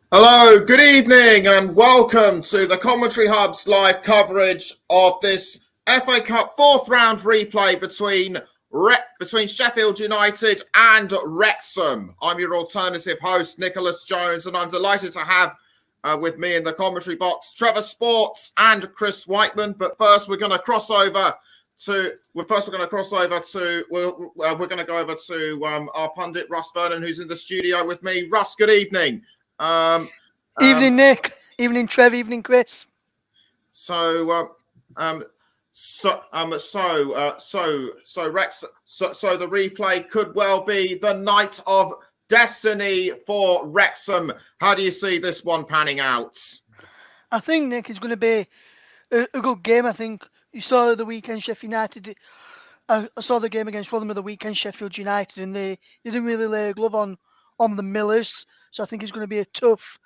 Hello, good evening, and welcome to the Commentary Hub's live coverage of this FA Cup fourth round replay between Sheffield United and Wrexham. I'm your alternative host, Nicholas Jones, and I'm delighted to have with me in the commentary box Trevor Sports and Chris Whiteman. But first, we're going to cross over to our pundit Russ Vernon, who's in the studio with me. Russ, good evening. Evening, Nick. Evening, Trev. Evening, Chris. So the replay could well be the night of destiny for Wrexham. How do you see this one panning out? I think, Nick, it's going to be a good game. I think you saw the weekend Sheffield United. I saw the game against Rotherham of the weekend, Sheffield United, and they didn't really lay a glove on the Millers. So I think it's going to be a tough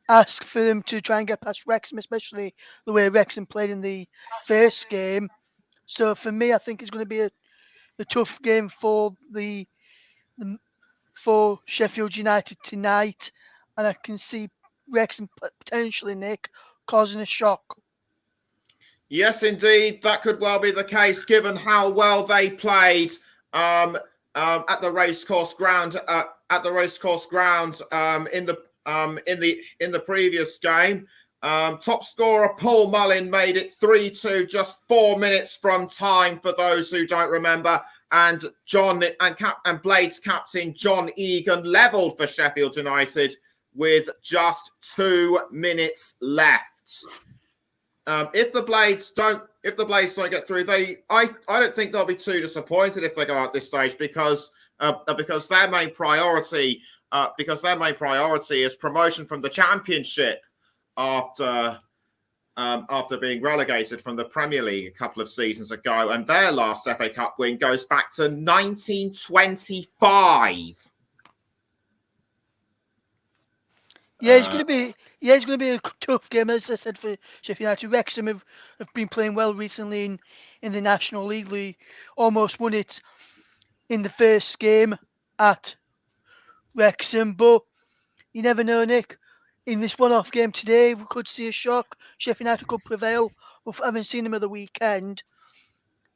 ask for them to try and get past Wrexham, especially the way Wrexham played in the first game. So for me, I think it's going to be a tough game for for Sheffield United tonight, and I can see Wrexham potentially, Nick, causing a shock. Yes, indeed, that could well be the case, given how well they played at the racecourse ground. In the previous game. Top scorer Paul Mullin made it 3-2, just 4 minutes from time for those who don't remember. And Blades captain John Egan levelled for Sheffield United with just 2 minutes left. If the Blades don't get through, I don't think they'll be too disappointed if they go out this stage because their main priority is promotion from the Championship after being relegated from the Premier League a couple of seasons ago, and their last FA Cup win goes back to 1925. It's going to be a tough game, as I said, for Sheffield United. Wrexham have been playing well recently in the National League. They almost won it in the first game at Wrexham, but you never know, Nick. In this one-off game today, we could see a shock. Sheffield United could prevail. But having seen them at the weekend,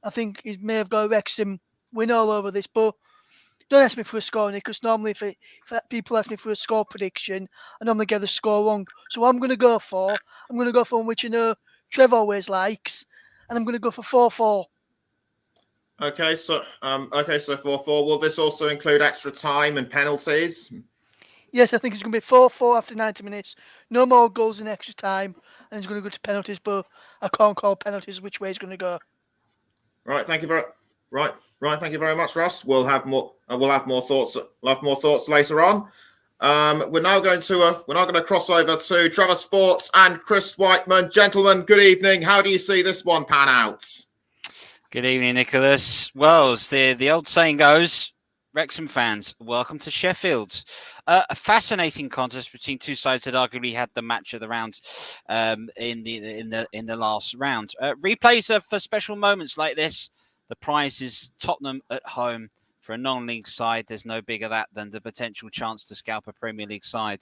I think it may have got Wrexham win all over this. But don't ask me for a score, Nick, because normally if people ask me for a score prediction, I normally get the score wrong. So I'm going to go for one which Trev always likes, and I'm going to go for 4-4. Okay, so 4-4. Will this also include extra time and penalties? Yes, I think it's going to be 4-4 after 90 minutes. No more goals in extra time, and it's going to go to penalties. But I can't call penalties which way it's going to go. Right, thank you very Thank you very much, Ross. We'll have more thoughts. Later on. We're now going to cross over to Trevor Sports and Chris Whiteman. Gentlemen, good evening. How do you see this one pan out? Good evening, Nicholas. Well, as the old saying goes, Wrexham fans, welcome to Sheffield. A fascinating contest between two sides that arguably had the match of the round in the last round. Replays are for special moments like this. The prize is Tottenham at home. For a non-league side, there's no bigger that than the potential chance to scalp a Premier League side.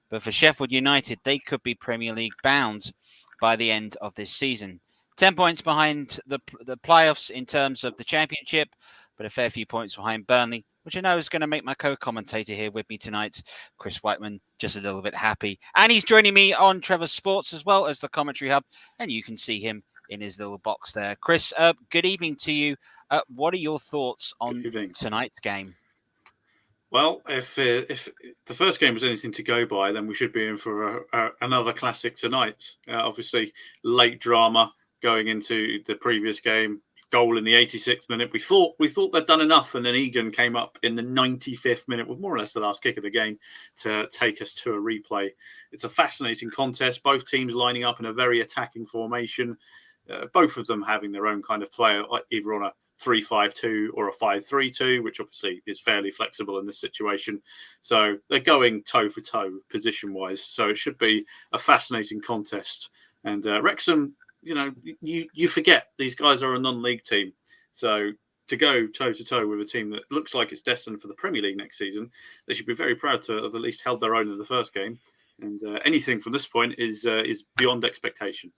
But for Sheffield United, they could be Premier League bound by the end of this season. 10 points behind the playoffs in terms of the Championship, but a fair few points behind Burnley, which I know is going to make my co-commentator here with me tonight, Chris Whiteman, just a little bit happy. And he's joining me on Trevor Sports as well as the Commentary Hub, and you can see him in his little box there. Chris, good evening to you. What are your thoughts on tonight's game? Well, if the first game was anything to go by, then we should be in for another classic tonight. Obviously, late drama going into the previous game. Goal in the 86th minute. We thought they'd done enough, and then Egan came up in the 95th minute with more or less the last kick of the game to take us to a replay. It's a fascinating contest. Both teams lining up in a very attacking formation. Both of them having their own kind of player, either on a 3-5-2 or a 5-3-2, which obviously is fairly flexible in this situation. So they're going toe for toe position wise. So it should be a fascinating contest. And Wrexham, you forget these guys are a non-league team. So to go toe to toe with a team that looks like it's destined for the Premier League next season, they should be very proud to have at least held their own in the first game. And anything from this point is beyond expectation.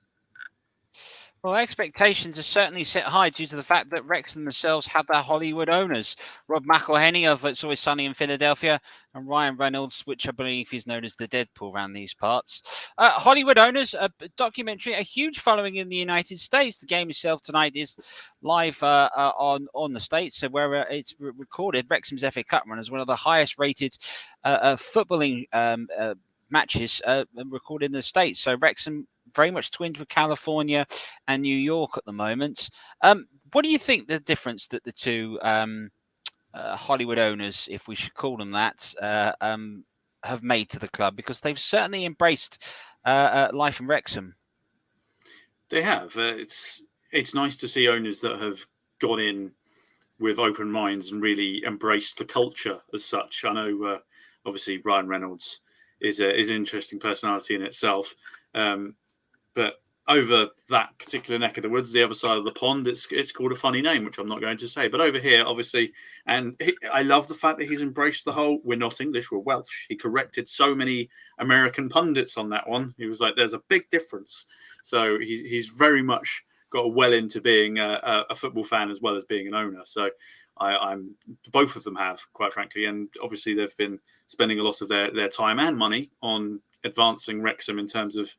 Well, expectations are certainly set high due to the fact that Wrexham themselves have their Hollywood owners. Rob McElhenney of It's Always Sunny in Philadelphia and Ryan Reynolds, which I believe is known as the Deadpool around these parts. Hollywood owners, a documentary, a huge following in the United States. The game itself tonight is live on the States, so where it's recorded. Wrexham's FA Cup run is one of the highest rated footballing matches recorded in the States. So Wrexham very much twinned with California and New York at the moment. What do you think the difference that the two Hollywood owners, if we should call them that, have made to the club? Because they've certainly embraced life in Wrexham. They have. It's nice to see owners that have gone in with open minds and really embraced the culture as such. I know, obviously, Ryan Reynolds is an interesting personality in itself. But over that particular neck of the woods, the other side of the pond, it's called a funny name, which I'm not going to say. But over here, obviously, I love the fact that he's embraced the whole, we're not English, we're Welsh. He corrected so many American pundits on that one. He was like, there's a big difference. So he's very much got well into being a football fan as well as being an owner. So I'm both of them have, quite frankly. And obviously, they've been spending a lot of their time and money on advancing Wrexham in terms of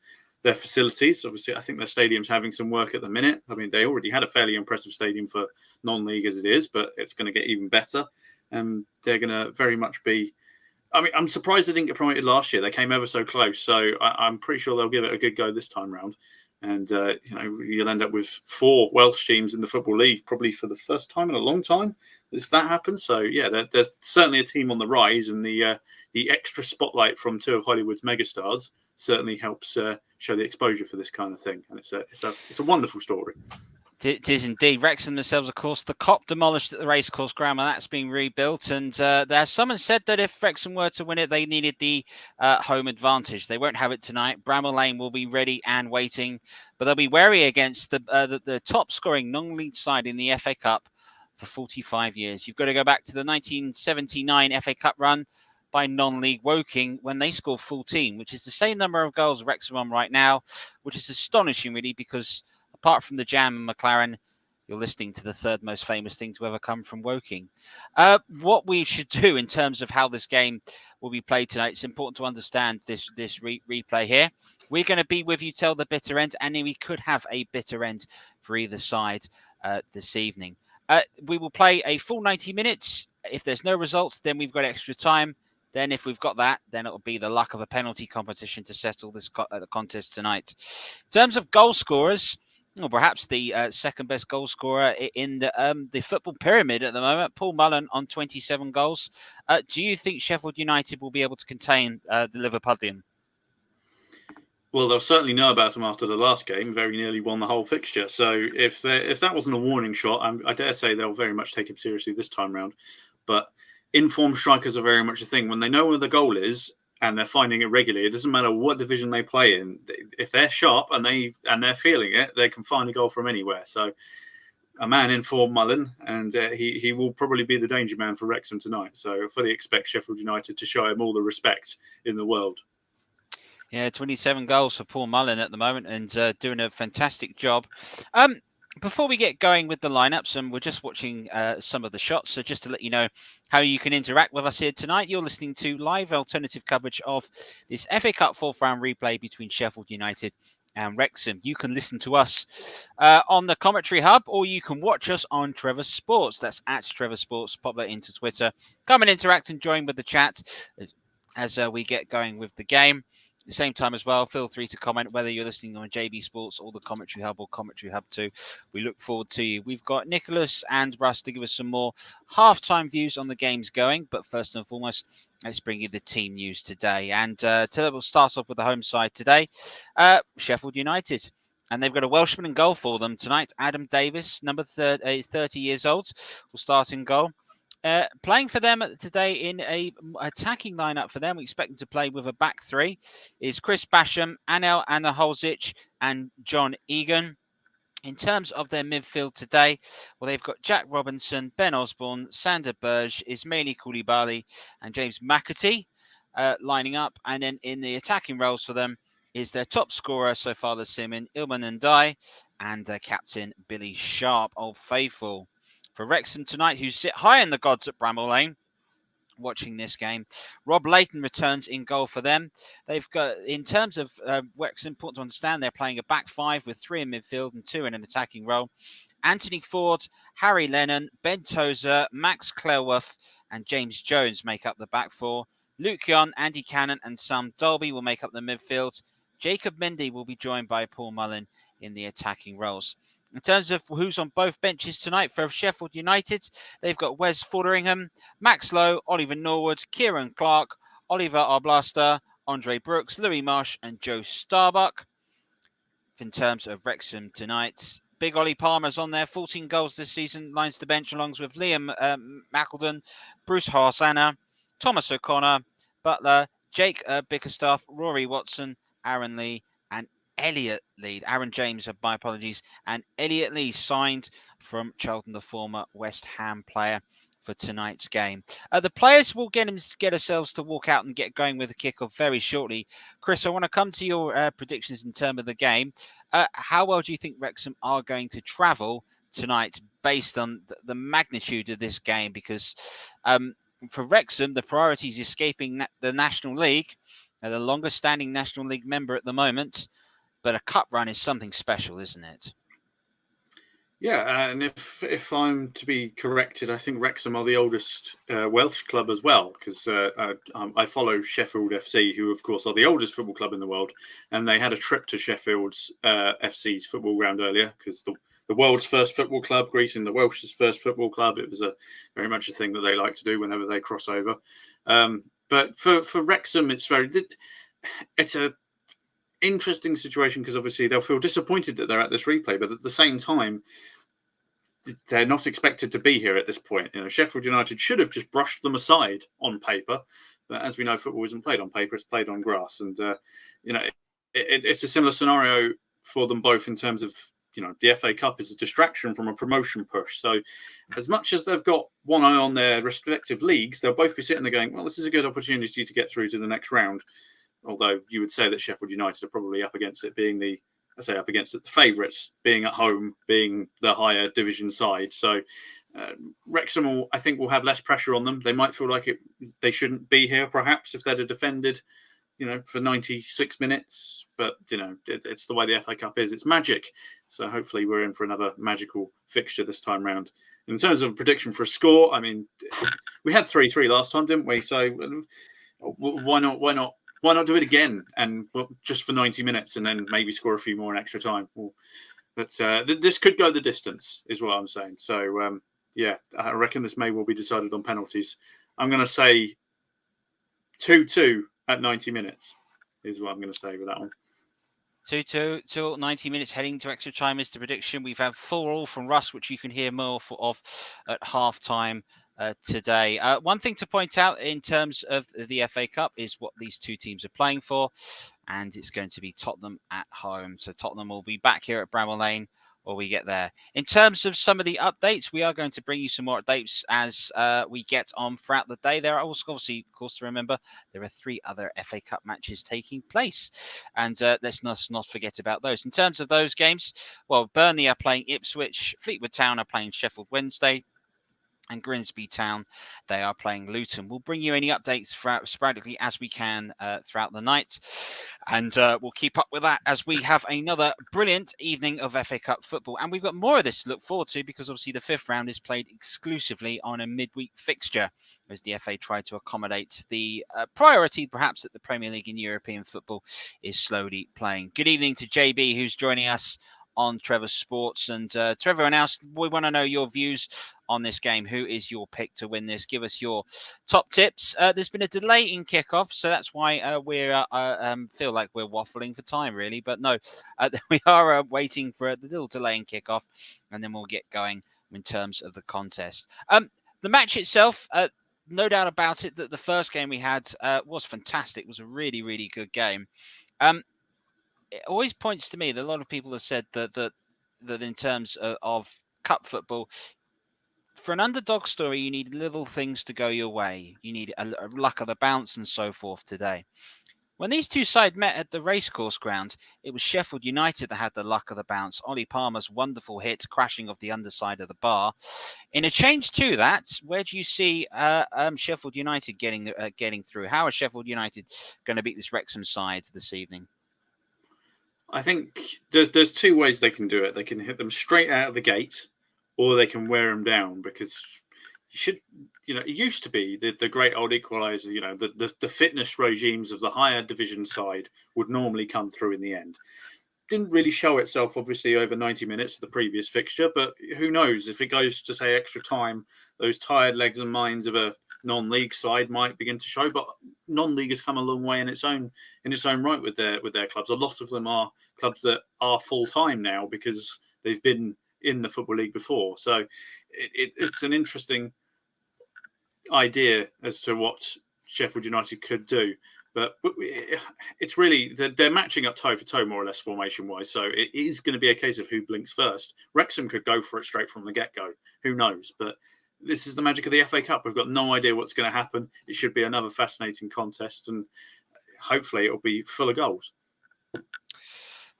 their facilities. Obviously, I think their stadium's having some work at the minute. I mean, they already had a fairly impressive stadium for non-league as it is, but it's going to get even better. And they're going to very much be... I mean, I'm surprised they didn't get promoted last year. They came ever so close. So I'm pretty sure they'll give it a good go this time round. And, you'll end up with 4 Welsh teams in the Football League, probably for the first time in a long time, if that happens. So, yeah, they're certainly a team on the rise. And the extra spotlight from 2 of Hollywood's megastars certainly helps show the exposure for this kind of thing. And it's a wonderful story. It is indeed. Wrexham themselves, of course, the Kop demolished at the racecourse ground, and that's being rebuilt. And someone said that if Wrexham were to win it, they needed the home advantage. They won't have it tonight. Bramall Lane will be ready and waiting, but they'll be wary against the top-scoring non-league side in the FA Cup for 45 years. You've got to go back to the 1979 FA Cup run by non-league Woking when they scored 14, which is the same number of goals Wrexham on right now, which is astonishing, really, because apart from the Jam and McLaren, you're listening to the third most famous thing to ever come from Woking. What we should do in terms of how this game will be played tonight, it's important to understand this replay here. We're going to be with you till the bitter end, and we could have a bitter end for either side this evening. We will play a full 90 minutes. If there's no results, then we've got extra time. Then if we've got that, then it'll be the luck of a penalty competition to settle this contest tonight. In terms of goal scorers, or perhaps the second best goal scorer in the football pyramid at the moment, Paul Mullen on 27 goals. Do you think Sheffield United will be able to contain the Liverpudlian? Well, they'll certainly know about him after the last game. Very nearly won the whole fixture. So if that wasn't a warning shot, I dare say they'll very much take him seriously this time round. But informed strikers are very much a thing. When they know where the goal is and they're finding it regularly, it doesn't matter what division they play in. If they're sharp and they're feeling it, they can find a goal from anywhere. So a man in form, Mullen, and he will probably be the danger man for Wrexham tonight. So I fully expect Sheffield United to show him all the respect in the world. Yeah, 27 goals for Paul Mullen at the moment and doing a fantastic job. Before we get going with the lineups, and we're just watching some of the shots, so just to let you know how you can interact with us here tonight, you're listening to live alternative coverage of this FA Cup 4th round replay between Sheffield United and Wrexham. You can listen to us on the Commentary Hub, or you can watch us on Trevor Sports. That's at Trevor Sports. Pop that into Twitter. Come and interact and join with the chat as we get going with the game. At the same time as well, feel free to comment whether you're listening on JB Sports or the Commentary Hub or Commentary Hub 2. We look forward to you. We've got Nicholas and Russ to give us some more halftime views on the games going. But first and foremost, let's bring you the team news today. And we'll start off with the home side today, Sheffield United. And they've got a Welshman in goal for them tonight. Adam Davis, number 30 years old, will start in goal. Playing for them today in a attacking lineup for them, we expect them to play with a back 3, is Chris Basham, Anel Anaholzic and John Egan. In terms of their midfield today, well, they've got Jack Robinson, Ben Osborne, Sander Berge, Ismaili Koulibaly, and James McAtee lining up. And then in the attacking roles for them is their top scorer so far this season, Ilman Ndiaye, and their captain, Billy Sharp, Old Faithful. For Wrexham tonight, who sit high in the gods at Bramall Lane, watching this game. Rob Layton returns in goal for them. They've got, in terms of Wrexham, important to understand, they're playing a back five with 3 in midfield and 2 in an attacking role. Anthony Ford, Harry Lennon, Ben Tozer, Max Cleworth, and James Jones make up the back four. Luke Young, Andy Cannon, and Sam Dolby will make up the midfield. Jacob Mendy will be joined by Paul Mullin in the attacking roles. In terms of who's on both benches tonight for Sheffield United, they've got Wes Foderingham, Max Lowe, Oliver Norwood, Kieran Clark, Oliver Arblaster, Andre Brooks, Louis Marsh, and Joe Starbuck. In terms of Wrexham tonight, Big Ollie Palmer's on there, 14 goals this season, lines the bench along with Liam Mackeldon, Bruce Horsana, Thomas O'Connor, Butler, Jake Bickerstaff, Rory Watson, Aaron Lee, and Elliot Lee. Aaron James, my apologies, and Elliot Lee signed from Charlton, the former West Ham player, for tonight's game. The players will get ourselves to walk out and get going with the kickoff very shortly. Chris, I want to come to your predictions in terms of the game. How well do you think Wrexham are going to travel tonight based on the magnitude of this game? Because for Wrexham, the priority is escaping the National League. They're the longest standing National League member at the moment, but a cup run is something special, isn't it? Yeah, and if I'm to be corrected, I think Wrexham are the oldest Welsh club as well, because I follow Sheffield FC, who of course are the oldest football club in the world, and they had a trip to Sheffield's FC's football ground earlier, because the world's first football club, greeting the Welsh's first football club. It was very much a thing that they like to do whenever they cross over. But for Wrexham, it's a interesting situation, because obviously they'll feel disappointed that they're at this replay, but at the same time, they're not expected to be here at this point. Sheffield United should have just brushed them aside on paper, but as we know, football isn't played on paper; it's played on grass. And it's a similar scenario for them both in terms of the FA Cup is a distraction from a promotion push. So, as much as they've got one eye on their respective leagues, they'll both be sitting there going, "Well, this is a good opportunity to get through to the next round." Although you would say that Sheffield United are probably up against it, being the favourites, being at home, being the higher division side. So Wrexham, I think, will have less pressure on them. They might feel like they shouldn't be here, perhaps, if they'd have defended, for 96 minutes. But it's the way the FA Cup is. It's magic. So hopefully we're in for another magical fixture this time round. In terms of prediction for a score, I mean, we had 3-3 last time, didn't we? So why not? Why not do it again, and just for 90 minutes, and then maybe score a few more in extra time? But this could go the distance, is what I'm saying. So, I reckon this may well be decided on penalties. I'm going to say 2-2 at 90 minutes is what I'm going to say with that one. 2-2 till 90 minutes, heading to extra time is the prediction. We've had 4-4 from Russ, which you can hear more of at half-time today. One thing to point out in terms of the FA Cup is what these two teams are playing for, and it's going to be Tottenham at home. So Tottenham will be back here at Bramall Lane or we get there. In terms of some of the updates, we are going to bring you some more updates as we get on throughout the day. There are also, obviously, of course, to remember, there are 3 other FA Cup matches taking place, and let's not forget about those. In terms of those games, well, Burnley are playing Ipswich, Fleetwood Town are playing Sheffield Wednesday, and Grimsby Town, they are playing Luton. We'll bring you any updates sporadically as we can throughout the night. And we'll keep up with that as we have another brilliant evening of FA Cup football. And we've got more of this to look forward to, because obviously the 5th round is played exclusively on a midweek fixture, as the FA tried to accommodate the priority perhaps that the Premier League in European football is slowly playing. Good evening to JB, who's joining us on Trevor Sports. And to everyone else, we want to know your views on this game. Who is your pick to win this? Give us your top tips. There's been a delay in kickoff, so that's why we feel like we're waffling for time, really. But no, we are waiting for the little delay in kickoff, and then we'll get going in terms of the contest. The match itself, no doubt about it, that the first game we had was fantastic. It was a really, really good game. It always points to me that a lot of people have said that that in terms of cup football, for an underdog story, you need little things to go your way. You need a luck of the bounce and so forth today. When these two sides met at the racecourse ground, it was Sheffield United that had the luck of the bounce. Ollie Palmer's wonderful hit crashing off the underside of the bar. In a change to that, where do you see Sheffield United getting through? How are Sheffield United going to beat this Wrexham side this evening? I think there's two ways they can do it. They can hit them straight out of the gate, or they can wear them down, because it used to be the great old equaliser. The fitness regimes of the higher division side would normally come through in the end. Didn't really show itself, obviously, over 90 minutes of the previous fixture, but who knows, if it goes to, say, extra time, those tired legs and minds of a non-league side might begin to show. But non-league has come a long way in its own right with their clubs. A lot of them are clubs that are full-time now because they've been in the Football League before. So it's an interesting idea as to what Sheffield United could do. But it's really, they're matching up toe for toe, more or less, formation-wise. So it is going to be a case of who blinks first. Wrexham could go for it straight from the get-go. Who knows? But this is the magic of the FA Cup. We've got no idea what's going to happen. It should be another fascinating contest, and hopefully it'll be full of goals.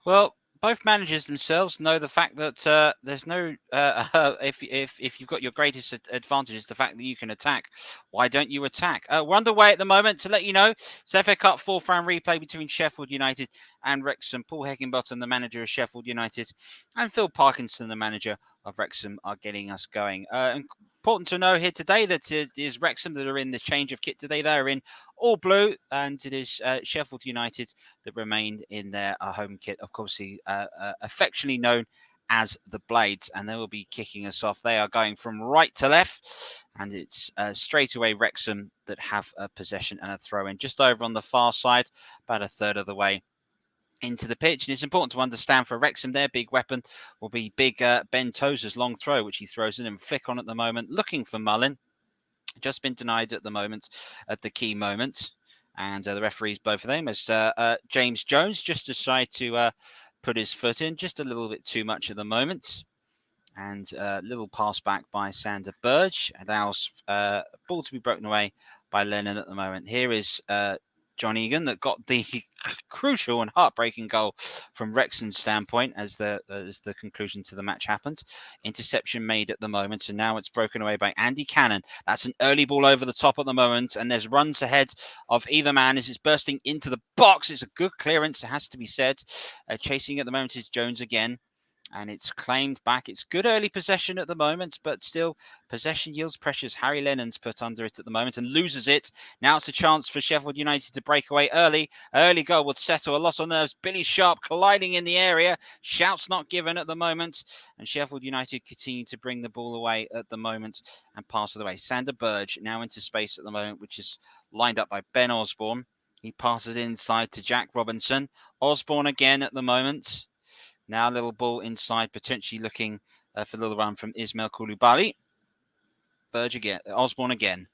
Well, both managers themselves know the fact that there's no if you've got your greatest advantage is the fact that you can attack. Why don't you attack? We're underway at the moment. To let you know, it's FA Cup fourth round replay between Sheffield United and Wrexham. Paul Heckingbottom, the manager of Sheffield United, and Phil Parkinson, the manager of Wrexham, are getting us going. Important to know here today that it is Wrexham that are in the change of kit today. They are in all blue, and it is Sheffield United that remain in their home kit, of course, affectionately known as the Blades, and they will be kicking us off. They are going from right to left, and it's straight away Wrexham that have a possession and a throw in just over on the far side, about a third of the way into the pitch. And it's important to understand for Wrexham, their big weapon will be big Ben Tozer's long throw, which he throws in and flick on at the moment, looking for Mullin. Just been denied at the moment, at the key moment. And the referees, both of them, as James Jones just decided to put his foot in just a little bit too much at the moment. And a little pass back by Sander Burge allows ball to be broken away by Lennon at the moment. Here is John Egan that got the crucial and heartbreaking goal from Wrexham's standpoint as the conclusion to the match happened. Interception made at the moment, and now it's broken away by Andy Cannon. That's an early ball over the top at the moment, and there's runs ahead of either man as it's bursting into the box. It's a good clearance, it has to be said. Chasing at the moment is Jones again. And it's claimed back. It's good early possession at the moment, but still possession yields pressures. Harry Lennon's put under it at the moment and loses it. Now it's a chance for Sheffield United to break away early. Early goal would settle a lot on nerves. Billy Sharp colliding in the area. Shouts not given at the moment. And Sheffield United continue to bring the ball away at the moment and pass it away. Sander Burge now into space at the moment, which is lined up by Ben Osborne. He passes it inside to Jack Robinson. Osborne again at the moment. Now a little ball inside, potentially looking for a little run from Ismail Koulibaly. Burge again, Osborne again.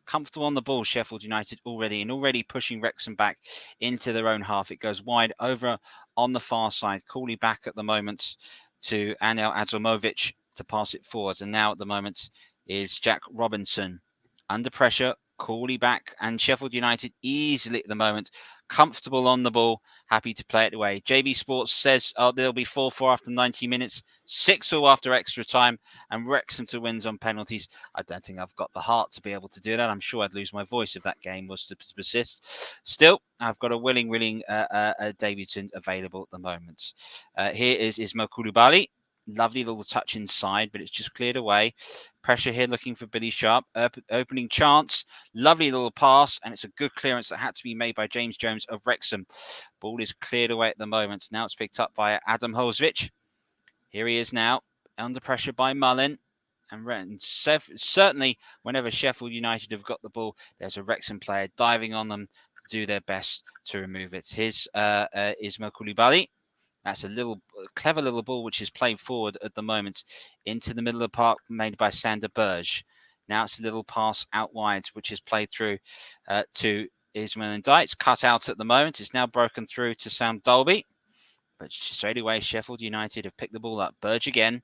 Comfortable on the ball, Sheffield United already pushing Wrexham back into their own half. It goes wide over on the far side. Cooley back at the moment to Anel Adzomovic to pass it forwards. And now at the moment is Jack Robinson. Under pressure, Cooley back, and Sheffield United easily at the moment comfortable on the ball, happy to play it away. JB Sports says there'll be 4-4 after 90 minutes, 6-4 after extra time, and Wrexham to wins on penalties. I don't think I've got the heart to be able to do that. I'm sure I'd lose my voice if that game was to persist. Still, I've got a willing debutant available at the moment. Here is Ismail Koulibaly. Lovely little touch inside, but it's just cleared away. Pressure here looking for Billy Sharp. Opening chance. Lovely little pass, and it's a good clearance that had to be made by James Jones of Wrexham. Ball is cleared away at the moment. Now it's picked up by Adam Holzvich. Here he is now, under pressure by Mullin. And certainly, whenever Sheffield United have got the ball, there's a Wrexham player diving on them to do their best to remove it. Here's Ismail Koulibaly. That's a clever little ball which is played forward at the moment into the middle of the park, made by Sander Burge. Now it's a little pass out wide, which is played through to Ismail Ndiaye. It's cut out at the moment. It's now broken through to Sam Dolby. But straight away, Sheffield United have picked the ball up. Burge again.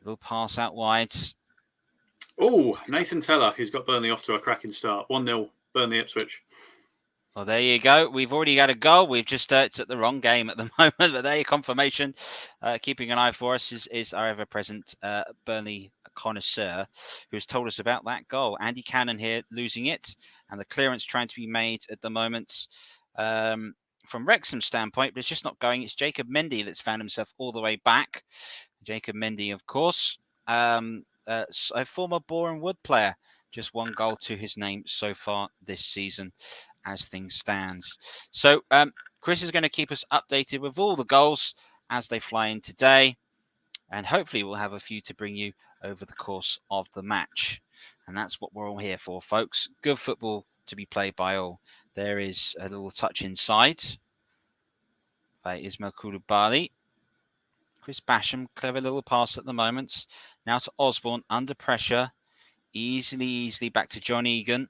Little pass out wide. Oh, Nathan Teller, who's got Burnley off to a cracking start. 1-0, Burnley Ipswich. Well, there you go. We've already got a goal. We've just it's at the wrong game at the moment, but there you confirmation. Keeping an eye for us is our ever-present Burnley connoisseur, who's told us about that goal. Andy Cannon here losing it, and the clearance trying to be made at the moment from Wrexham's standpoint, but it's just not going. It's Jacob Mendy that's found himself all the way back. Jacob Mendy, of course, a former Boreham Wood player. Just one goal to his name so far this season, as things stands. So Chris is going to keep us updated with all the goals as they fly in today, and hopefully we'll have a few to bring you over the course of the match. And that's what we're all here for, folks. Good football to be played by all. There is a little touch inside by Ismail Koulibaly. Chris Basham, clever little pass at the moment. Now to Osborne, under pressure. Easily back to John Egan.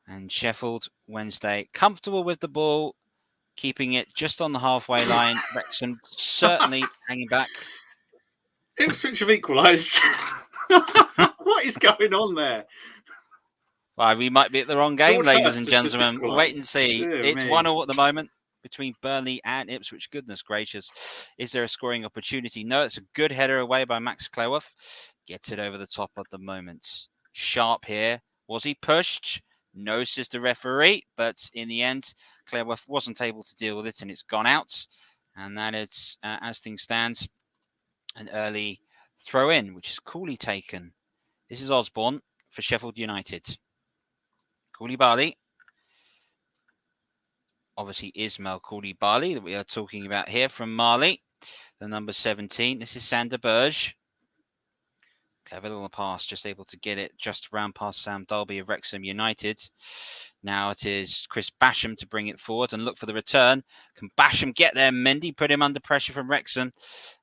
And Sheffield Wednesday comfortable with the ball, keeping it just on the halfway line. Wrexham certainly hanging back. Ipswich have equalised. What is going on there? Well, we might be at the wrong game, George ladies Hurst and has just gentlemen. We'll wait and see. Dear It's me. 1-1 at the moment between Burnley and Ipswich. Goodness gracious. Is there a scoring opportunity? No, it's a good header away by Max Cleworth. Gets it over the top at the moment. Sharp here. Was he pushed? No, says the referee. But in the end, Cleworth wasn't able to deal with it, and it's gone out. And that is, as things stand, an early throw in, which is coolly taken. This is Osborne for Sheffield United. Koulibaly. Obviously, Ismail Koulibaly that we are talking about here from Mali, the number 17. This is Sander Berge. Clever little pass, just able to get it just around past Sam Dalby of Wrexham United. Now it is Chris Basham to bring it forward and look for the return. Can Basham get there? Mendy put him under pressure from Wrexham.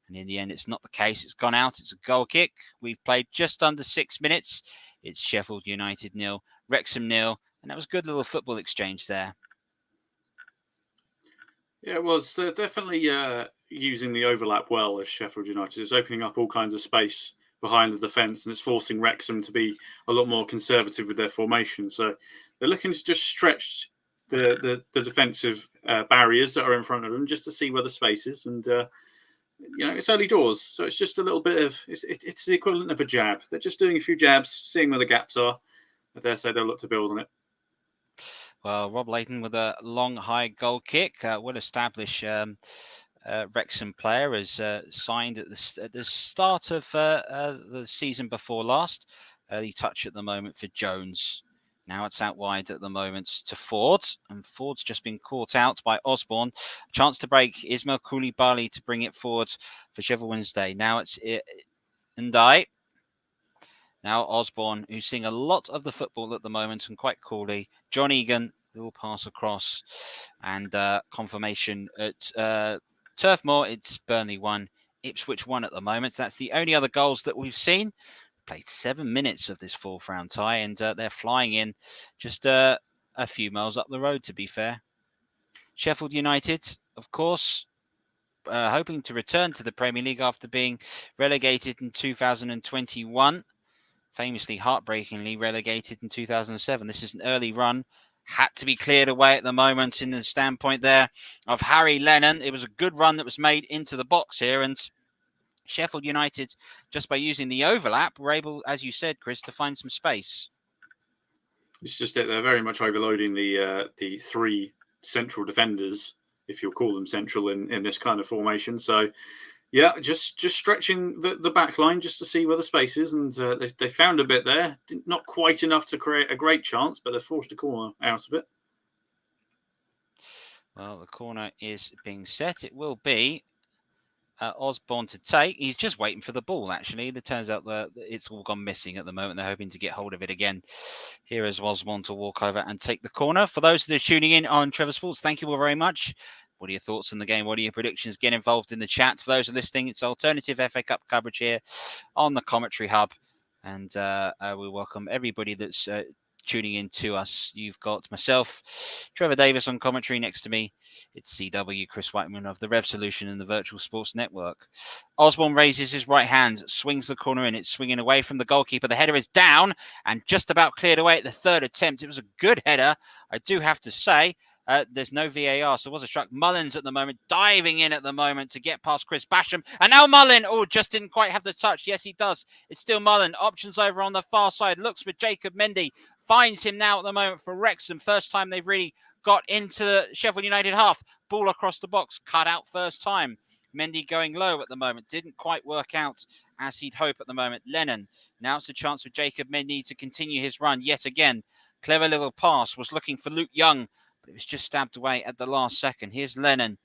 And in the end, it's not the case. It's gone out. It's a goal kick. We've played just under 6 minutes. It's Sheffield United 0, Wrexham 0. And that was a good little football exchange there. Yeah, it was. They're definitely using the overlap well as Sheffield United. It's opening up all kinds of space behind the defence, and it's forcing Wrexham to be a lot more conservative with their formation. So they're looking to just stretch the defensive barriers that are in front of them just to see where the space is. And, it's early doors. So it's just a little bit of, it's the equivalent of a jab. They're just doing a few jabs, seeing where the gaps are. I dare say they'll look to build on it. Well, Rob Layton with a long, high goal kick. Well-established Wrexham player has signed at the start of the season before last. Early touch at the moment for Jones. Now it's out wide at the moment to Ford. And Ford's just been caught out by Osborne. Chance to break Ismail Koulibaly to bring it forward for Sheffield Wednesday. Now it's Ndai. Now Osborne, who's seeing a lot of the football at the moment and quite coolly. John Egan, little pass across, and confirmation at Turf Moor. It's Burnley 1, Ipswich 1 at the moment. That's the only other goals that we've seen. Played 7 minutes of this fourth round tie, and they're flying in just a few miles up the road, to be fair. Sheffield United, of course, hoping to return to the Premier League after being relegated in 2021. Famously, heartbreakingly relegated in 2007. This is an early run. Had to be cleared away at the moment in the standpoint there of Harry Lennon. It was a good run that was made into the box here. And Sheffield United, just by using the overlap, were able, as you said, Chris, to find some space. It's just that they're very much overloading the three central defenders, if you'll call them central in this kind of formation. So, yeah, just stretching the back line just to see where the space is. And they found a bit there. Not quite enough to create a great chance, but they forced a corner out of it. Well, the corner is being set. It will be Osborne to take. He's just waiting for the ball, actually. It turns out that it's all gone missing at the moment. They're hoping to get hold of it again. Here is Osborne to walk over and take the corner. For those that are tuning in on Trevor Sports, thank you all very much. What are your thoughts on the game? What are your predictions? Get involved in the chat. For those who are listening, it's alternative FA Cup coverage here on the Commentary Hub. And we welcome everybody that's tuning in to us. You've got myself, Trevor Davis on commentary. Next to me, it's CW, Chris Whiteman of the Rev Solution and the Virtual Sports Network. Osborne raises his right hand, swings the corner in. It's swinging away from the goalkeeper. The header is down and just about cleared away at the third attempt. It was a good header, I do have to say. There's no VAR, so it was a struck. Mullins at the moment, diving in at the moment to get past Chris Basham. And now Mullin, just didn't quite have the touch. Yes, he does. It's still Mullin. Options over on the far side. Looks for Jacob Mendy. Finds him now at the moment for Wrexham. First time they've really got into the Sheffield United half. Ball across the box. Cut out first time. Mendy going low at the moment. Didn't quite work out as he'd hope at the moment. Lennon. Now it's a chance for Jacob Mendy to continue his run yet again. Clever little pass. Was looking for Luke Young, but it was just stabbed away at the last second. Here's Lennon.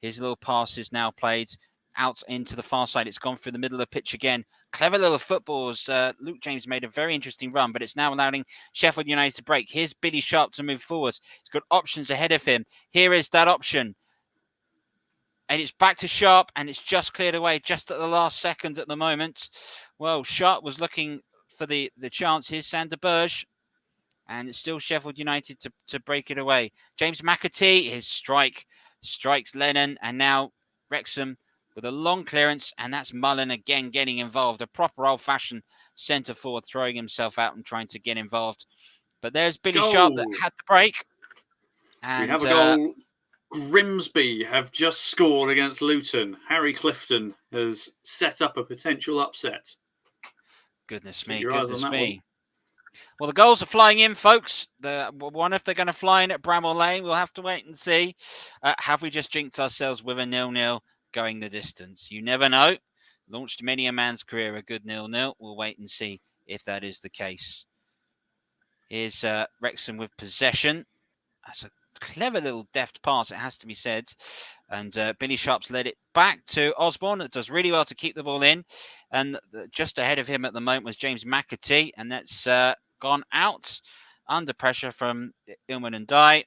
His little pass is now played out into the far side. It's gone through the middle of the pitch again. Clever little footballs. Luke James made a very interesting run, but it's now allowing Sheffield United to break. Here's Billy Sharp to move forward. He's got options ahead of him. Here is that option. And it's back to Sharp, and it's just cleared away just at the last second at the moment. Well, Sharp was looking for the chance. Here's Sander Berge. And it's still Sheffield United to break it away. James McAtee, his strikes Lennon, and now Wrexham with a long clearance, and that's Mullin again getting involved. A proper old-fashioned centre forward throwing himself out and trying to get involved. But there's Billy Sharp that had the break. And we have a goal. Grimsby have just scored against Luton. Harry Clifton has set up a potential upset. Goodness me. Well, the goals are flying in, folks. One, if they're going to fly in at Bramall Lane, we'll have to wait and see. Have we just jinxed ourselves with a 0-0 going the distance? You never know. Launched many a man's career a good 0-0. We'll wait and see if that is the case. Here's Wrexham with possession. That's a clever little deft pass, it has to be said. And Billy Sharp's led it back to Osborne. It does really well to keep the ball in. And just ahead of him at the moment was James McAtee. And that's gone out under pressure from Ilman and Dye.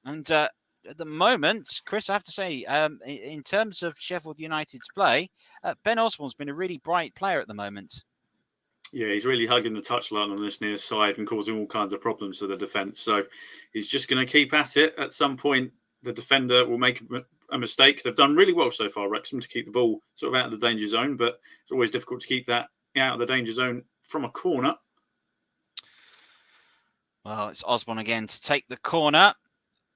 And at the moment, Chris, I have to say, in terms of Sheffield United's play, Ben Osborne's been a really bright player at the moment. Yeah, he's really hugging the touchline on this near side and causing all kinds of problems to the defence. So he's just going to keep at it. At some point, the defender will make a mistake. They've done really well so far, Wrexham, to keep the ball sort of out of the danger zone, but it's always difficult to keep that out of the danger zone from a corner. Well, it's Osborne again to take the corner.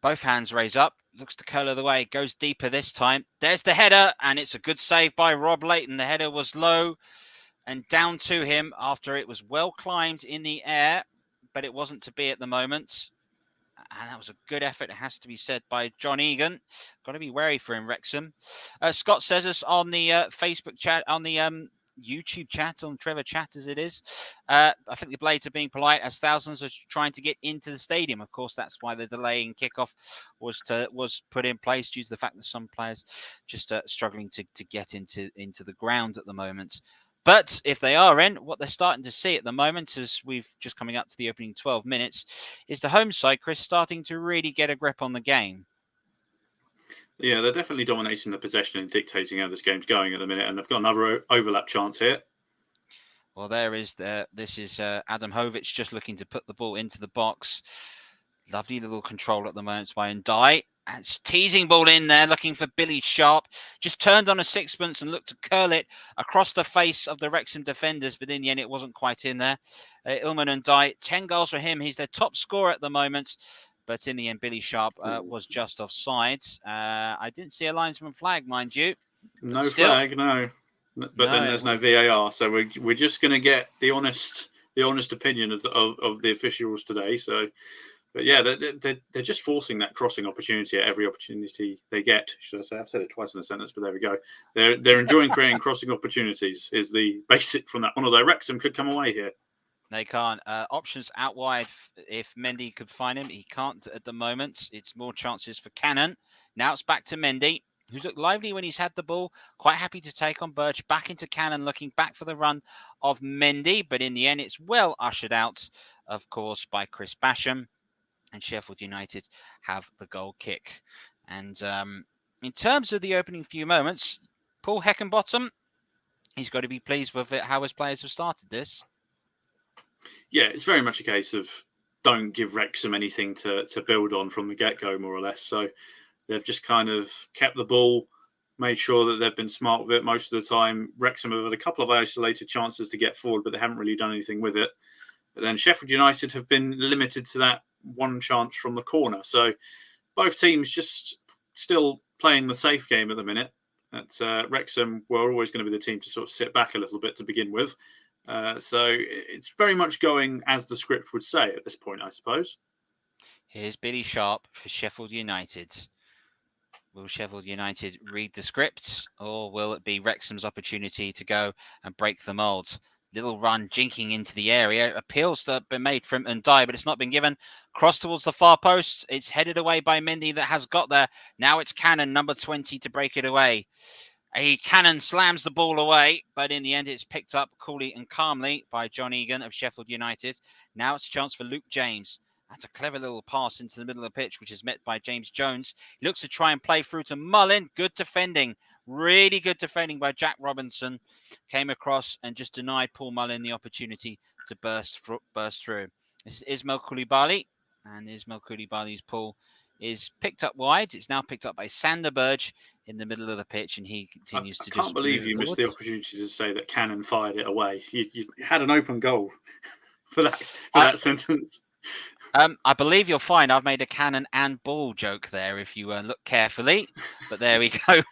Both hands raise up. Looks to curl the way. Goes deeper this time. There's the header, and it's a good save by Rob Layton. The header was low and down to him after it was well climbed in the air, but it wasn't to be at the moment. And that was a good effort, it has to be said, by John Egan. Got to be wary for him, Wrexham. Scott says us on the Facebook chat, on the YouTube chat, on Trevor Chat as it is. I think the Blades are being polite as thousands are trying to get into the stadium. Of course, that's why the delay in kickoff was put in place due to the fact that some players just struggling to get into the ground at the moment. But if they are in, what they're starting to see at the moment, as we've just coming up to the opening 12 minutes, is the home side, Chris, starting to really get a grip on the game. Yeah, they're definitely dominating the possession and dictating how this game's going at the minute, and they've got another overlap chance here. Well, this is Adam Hovich just looking to put the ball into the box. Lovely little control at the moment by Ndai. And it's teasing ball in there, looking for Billy Sharp. Just turned on a sixpence and looked to curl it across the face of the Wrexham defenders, but in the end, it wasn't quite in there. Ilman and Dye, 10 goals for him. He's their top scorer at the moment. But in the end, Billy Sharp was just offside. I didn't see a linesman flag, mind you. No flag, no. But then there's no VAR, so we're just going to get the honest opinion of the officials today. So. But yeah, they're just forcing that crossing opportunity at every opportunity they get. Should I say? I've said it twice in a sentence, but there we go. They're enjoying creating crossing opportunities. Is the basic from that one. Although Wrexham could come away here. They can't. Options out wide. If Mendy could find him, he can't at the moment. It's more chances for Cannon. Now it's back to Mendy, who's looked lively when he's had the ball. Quite happy to take on Birch. Back into Cannon, looking back for the run of Mendy. But in the end, it's well ushered out, of course, by Chris Basham. And Sheffield United have the goal kick. And in terms of the opening few moments, Paul Heckenbottom, he's got to be pleased with how his players have started this. Yeah, it's very much a case of don't give Wrexham anything to build on from the get-go, more or less. So they've just kind of kept the ball, made sure that they've been smart with it most of the time. Wrexham have had a couple of isolated chances to get forward, but they haven't really done anything with it. But then Sheffield United have been limited to that one chance from the corner. So both teams just still playing the safe game at the minute. Wrexham were always going to be the team to sort of sit back a little bit to begin with. So it's very much going as the script would say at this point, I suppose. Here's Billy Sharp for Sheffield United. Will Sheffield United read the script, or will it be Wrexham's opportunity to go and break the mould? Little run jinking into the area. Appeals that have been made from Ndiaye, but it's not been given. Cross towards the far post. It's headed away by Mendy that has got there. Now it's Cannon, number 20, to break it away. Cannon slams the ball away, but in the end it's picked up coolly and calmly by John Egan of Sheffield United. Now it's a chance for Luke James. That's a clever little pass into the middle of the pitch, which is met by James Jones. He looks to try and play through to Mullin. Good defending. Really good defending by Jack Robinson. Came across and just denied Paul Mullin the opportunity to burst through. This is Ismail Koulibaly. And Ismail Koulibaly's pull is picked up wide. It's now picked up by Sander Berge in the middle of the pitch, and he continues to just... I can't believe you missed the opportunity to say that Cannon fired it away. You had an open goal for that sentence. I believe you'll find I've made a cannon and ball joke there if you look carefully. But there we go.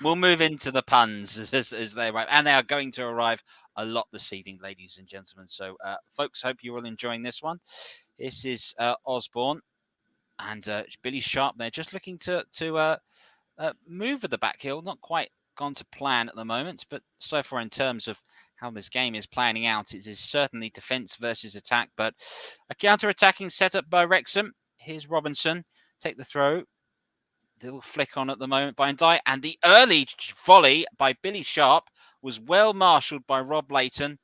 We'll move into the puns as they arrive. And they are going to arrive a lot this evening, ladies and gentlemen. So, folks, hope you're all enjoying this one. This is Osborne and Billy Sharp there, just looking to move at the back heel. Not quite gone to plan at the moment, but so far in terms of how this game is planning out, it is certainly defence versus attack, but a counter-attacking setup by Wrexham. Here's Robinson, take the throw. Little flick on at the moment by Ndiaye, and the early volley by Billy Sharp was well marshalled by Rob Layton.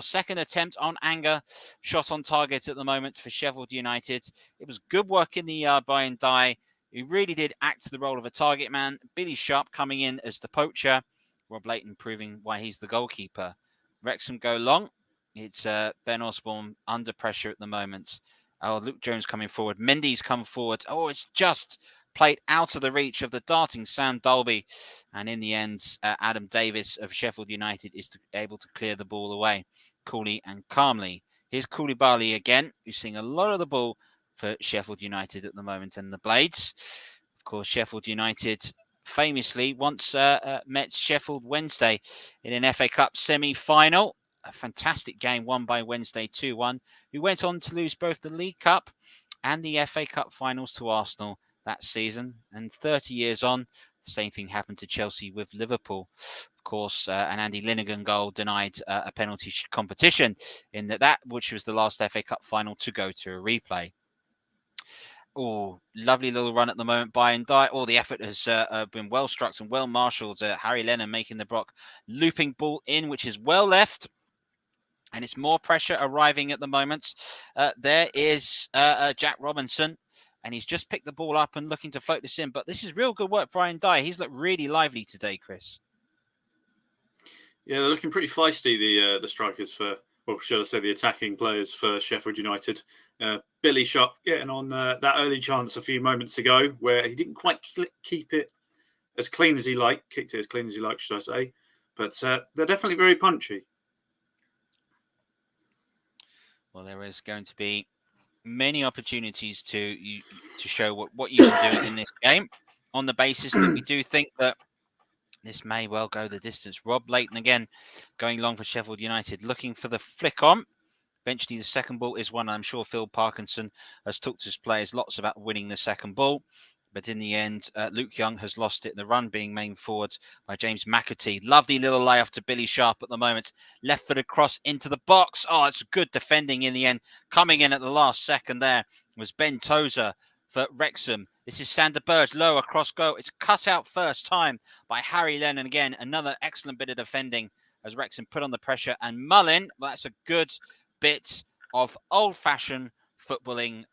Second attempt on anger, shot on target at the moment for Sheffield United. It was good work in the yard by Ndiaye, who really did act the role of a target man. Billy Sharp coming in as the poacher. Rob Layton proving why he's the goalkeeper. Wrexham go long. It's Ben Osborne under pressure at the moment. Oh, Luke Jones coming forward. Mendy's come forward. Oh, it's just played out of the reach of the darting Sam Dalby. And in the end, Adam Davis of Sheffield United is able to clear the ball away coolly and calmly. Here's Koulibaly again, who's seeing a lot of the ball for Sheffield United at the moment. And the Blades, of course, Sheffield United famously once met Sheffield Wednesday in an FA Cup semi-final. A fantastic game won by Wednesday 2-1, who went on to lose both the League Cup and the FA Cup finals to Arsenal that season. And 30 years on, the same thing happened to Chelsea with Liverpool. Of course, an Andy Linnigan goal denied a penalty competition in that which was the last FA Cup final to go to a replay. Oh, lovely little run at the moment by Ndiaye. Oh, the effort has been well struck and well marshalled. Harry Lennon making the block. Looping ball in, which is well left. And it's more pressure arriving at the moment. There is Jack Robinson. And he's just picked the ball up and looking to float this in. But this is real good work for Ndiaye. He's looked really lively today, Chris. Yeah, they're looking pretty feisty, the strikers for... Or should I say the attacking players for Sheffield United. Billy Sharp getting on that early chance a few moments ago where he didn't quite keep it as clean as he liked, kicked it as clean as he liked, should I say. But they're definitely very punchy. Well, there is going to be many opportunities to show what you can do in this game on the basis that we do think that this may well go the distance. Rob Layton again going long for Sheffield United, looking for the flick on. Eventually, the second ball is one. I'm sure Phil Parkinson has talked to his players lots about winning the second ball. But in the end, Luke Young has lost it. The run being main forward by James McAtee. Lovely little layoff to Billy Sharp at the moment. Left-footed cross into the box. Oh, it's good defending in the end. Coming in at the last second there was Ben Tozer for Wrexham. This is Sander Berge, low across goal. It's cut out first time by Harry Lennon again. Another excellent bit of defending as Wrexham put on the pressure. And Mullin, well, that's a good bit of old-fashioned footballing,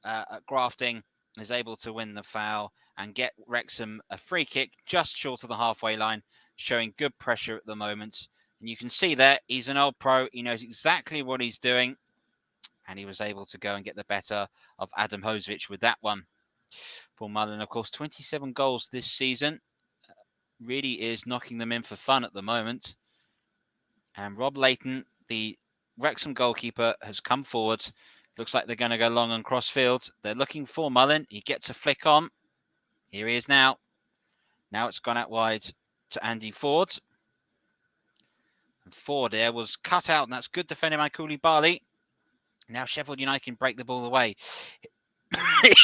grafting, is able to win the foul and get Wrexham a free kick just short of the halfway line, showing good pressure at the moment. And you can see there, he's an old pro. He knows exactly what he's doing. and he was able to go and get the better of Adam Hosevic with that one. Paul Mullen, of course, 27 goals this season. Really is knocking them in for fun at the moment. And Rob Layton, the Wrexham goalkeeper, has come forward. Looks like they're going to go long and cross field. They're looking for Mullen. He gets a flick on. Here he is now. Now it's gone out wide to Andy Ford. And Ford there was cut out, and that's good defending by Koulibaly. Now Sheffield United can break the ball away.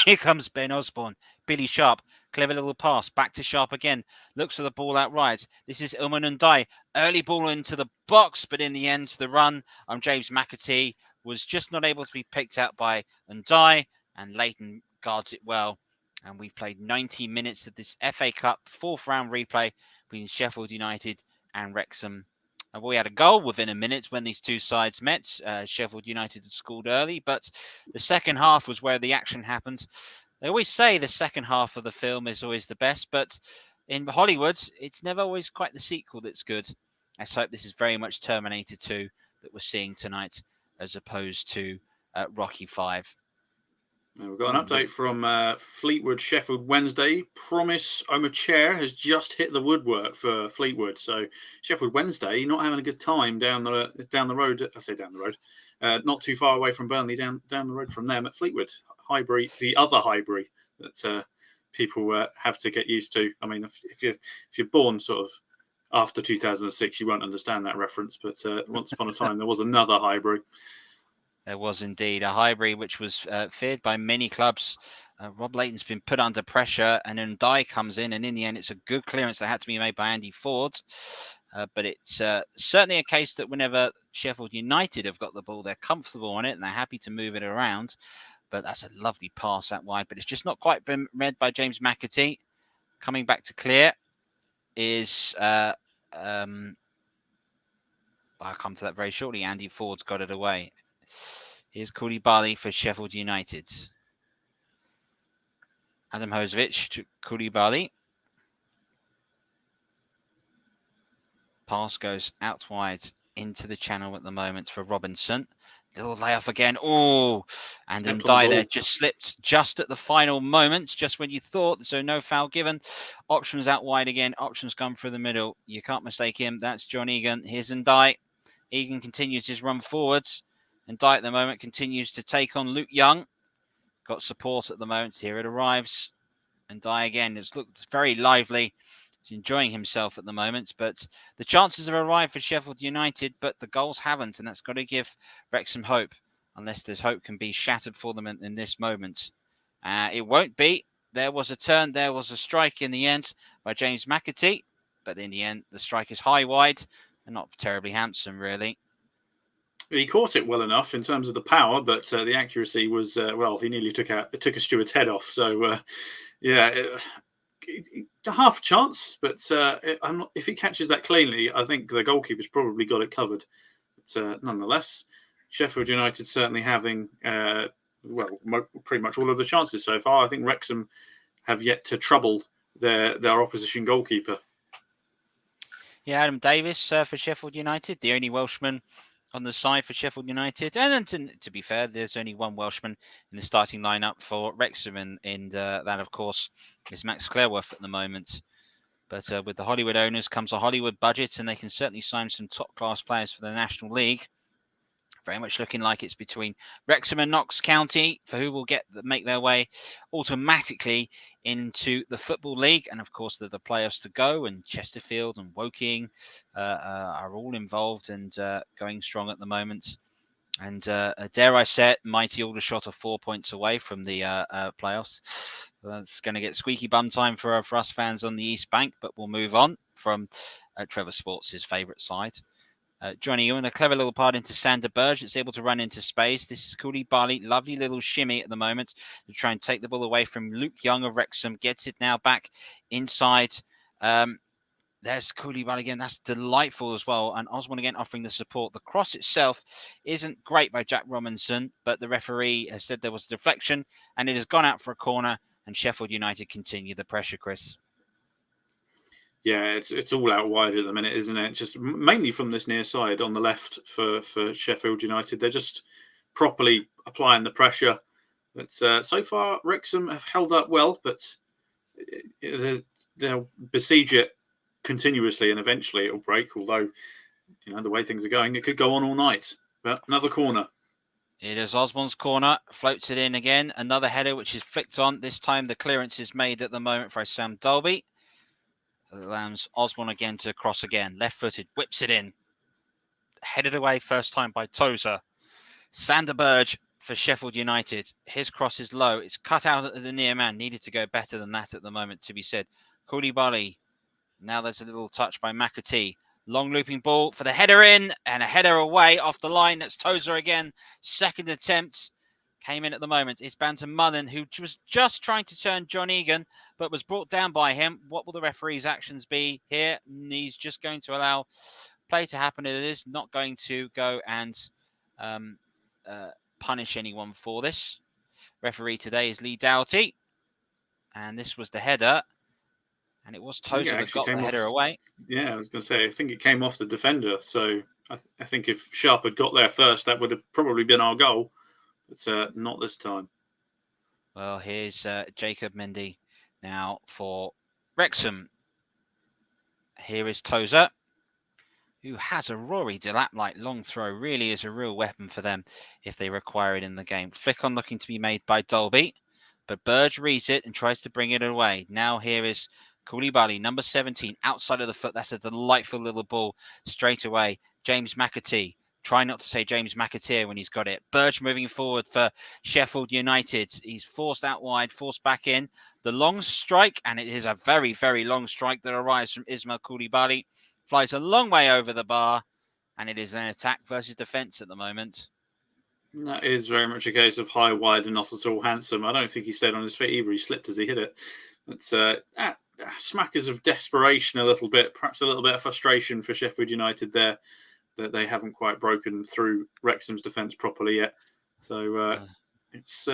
Here comes Ben Osborne. Billy Sharp. Clever little pass. Back to Sharp again. Looks for the ball outright. This is Ilman Ndiaye. Early ball into the box, but in the end, the run on James McAtee was just not able to be picked out by Ndiaye, and Leighton guards it well. And we've played 90 minutes of this FA Cup 4th round replay between Sheffield United and Wrexham. We had a goal within a minute when these two sides met. Sheffield United had scored early, but the second half was where the action happened. They always say the second half of the film is always the best, but in Hollywood, it's never always quite the sequel that's good. Let's hope this is very much Terminator 2 that we're seeing tonight, as opposed to Rocky 5. We've got an update from Fleetwood Sheffield Wednesday. Promise Omachair has just hit the woodwork for Fleetwood. So Sheffield Wednesday not having a good time down the road. I say down the road, not too far away from Burnley. Down the road from them at Fleetwood. Highbury, the other Highbury that people have to get used to. I mean, if you're born sort of after 2006, you won't understand that reference. But once upon a time, there was another Highbury. There was indeed a Highbury, which was feared by many clubs. Rob Layton's been put under pressure, and then Ndiaye comes in, and in the end, it's a good clearance that had to be made by Andy Ford. But it's certainly a case that whenever Sheffield United have got the ball, they're comfortable on it, and they're happy to move it around. But that's a lovely pass out wide, but it's just not quite been read by James McAtee. Coming back to clear is... I'll come to that very shortly. Andy Ford's got it away. Here's Koulibaly for Sheffield United. Adam Hosevic to Koulibaly. Pass goes out wide into the channel at the moment for Robinson. Little layoff again. Oh, and Ndiaye there just slipped just at the final moments, just when you thought, so no foul given. Options out wide again. Options come through the middle. You can't mistake him. That's John Egan. Here's Ndiaye. Egan continues his run forwards. Ndiaye at the moment continues to take on Luke Young. Got support at the moment. Here it arrives. Ndiaye again. It's looked very lively. He's enjoying himself at the moment. But the chances have arrived for Sheffield United, but the goals haven't. And that's got to give Wrexham hope, unless this hope can be shattered for them in this moment. It won't be. There was a turn. There was a strike in the end by James McAtee. But in the end, the strike is high wide and not terribly handsome, really. He caught it well enough in terms of the power, but the accuracy was he nearly took a steward's head off. So half a chance, but if he catches that cleanly, I think the goalkeeper's probably got it covered. But nonetheless, Sheffield United certainly having pretty much all of the chances so far. I think Wrexham have yet to trouble their opposition goalkeeper. Yeah, Adam Davis for Sheffield United, the only Welshman on the side for Sheffield United. And then to be fair, there's only one Welshman in the starting lineup for Wrexham, and that, of course, is Max Clareworth at the moment. But with the Hollywood owners comes a Hollywood budget, and they can certainly sign some top-class players for the National League. Very much looking like it's between Wrexham and Notts County for who will make their way automatically into the Football League. And of course, the playoffs to go, and Chesterfield and Woking are all involved and going strong at the moment. And dare I say it, mighty Aldershot are 4 points away from the playoffs. That's going to get squeaky bum time for us fans on the East Bank, but we'll move on from Trevor Sports' favourite side. Johnny Ewan, a clever little part into Sander Berge. It's able to run into space. This is Koulibaly. Lovely little shimmy at the moment to try and take the ball away from Luke Young of Wrexham. Gets it now back inside. There's Koulibaly again. That's delightful as well. And Osborne again offering the support. The cross itself isn't great by Jack Robinson, but the referee has said there was a deflection and it has gone out for a corner, and Sheffield United continue the pressure, Chris. Yeah, it's all out wide at the minute, isn't it? Just mainly from this near side on the left for Sheffield United. They're just properly applying the pressure. But so far, Wrexham have held up well, but they'll besiege it continuously, and eventually it'll break. Although, the way things are going, it could go on all night. But another corner. It is Osborne's corner, floats it in again. Another header which is flicked on. This time the clearance is made at the moment by Sam Dolby. Allows Osborne again to cross again. Left-footed, whips it in. Headed away first time by Tozer. Sander Berge for Sheffield United. His cross is low. It's cut out at the near man. Needed to go better than that at the moment, to be said. Koulibaly. Now there's a little touch by McAtee. Long looping ball for the header in and a header away off the line. That's Tozer again. Second attempt came in at the moment. It's Bantam Mullen, who was just trying to turn John Egan, but was brought down by him. What will the referee's actions be here? He's just going to allow play to happen. It is not going to go and punish anyone for this. Referee today is Lee Doughty. And this was the header. And it was Tozer that got the header away. Yeah, I was going to say, I think it came off the defender. So I think if Sharp had got there first, that would have probably been our goal. But not this time. Well, here's Jacob Mendy now for Wrexham. Here is Tozer, who has a Rory Delap-like long throw. Really is a real weapon for them if they require it in the game. Flick on looking to be made by Dolby. But Burge reads it and tries to bring it away. Now here is Koulibaly, number 17, outside of the foot. That's a delightful little ball straight away. James McAtee. Try not to say James McAteer when he's got it. Burge moving forward for Sheffield United. He's forced out wide, forced back in. The long strike, and it is a very, very long strike that arrives from Ismail Koulibaly. Flies a long way over the bar, and it is an attack versus defence at the moment. That is very much a case of high, wide, and not at all handsome. I don't think he stayed on his feet either. He slipped as he hit it. It's smackers of desperation a little bit, perhaps a little bit of frustration for Sheffield United there, that they haven't quite broken through Wrexham's defence properly yet. So it's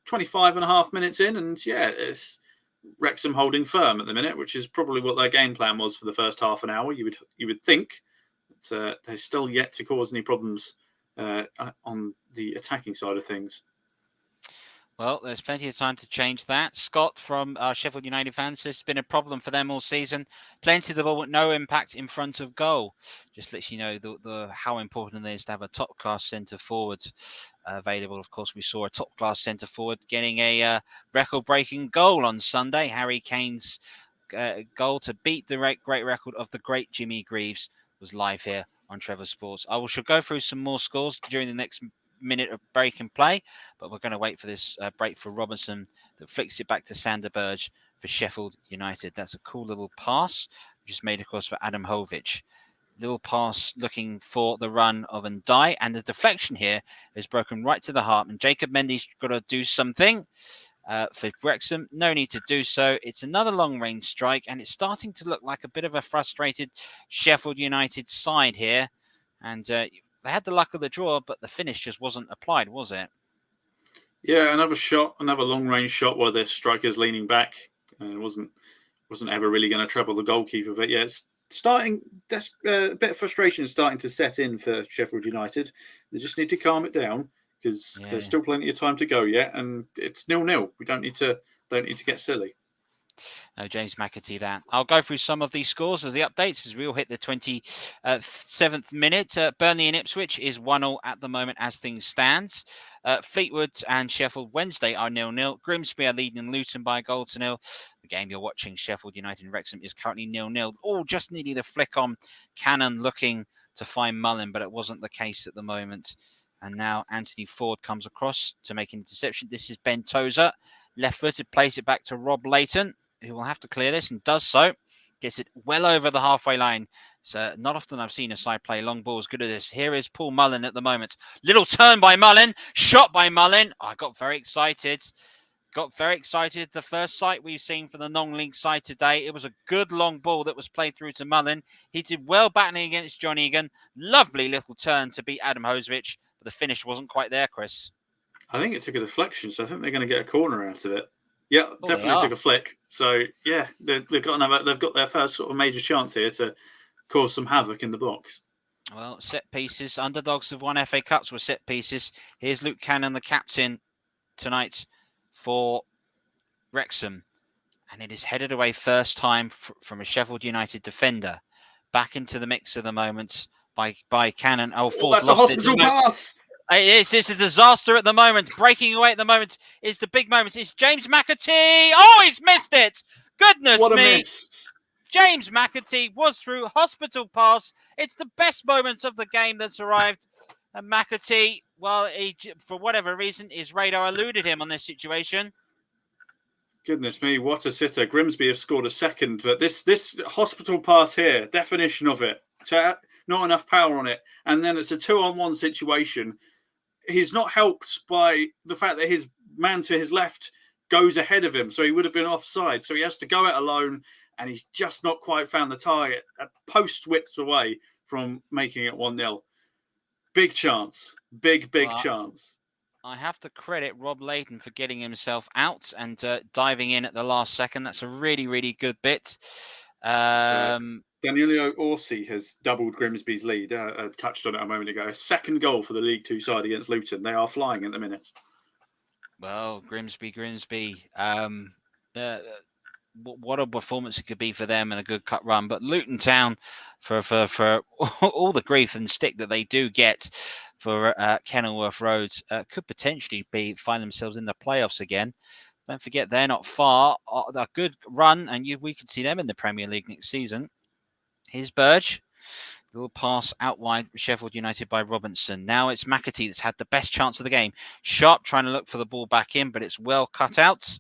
25 and a half minutes in, and it's Wrexham holding firm at the minute, which is probably what their game plan was for the first half an hour. You would think. But they're still yet to cause any problems on the attacking side of things. Well, there's plenty of time to change that. Scott from Sheffield United fans says it's been a problem for them all season. Plenty of the ball with no impact in front of goal. Just lets you know how important it is to have a top-class centre-forward available. Of course, we saw a top-class centre-forward getting a record-breaking goal on Sunday. Harry Kane's goal to beat the great record of the great Jimmy Greaves was live here on Trevor Sports. I shall go through some more scores during the next minute of break and play, but we're going to wait for this break for Robinson that flicks it back to Sander Berge for Sheffield United. That's a cool little pass, which is made, of course, for Adam Hovic. Little pass looking for the run of Ndai, and the deflection here is broken right to the heart, and Jacob Mendy's got to do something for Wrexham. No need to do so. It's another long-range strike, and it's starting to look like a bit of a frustrated Sheffield United side here, and they had the luck of the draw, but the finish just wasn't applied, was it? Yeah, another long-range shot where the striker's leaning back. It wasn't ever really going to trouble the goalkeeper. But yeah, it's starting. A bit of frustration is starting to set in for Sheffield United. They just need to calm it down because there's still plenty of time to go yet, and it's 0-0. We don't need to get silly. No, James McAtee that. I'll go through some of these scores as the updates as we all hit the 27th minute. Burnley and Ipswich is 1-0 at the moment as things stand. Fleetwood and Sheffield Wednesday are 0-0. Grimsby are leading Luton by a goal to 0. The game you're watching, Sheffield United and Wrexham, is currently 0-0. Oh, just needed a flick on Cannon looking to find Mullen, but it wasn't the case at the moment. And now Anthony Ford comes across to make an interception. This is Ben Tozer. Left-footed, plays it back to Rob Layton, who will have to clear this and does so. Gets it well over the halfway line. So not often I've seen a side play long ball as good as this. Here is Paul Mullen at the moment. Little turn by Mullen. Shot by Mullen. I got very excited. The first sight we've seen for the non-league side today. It was a good long ball that was played through to Mullen. He did well battling against John Egan. Lovely little turn to beat Adam Hovic, but the finish wasn't quite there, Chris. I think it took a deflection, so I think they're going to get a corner out of it. Yeah, definitely took a flick. So yeah, they've got their first sort of major chance here to cause some havoc in the box. Well, set pieces. Underdogs have won FA Cups with set pieces. Here's Luke Cannon, the captain tonight for Wrexham. And it is headed away first time from a Sheffield United defender. Back into the mix at the moment by Cannon. Oh, Ford That's a lost it. hospital pass. It's a disaster at the moment. Breaking away at the moment is the big moment. It's James McAtee. Oh, he's missed it. Goodness What a me. miss. James McAtee was through hospital pass. It's the best moment of the game that's arrived. And McAtee, well, for whatever reason, his radar eluded him on this situation. Goodness me, what a sitter. Grimsby have scored a second, but this hospital pass here, definition of it, not enough power on it. And then it's a 2-on-1 situation. He's not helped by the fact that his man to his left goes ahead of him, so he would have been offside. So he has to go it alone, and he's just not quite found the target. A post width away from making it 1-0. Big chance. Big chance. I have to credit Rob Layton for getting himself out and diving in at the last second. That's a really, really good bit. Danilo Orsi has doubled Grimsby's lead. Touched on it a moment ago. Second goal for the League Two side against Luton. They are flying at the minute. Well, Grimsby. What a performance it could be for them and a good cut run. But Luton Town, for all the grief and stick that they do get for Kenilworth Road, could potentially find themselves in the playoffs again. Don't forget, they're not far. A good run, and we could see them in the Premier League next season. Here's Burge. Little pass out wide, Sheffield United by Robinson. Now it's McAtee that's had the best chance of the game. Sharp trying to look for the ball back in, but it's well cut out.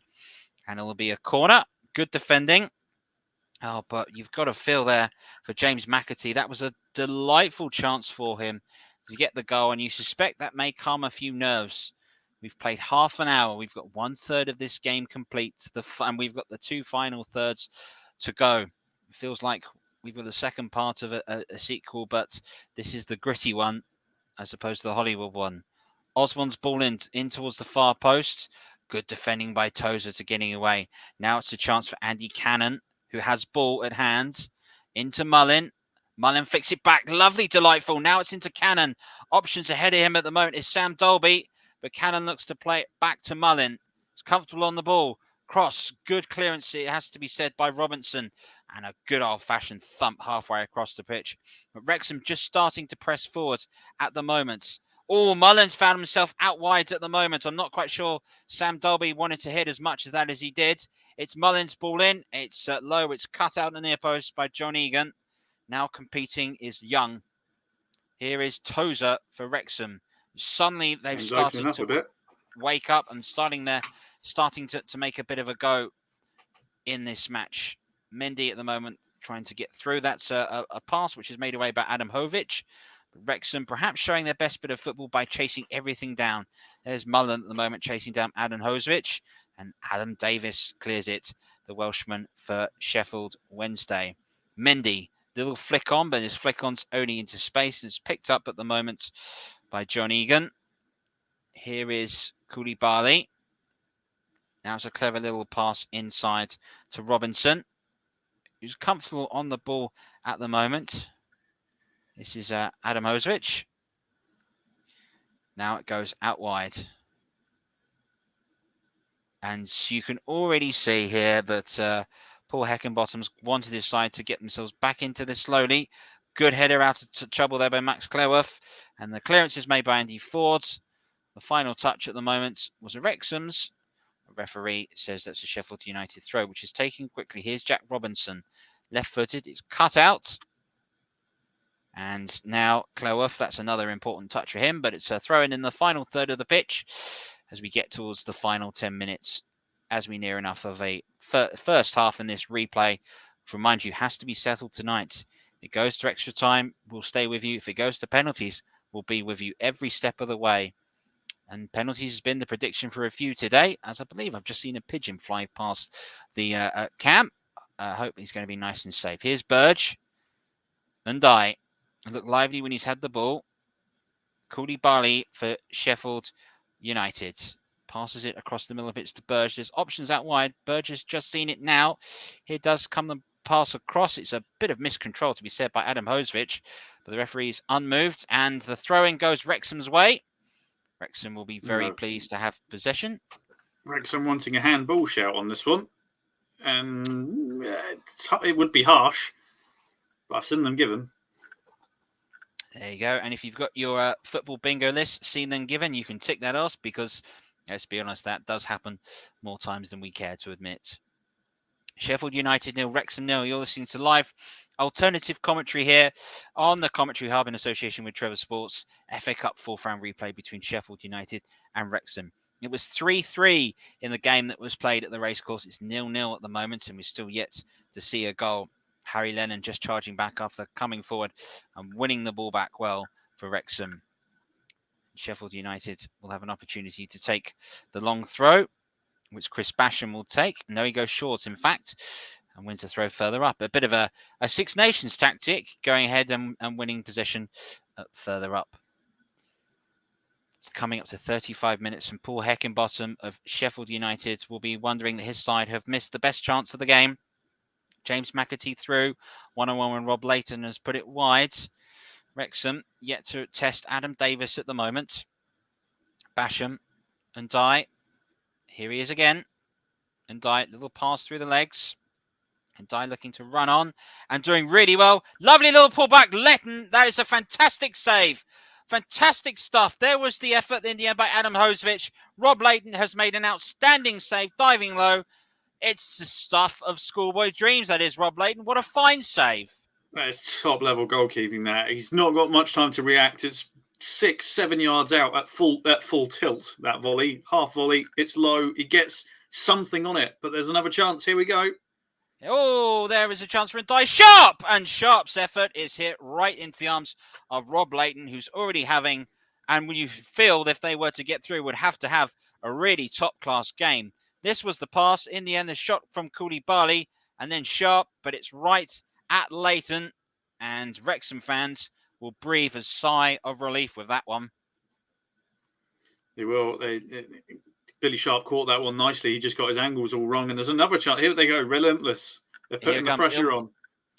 And it'll be a corner. Good defending. Oh, but you've got to feel there for James McAtee. That was a delightful chance for him to get the goal, and you suspect that may calm a few nerves. We've played half an hour. We've got 1/3 of this game complete, and we've got the 2 final thirds to go. It feels like we've got the second part of a sequel, but this is the gritty one as opposed to the Hollywood one. Osmond's ball in towards the far post. Good defending by Tozer to getting away. Now it's a chance for Andy Cannon, who has ball at hand. Into Mullin. Mullin flicks it back. Lovely, delightful. Now it's into Cannon. Options ahead of him at the moment is Sam Dolby, but Cannon looks to play it back to Mullin. It's comfortable on the ball. Cross. Good clearance, it has to be said, by Robinson. And a good old-fashioned thump halfway across the pitch. But Wrexham just starting to press forward at the moment. Oh, Mullin's found himself out wide at the moment. I'm not quite sure Sam Dolby wanted to hit as much of that as he did. It's Mullin's ball in. It's low. It's cut out in the near post by John Egan. Now competing is Young. Here is Tozer for Wrexham. Suddenly they've started to wake up and starting to make a bit of a go in this match. Mendy at the moment trying to get through. That's a pass which is made away by Adam Hovic. Wrexham perhaps showing their best bit of football by chasing everything down. There's Mullen at the moment chasing down Adam Hovic, and Adam Davis clears it, the Welshman for Sheffield Wednesday. Mendy, little flick on, but his flick on's only into space, and it's picked up at the moment by John Egan. Here is Koulibaly. Now it's a clever little pass inside to Robinson, who's comfortable on the ball at the moment. This is Adam Hovic. Now it goes out wide. And you can already see here that Paul Heckenbottom's wanted his side to get themselves back into this slowly. Good header out of trouble there by Max Cleworth. And the clearance is made by Andy Ford. The final touch at the moment was a Wrexham's. The referee says that's a Sheffield United throw, which is taken quickly. Here's Jack Robinson. Left-footed. It's cut out. And now Cleworth, that's another important touch for him, but it's a throw in the final third of the pitch as we get towards the final 10 minutes, as we near enough of a first half in this replay, which, remind you, has to be settled tonight. If it goes to extra time, we'll stay with you. If it goes to penalties, we'll be with you every step of the way. And penalties has been the prediction for a few today, as I believe I've just seen a pigeon fly past the camp. I hope he's going to be nice and safe. Here's Burge. Ndai. Look lively when he's had the ball. Koulibaly for Sheffield United. Passes it across the middle of it to Burge. There's options out wide. Burge has just seen it now. Here does come the pass across. It's a bit of miscontrol to be said by Adam Hosevich, but the referee's unmoved, and the throw-in goes Wrexham's way. Wrexham will be very pleased to have possession. Wrexham wanting a handball shout on this one. And it would be harsh, but I've seen them given. There you go. And if you've got your football bingo list, seen them given, you can tick that off because, let's be honest, that does happen more times than we care to admit. Sheffield United 0, Wrexham 0. You're listening to live alternative commentary here on the Commentary Hub in association with Trevor Sports. FA Cup 4th round replay between Sheffield United and Wrexham. It was 3-3 in the game that was played at the racecourse. It's 0-0 at the moment, and we're still yet to see a goal. Harry Lennon just charging back after coming forward and winning the ball back well for Wrexham. Sheffield United will have an opportunity to take the long throw, which Chris Basham will take. No, he goes short, in fact, and wins the throw further up. A bit of a Six Nations tactic, going ahead and winning possession further up. Coming up to 35 minutes, and Paul Heckingbottom of Sheffield United will be wondering that his side have missed the best chance of the game. James McAtee through, one-on-one when Rob Layton has put it wide. Wrexham yet to test Adam Davis at the moment. Basham and Dye. Here he is again. And Dye, little pass through the legs. And Dye looking to run on and doing really well. Lovely little pullback. Letton, that is a fantastic save. Fantastic stuff. There was the effort in the end by Adam Hosevich. Rob Layton has made an outstanding save, diving low. It's the stuff of schoolboy dreams, that is, Rob Layton. What a fine save. That is top-level goalkeeping there. He's not got much time to react. It's 6-7 yards out at full tilt, that volley. Half volley, it's low. He gets something on it, but there's another chance. Here we go. Oh, there is a chance for a die. Sharp! And Sharp's effort is hit right into the arms of Rob Layton, who's already having, and when you feel if they were to get through, would have to have a really top-class game. This was the pass. In the end, the shot from Koulibaly, and then Sharp, but it's right at Layton, and Wrexham fans will breathe a sigh of relief with that one. They will. Billy Sharp caught that one nicely. He just got his angles all wrong. And there's another chance. Here they go. Relentless. They're putting the pressure on.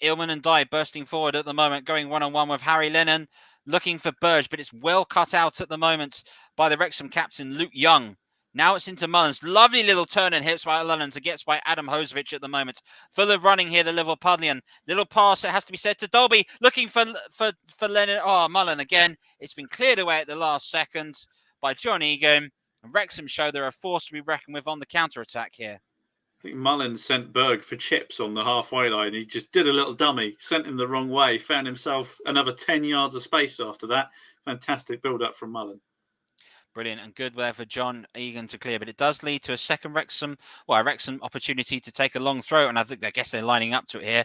Illman and Dye bursting forward at the moment, going one-on-one with Harry Lennon, looking for Burge, but it's well cut out at the moment by the Wrexham captain, Luke Young. Now it's into Mullins. Lovely little turn and hits by Mullins. It gets by Adam Hosevich at the moment. Full of running here, the Liverpudlian. Little pass, it has to be said to Dolby. Looking for Lennon. Oh, Mullen again. It's been cleared away at the last second by John Egan. And Wrexham show they're a force to be reckoned with on the counter-attack here. I think Mullins sent Berg for chips on the halfway line. He just did a little dummy, sent him the wrong way, found himself another 10 yards of space after that. Fantastic build-up from Mullen. Brilliant and good there for John Egan to clear, but it does lead to a second Wrexham opportunity to take a long throw, and I guess they're lining up to it here.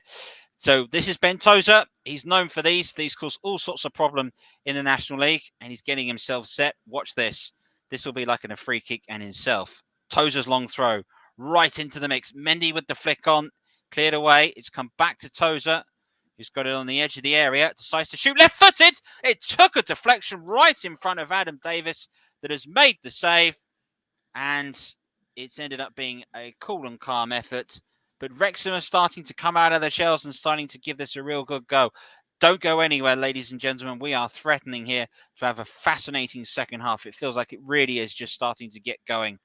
So this is Ben Tozer. He's known for these. These cause all sorts of problem in the National League, and he's getting himself set. Watch this. This will be like a free kick and himself. Tozer's long throw right into the mix. Mendy with the flick on, cleared away. It's come back to Tozer, who's got it on the edge of the area. Decides to shoot left-footed. It took a deflection right in front of Adam Davis that has made the save, and it's ended up being a cool and calm effort. But Wrexham are starting to come out of their shells and starting to give this a real good go. Don't go anywhere, ladies and gentlemen. We are threatening here to have a fascinating second half. It feels like it really is just starting to get going.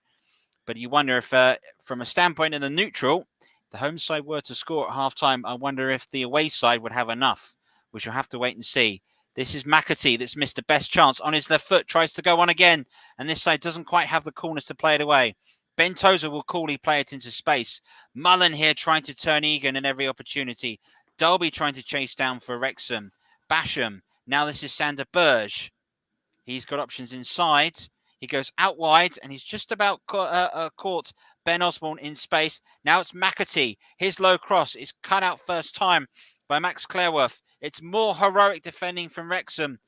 But you wonder if, from a standpoint in the neutral, the home side were to score at half-time, I wonder if the away side would have enough. We shall have to wait and see. This is McAtee that's missed the best chance on his left foot, tries to go on again, and this side doesn't quite have the coolness to play it away. Ben Tozer will coolly play it into space. Mullen here trying to turn Egan in every opportunity. Dolby trying to chase down for Wrexham. Basham. Now this is Sander Burge. He's got options inside. He goes out wide, and he's just about caught Ben Osborne in space. Now it's McAtee. His low cross is cut out first time by Max Clareworth. It's more heroic defending from Wrexham.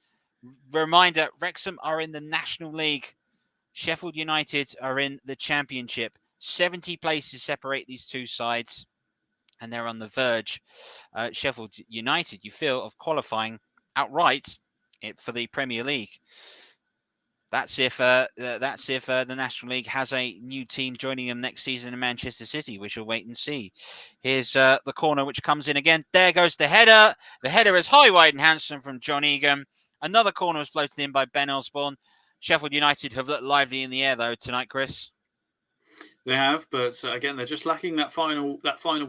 Reminder, Wrexham are in the National League. Sheffield United are in the Championship. 70 places separate these two sides, and they're on the verge. Sheffield United, you feel, of qualifying outright for the Premier League. That's if the National League has a new team joining them next season in Manchester City, which we'll wait and see. Here's the corner, which comes in again. There goes the header. The header is high, wide, and handsome from John Egan. Another corner was floated in by Ben Osborne. Sheffield United have looked lively in the air, though, tonight, Chris. They have, but again, they're just lacking that final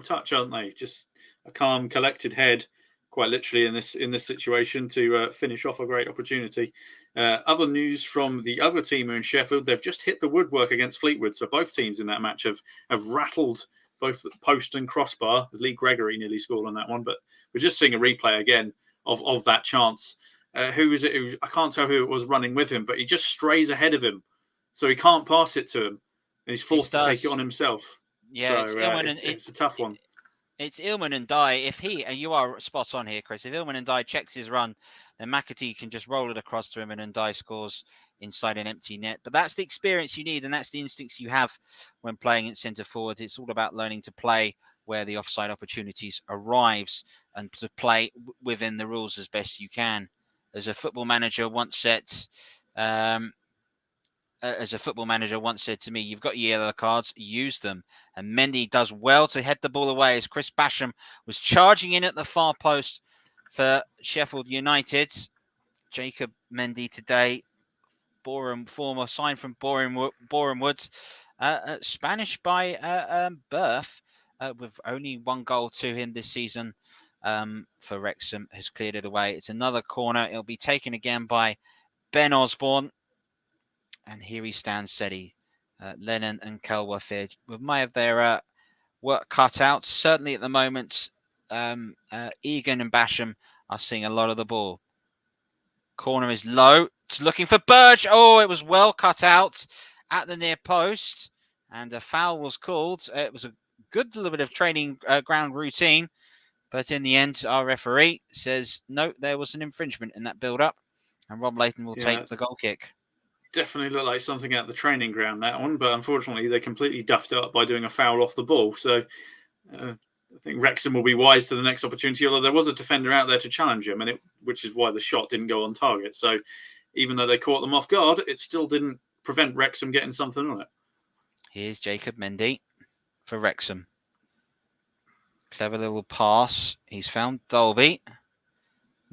touch, aren't they? Just a calm, collected head, quite literally in this situation, to finish off a great opportunity. Other news from the other team in Sheffield: they've just hit the woodwork against Fleetwood. So both teams in that match have rattled both the post and crossbar. Lee Gregory nearly scored on that one, but we're just seeing a replay again of that chance. Who was it? I can't tell who it was running with him, but he just strays ahead of him, so he can't pass it to him, and he's forced to take it on himself. Yeah, so it's a tough one. It's Ilman and Dye. If he, and you are spot on here, Chris, if Ilman and Dye checks his run, then McAtee can just roll it across to him and Dye scores inside an empty net. But that's the experience you need, and that's the instincts you have when playing at centre forward. It's all about learning to play where the offside opportunities arrives and to play within the rules as best you can. As a football manager once said, to me, you've got your yellow cards, use them. And Mendy does well to head the ball away as Chris Basham was charging in at the far post for Sheffield United. Jacob Mendy today, former sign from Boreham Woods, Spanish by birth, with only one goal to him this season for Wrexham, has cleared it away. It's another corner. It'll be taken again by Ben Osborne. And here he stands steady. Lennon and Kelworth might have their work cut out. Certainly at the moment, Egan and Basham are seeing a lot of the ball. Corner is low. It's looking for Burge. Oh, it was well cut out at the near post. And a foul was called. It was a good little bit of training ground routine. But in the end, our referee says, no, there was an infringement in that build-up. And Rob Layton will take the goal kick. Definitely looked like something out the training ground, that one, but unfortunately they completely duffed it up by doing a foul off the ball. So I think Wrexham will be wise to the next opportunity, although there was a defender out there to challenge him, which is why the shot didn't go on target. So even though they caught them off guard, it still didn't prevent Wrexham getting something on it. Here's Jacob Mendy for Wrexham. Clever little pass. He's found Dolby.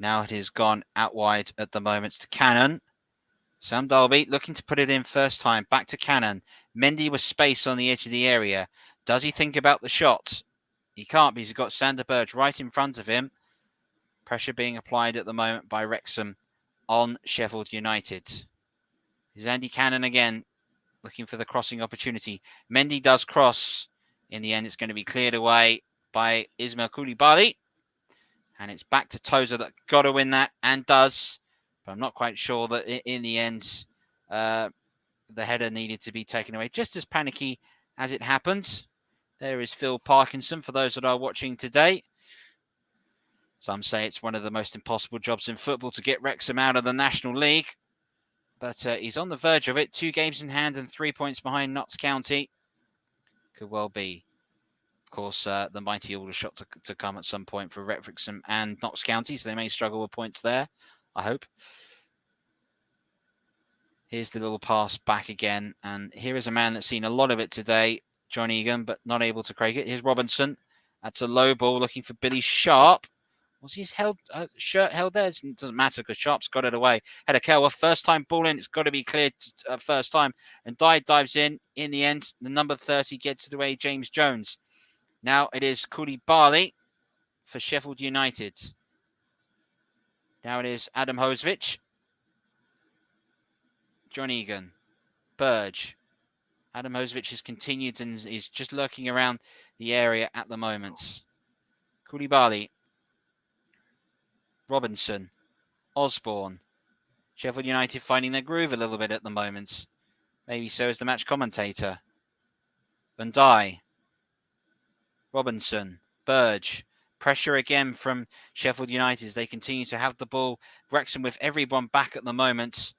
Now it has gone out wide at the moment to Cannon. Sam Dalby looking to put it in first time. Back to Cannon. Mendy with space on the edge of the area. Does he think about the shot? He can't because he's got Sander Burge right in front of him. Pressure being applied at the moment by Wrexham on Sheffield United. Here's Andy Cannon again, looking for the crossing opportunity. Mendy does cross. In the end, it's going to be cleared away by Ismail Koulibaly. And it's back to Tozer that got to win that and does. But I'm not quite sure that in the end, the header needed to be taken away. Just as panicky as it happened. There is Phil Parkinson for those that are watching today. Some say it's one of the most impossible jobs in football to get Wrexham out of the National League. But he's on the verge of it. 2 games in hand and 3 points behind Notts County. Could well be. Of course, the mighty Aldershot to come at some point for Wrexham and Notts County. So they may struggle with points there, I hope. Here's the little pass back again. And here is a man that's seen a lot of it today, John Egan, but not able to crack it. Here's Robinson. That's a low ball looking for Billy Sharp. Was his shirt held there? It doesn't matter because Sharp's got it away. Had a Kelworth. First time ball in. It's got to be cleared first time. And dives in. In the end, the number 30 gets it away, James Jones. Now it is Koulibaly for Sheffield United. Now it is Adam Hosevich. John Egan. Burge. Adam Hosevich has continued and is just lurking around the area at the moment. Koulibaly. Robinson. Osborne. Sheffield United finding their groove a little bit at the moment. Maybe so is the match commentator. Van Dijk. Robinson. Burge. Pressure again from Sheffield United as they continue to have the ball. Wrexham with everyone back at the moment.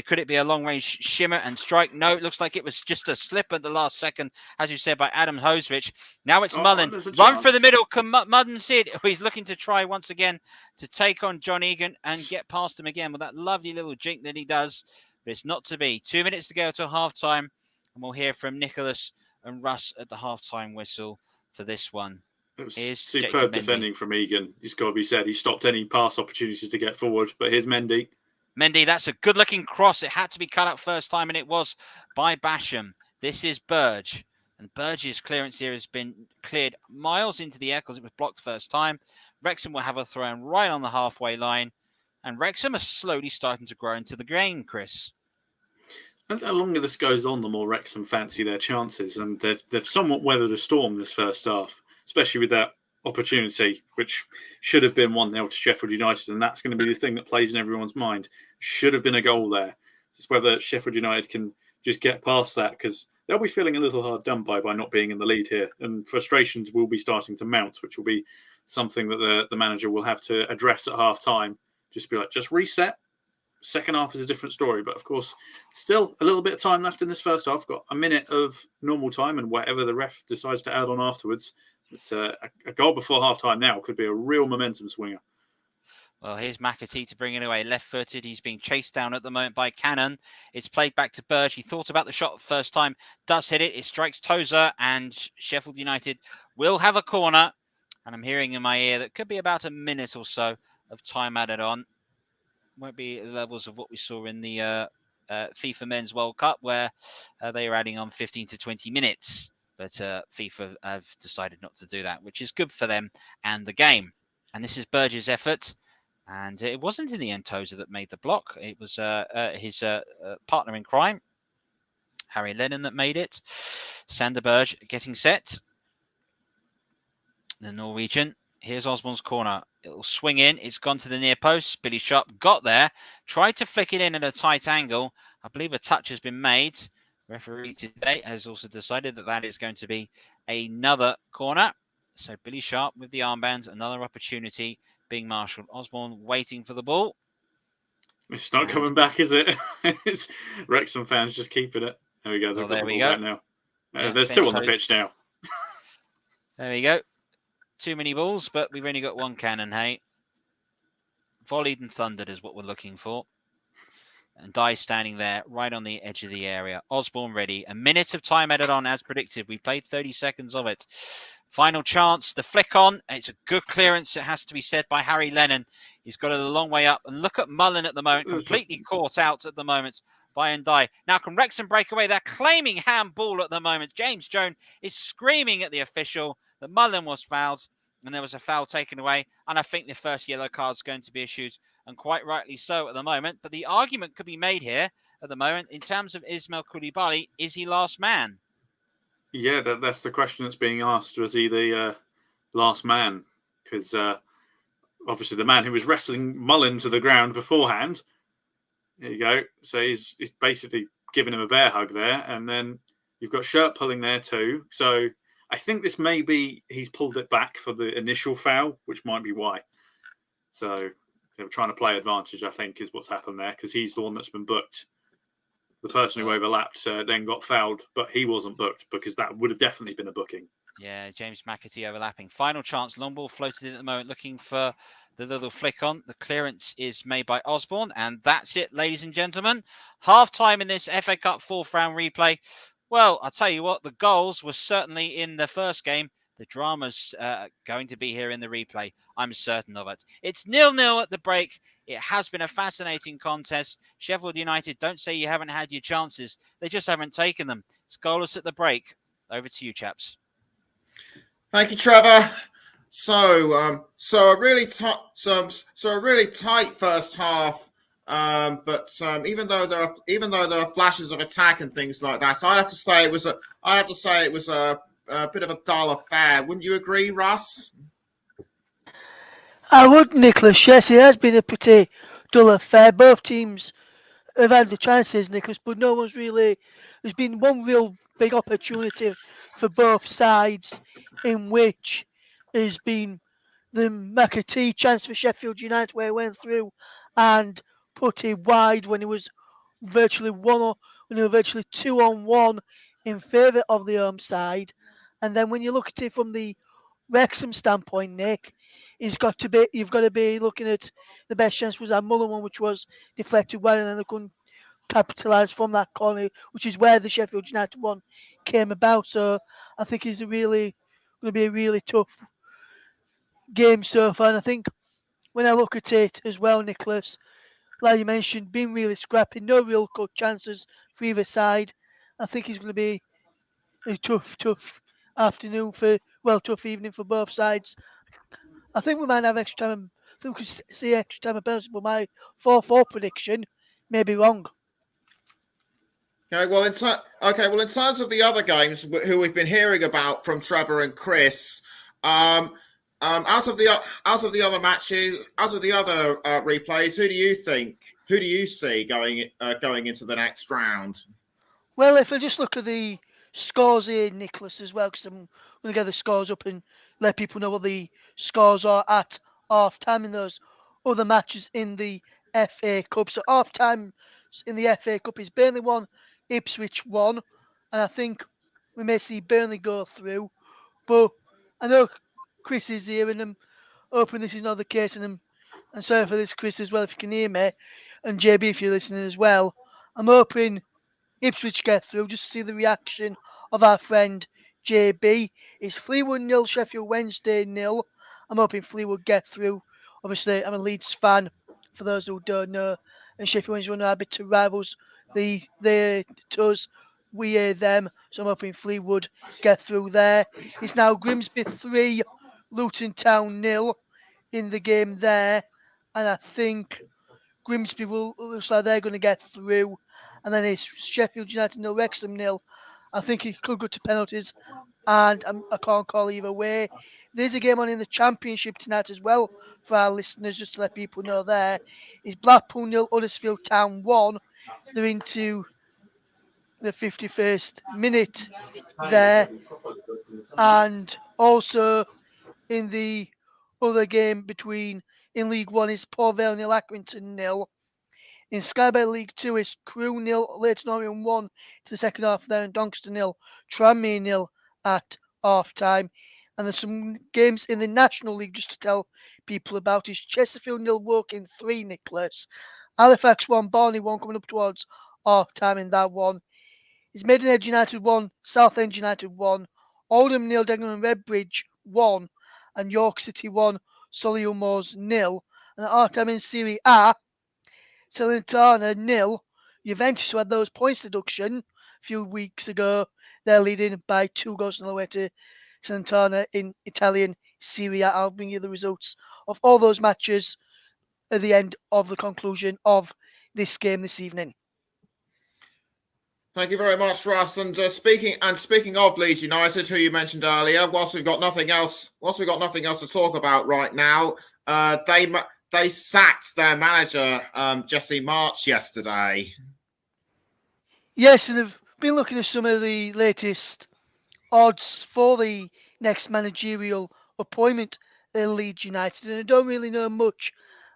Could it be a long-range shimmer and strike? No, it looks like it was just a slip at the last second, as you said, by Adam Hosevich. Now it's Mullen. Run for the middle. Can Mullen see it? He's looking to try once again to take on John Egan and get past him again with that lovely little jink that he does. but it's not to be. 2 minutes to go till half-time, and we'll hear from Nicholas and Russ at the half-time whistle for this one. It was Here's superb Jacob defending from Egan. It's got to be said. He stopped any pass opportunities to get forward. But here's Mendy. Mendy, that's a good-looking cross. It had to be cut out first time, and it was by Basham. This is Burge. And Burge's clearance here has been cleared miles into the air because it was blocked first time. Wrexham will have a throw in right on the halfway line. And Wrexham are slowly starting to grow into the game, Chris. And the longer this goes on, the more Wrexham fancy their chances. And they've somewhat weathered a storm this first half, especially with that opportunity, which should have been 1-0 to Sheffield United. And that's going to be the thing that plays in everyone's mind. Should have been a goal there. It's whether Sheffield United can just get past that, because they'll be feeling a little hard done by not being in the lead here. And frustrations will be starting to mount, which will be something that the manager will have to address at half-time. Just be like, just reset. Second half is a different story. But, of course, still a little bit of time left in this first half. Got a minute of normal time, and whatever the ref decides to add on afterwards. It's a goal before half-time now could be a real momentum swinger. Well, here's McAtee to bring it away. Left-footed. He's being chased down at the moment by Cannon. It's played back to Burge. He thought about the shot first time. Does hit it. It strikes Tozer, and Sheffield United will have a corner. And I'm hearing in my ear that could be about a minute or so of time added on. Won't be levels of what we saw in the FIFA Men's World Cup, where they are adding on 15 to 20 minutes. But FIFA have decided not to do that, which is good for them and the game. And this is Burge's effort. And it wasn't in the end Tozer that made the block. It was his partner in crime, Harry Lennon, that made it. Sander Burge getting set. The Norwegian. Here's Osborne's corner. It'll swing in. It's gone to the near post. Billy Sharp got there. Tried to flick it in at a tight angle. I believe a touch has been made. Referee today has also decided that is going to be another corner. So Billy Sharp with the armband. Another opportunity being marshalled. Osborne waiting for the ball. It's not coming back, is it? It's Wrexham fans just keeping it. There we go. They've got the ball back now. There's two on the pitch now. There we go. Too many balls, but we've only got one cannon, hey. Volleyed and thundered is what we're looking for. And Dye standing there right on the edge of the area. Osborne ready. A minute of time added on as predicted. We played 30 seconds of it. Final chance. The flick on. It's a good clearance, it has to be said, by Harry Lennon. He's got it a long way up. And look at Mullen at the moment. Completely caught out at the moment by Ndai. Now can Wrexham break away? They're claiming handball at the moment. James Jones is screaming at the official that Mullen was fouled. And there was a foul taken away. And I think the first yellow card is going to be issued. And quite rightly so at the moment. But the argument could be made here at the moment in terms of Ismail Koulibaly. Is he last man? Yeah, that's the question that's being asked. Was he the last man? Because obviously the man who was wrestling Mullen to the ground beforehand. There you go. So he's basically giving him a bear hug there. And then you've got Shirt pulling there too. So I think this may be he's pulled it back for the initial foul, which might be why. So they were trying to play advantage, I think, is what's happened there, because he's the one that's been booked. The person who overlapped then got fouled, but he wasn't booked because that would have definitely been a booking. Yeah, James McAtee overlapping. Final chance. Long ball floated in at the moment, looking for the little flick on. The clearance is made by Osborne, and that's it, ladies and gentlemen. Half time in this FA Cup fourth round replay. Well, I'll tell you what, the goals were certainly in the first game. The drama's going to be here in the replay. I'm certain of it. It's 0-0 at the break. It has been a fascinating contest. Sheffield United, don't say you haven't had your chances. They just haven't taken them. It's goalless at the break. Over to you, chaps. Thank you, Trevor. So a really tight first half. But even though there are flashes of attack and things like that, I'd have to say it was a bit of a dull affair. Wouldn't you agree, Russ? I would, Nicholas. Yes, it has been a pretty dull affair. Both teams have had the chances, Nicholas, but no one's really. There's been one real big opportunity for both sides, in which has been the McAtee chance for Sheffield United, where he went through and put it wide when it was virtually 2-on-1 in favour of the home side. And then when you look at it from the Wrexham standpoint, Nick, you've got to be looking at the best chance was that Mullen one, which was deflected well, and then they couldn't capitalise from that corner, which is where the Sheffield United one came about. So I think it's going to be a really tough game so far. And I think when I look at it as well, Nicholas, like you mentioned, being really scrappy, no real good chances for either side. I think it's going to be a tough afternoon tough evening for both sides. I think we might have extra time. I think we could see extra time of penalty, but my 4-4 prediction may be wrong. Okay, well, in terms of the other games who we've been hearing about from Trevor and Chris, out of the other matches, out of the other replays, who do you see going into the next round? Well, if I just look at the scores here, Nicholas, as well, because I'm going to get the scores up and let people know what the scores are at half time in those other matches in the FA Cup. So half time in the FA Cup is Burnley 1, Ipswich 1, and I think we may see Burnley go through. But I know Chris is here, and I'm hoping this is not the case, and sorry for this, Chris, as well, if you can hear me, and JB, if you're listening as well. I'm hoping Ipswich get through, just to see the reaction of our friend JB. It's Fleetwood 0, Sheffield Wednesday 0. I'm hoping Fleetwood get through. Obviously, I'm a Leeds fan, for those who don't know, and Sheffield Wednesday one of our bitter rivals. They us, we hear them, so I'm hoping Fleetwood get through there. It's now Grimsby 3, Luton Town 0 in the game there, and I think Grimsby looks like they're going to get through, and then it's Sheffield United 0, Wrexham 0. I think it could go to penalties, and I can't call either way. There's a game on in the Championship tonight as well for our listeners, just to let people know there. It's Blackpool 0, Huddersfield Town 1. They're into the 51st minute there, and also in the other game in League One is Port Vale 0, Accrington 0. In Sky Bet League 2, it's Crewe 0, Leyton Orient 1 to the second half there, and Doncaster 0, Tranmere 0 at half time. And there's some games in the National League just to tell people about. It's Chesterfield 0, Woking 3, Nicholas. Halifax 1, Barney 1 coming up towards half time in that one. It's Maidenhead United 1, Southend United 1, Oldham 0, Dagenham and Redbridge 1, and York City 1, Solihull Moors 0. And at half time in Serie A, Salernitana 0. Juventus, who had those points deduction a few weeks ago, they're leading by 2 goals on the way to Salernitana in Italian Serie A. I'll bring you the results of all those matches at the end of the conclusion of this game this evening. Thank you very much, Russ. And speaking of Leeds United, who you mentioned earlier, whilst we've got nothing else to talk about right now, they sacked their manager Jesse March yesterday. Yes, and I've been looking at some of the latest odds for the next managerial appointment at Leeds United, and I don't really know much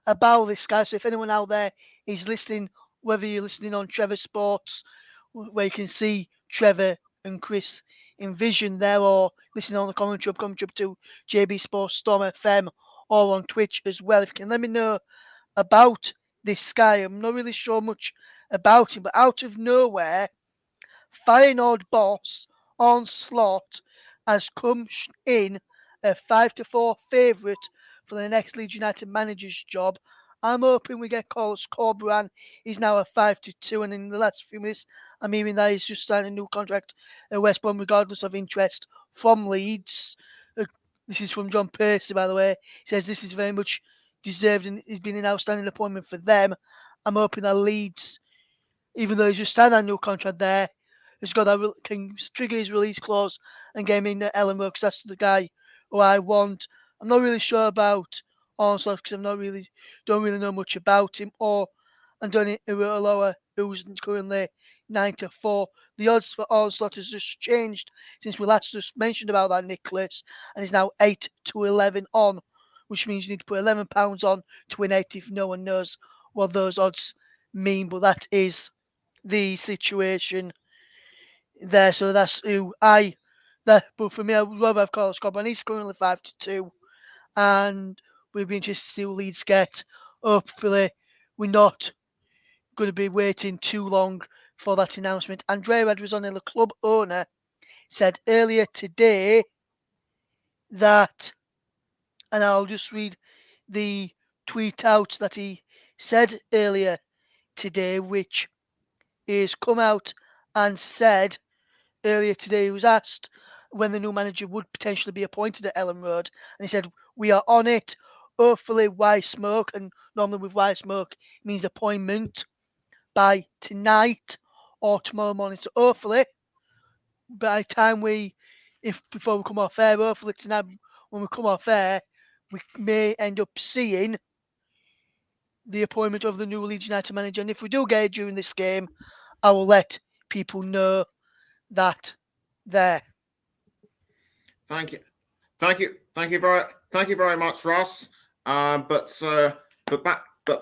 about this guy. So if anyone out there is listening, whether you're listening on Trevor Sports, where you can see Trevor and Chris in vision there, or listening on the commentary up to JB Sports Storm FM, or on Twitch as well, if you can let me know about this guy. I'm not really sure much about him, but out of nowhere, Feyenoord boss Onslaught has come in a 5-4 favourite for the next Leeds United manager's job. I'm hoping we get Carlos Corberan. He's now a 5-2, and in the last few minutes, I'm hearing that he's just signed a new contract at West Brom, regardless of interest from Leeds. This is from John Percy, by the way. He says this is very much deserved, and he's been an outstanding appointment for them. I'm hoping that Leeds, even though he's just signed that new contract there, has got that can trigger his release clause and get him in at Ellenborough, because that's the guy who I want. I'm not really sure about Onslaught because don't really know much about him, or Andoni Iraola, who's currently 9-4. The odds for Onslaught has just changed since we last just mentioned about that, Nicholas, and is now 8-11 on, which means you need to put £11 on to win 8 if no one knows what those odds mean, but that is the situation there. So that's who but for me, I would rather have Carlos Cobb, and he's currently 5-2, and we'd be interested to see who Leeds get. Hopefully, we're not going to be waiting too long for that announcement. Andrea Radrizzoni, the club owner, said earlier today that, and I'll just read the tweet out that he said earlier today, which is come out and said earlier today, he was asked when the new manager would potentially be appointed at Ellen Road, and he said, "We are on it. Hopefully, why smoke?" And normally with why smoke it means appointment by tonight or tomorrow morning. So hopefully, by the time before we come off air, hopefully tonight when we come off air, we may end up seeing the appointment of the new Leeds United manager. And if we do get it during this game, I will let people know that there. Thank you very much, Ross. But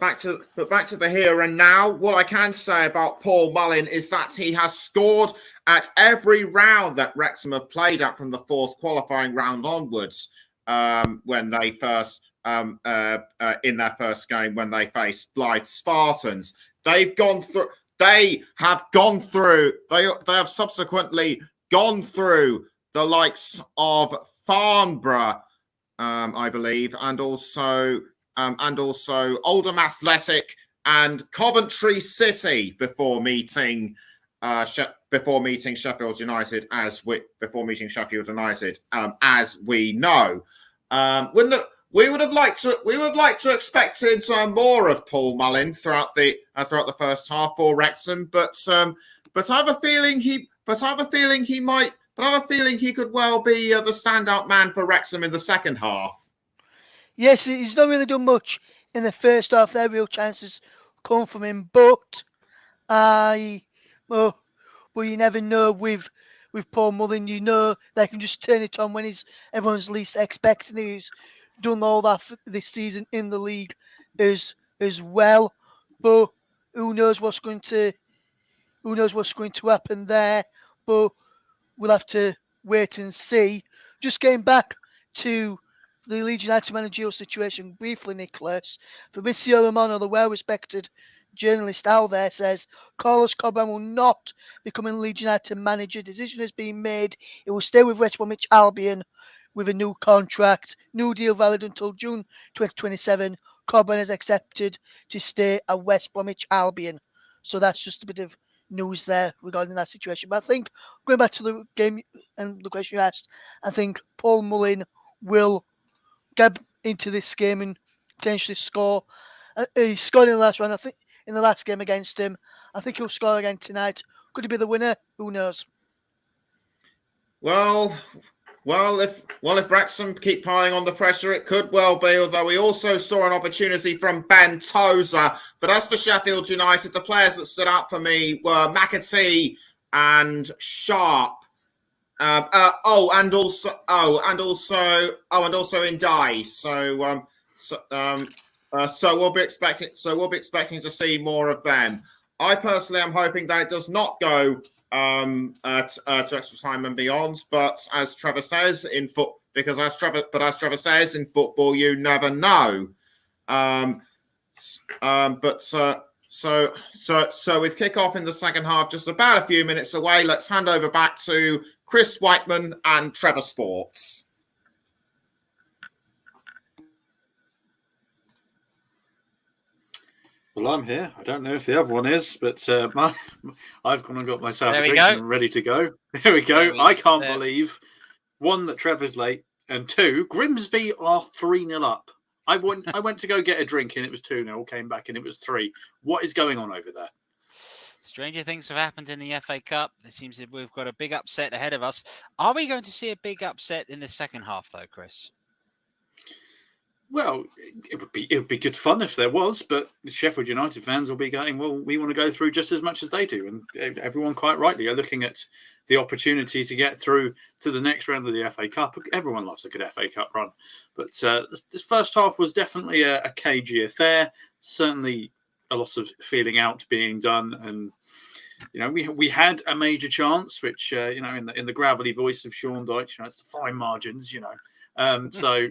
back to the here and now. What I can say about Paul Mullin is that he has scored at every round that Wrexham have played at from the fourth qualifying round onwards. When they first in their first game when they faced Blythe Spartans, they have subsequently gone through the likes of Farnborough, I believe, and also Oldham Athletic and Coventry City before meeting Sheffield United, as we know. We would have liked to expected more of Paul Mullin throughout the first half for Wrexham, but I have a feeling he could well be the standout man for Wrexham in the second half. Yes, he's not really done much in the first half. Their real chances come from him, but you never know with Paul Mullin. You know they can just turn it on when everyone's least expecting. He's done all that this season in the league as well. But who knows what's going to happen there? But we'll have to wait and see. Just getting back to the Leeds United managerial situation briefly, Nicholas. Fabrizio Romano, the well-respected journalist out there, says Carlos Corberan will not become a Leeds United manager. Decision has been made. He will stay with West Bromwich Albion with a new contract. New deal valid until June 2027. Corberan has accepted to stay at West Bromwich Albion. So that's just a bit of news there regarding that situation. But I think, going back to the game and the question you asked, I think Paul Mullin will get into this game and potentially score. He scored in the last round. I think in the last game against him. I think he'll score again tonight. Could he be the winner? Who knows? Well, if Wrexham keep piling on the pressure, it could well be, although we also saw an opportunity from Ben Tozer. But as for Sheffield United, the players that stood out for me were McAtee and Sharp. And also Indai. So we'll be expecting to see more of them. I personally am hoping that it does not go to extra time and beyond, but as Trevor says in football, you never know. So with kick-off in the second half, just about a few minutes away, let's hand over back to Chris Whiteman and Trevor Sports. Well, I'm here. I don't know if the other one is, but I've gone and got myself There a we drink go. and I'm ready to go. There we go. I can't believe, one, that Trevor's late, and two, Grimsby are 3-0 up. I went to go get a drink and it was 2-0, came back and it was 3. What is going on over there? Stranger things have happened in the FA Cup. It seems that we've got a big upset ahead of us. Are we going to see a big upset in the second half, though, Chris? Well, it would be good fun if there was, but the Sheffield United fans will be going, well, we want to go through just as much as they do. And everyone quite rightly are looking at the opportunity to get through to the next round of the FA Cup. Everyone loves a good FA Cup run. But this first half was definitely a cagey affair. Certainly a lot of feeling out being done. And, you know, we had a major chance, which, you know, in the gravelly voice of Sean Dyche, you know, it's the fine margins, you know. So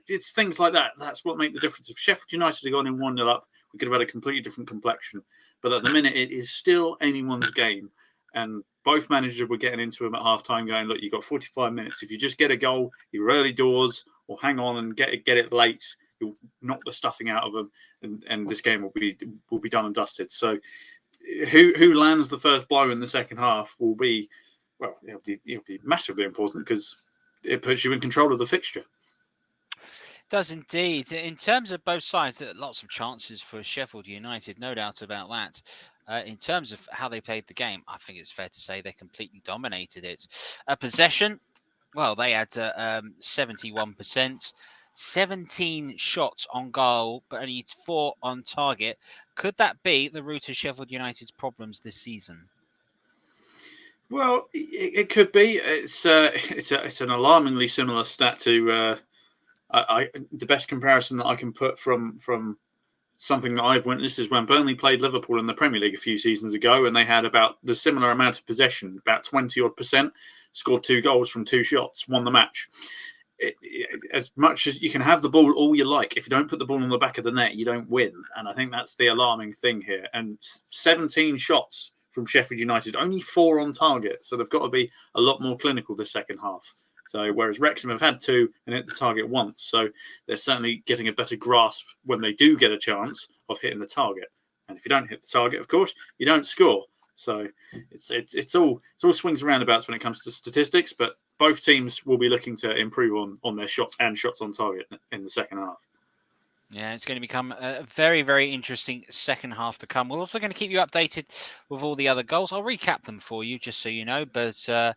it's things like that. That's what make the difference. If Sheffield United had gone in 1-0 up it could have had a completely different complexion. But at the minute, it is still anyone's game. And both managers were getting into him at half-time going, look, you've got 45 minutes. If you just get a goal, you're early doors, or hang on and get it late, you'll knock the stuffing out of them, and this game will be done and dusted. So who lands the first blow in the second half will be, well, it'll be massively important because it puts you in control of the fixture. Does indeed. In terms of both sides, there are lots of chances for Sheffield United, no doubt about that. In terms of how they played the game, I think it's fair to say they completely dominated it. Possession, well, they had 71%, 17 shots on goal, but only 4 on target. Could that be the root of Sheffield United's problems this season? Well, it could be. It's an alarmingly similar stat to the best comparison that I can put from something that I've witnessed is when Burnley played Liverpool in the Premier League a few seasons ago, and they had about the similar amount of possession, about 20-odd%, scored 2 goals from 2 shots, won the match. As much as you can have the ball all you like, if you don't put the ball on the back of the net, you don't win. And I think that's the alarming thing here. And 17 shots from Sheffield United, only 4 on target. So they've got to be a lot more clinical this second half. So whereas Wrexham have had 2 and hit the target once. So they're certainly getting a better grasp when they do get a chance of hitting the target. And if you don't hit the target, of course, you don't score. So it's all swings and roundabouts when it comes to statistics, but both teams will be looking to improve on their shots and shots on target in the second half. Yeah, it's going to become a very, very interesting second half to come. We're also going to keep you updated with all the other goals. I'll recap them for you just so you know, but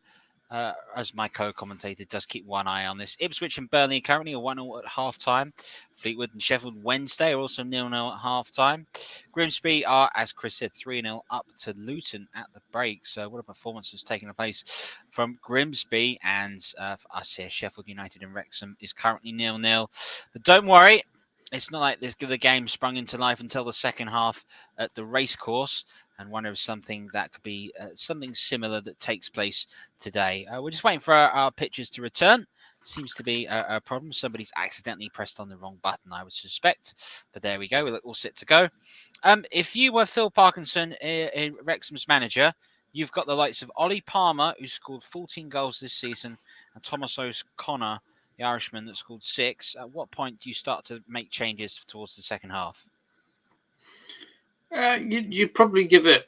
as my co-commentator does keep one eye on this. Ipswich and Burnley currently are 1-0 at half-time. Fleetwood and Sheffield Wednesday are also 0-0 at half-time. Grimsby are, as Chris said, 3-0 up to Luton at the break. So what a performance has taken place from Grimsby. And for us here, Sheffield United and Wrexham is currently 0-0. But don't worry, it's not like the game sprung into life until the second half at the racecourse. And wonder if something that could be something similar that takes place today. We're just waiting for our pitchers to return. Seems to be a problem. Somebody's accidentally pressed on the wrong button, I would suspect. But there we go. We're all set to go. If you were Phil Parkinson, Wrexham's manager, you've got the likes of Ollie Palmer, who scored 14 goals this season, and Thomas O'Connor, the Irishman, that scored 6. At what point do you start to make changes towards the second half? You probably give it.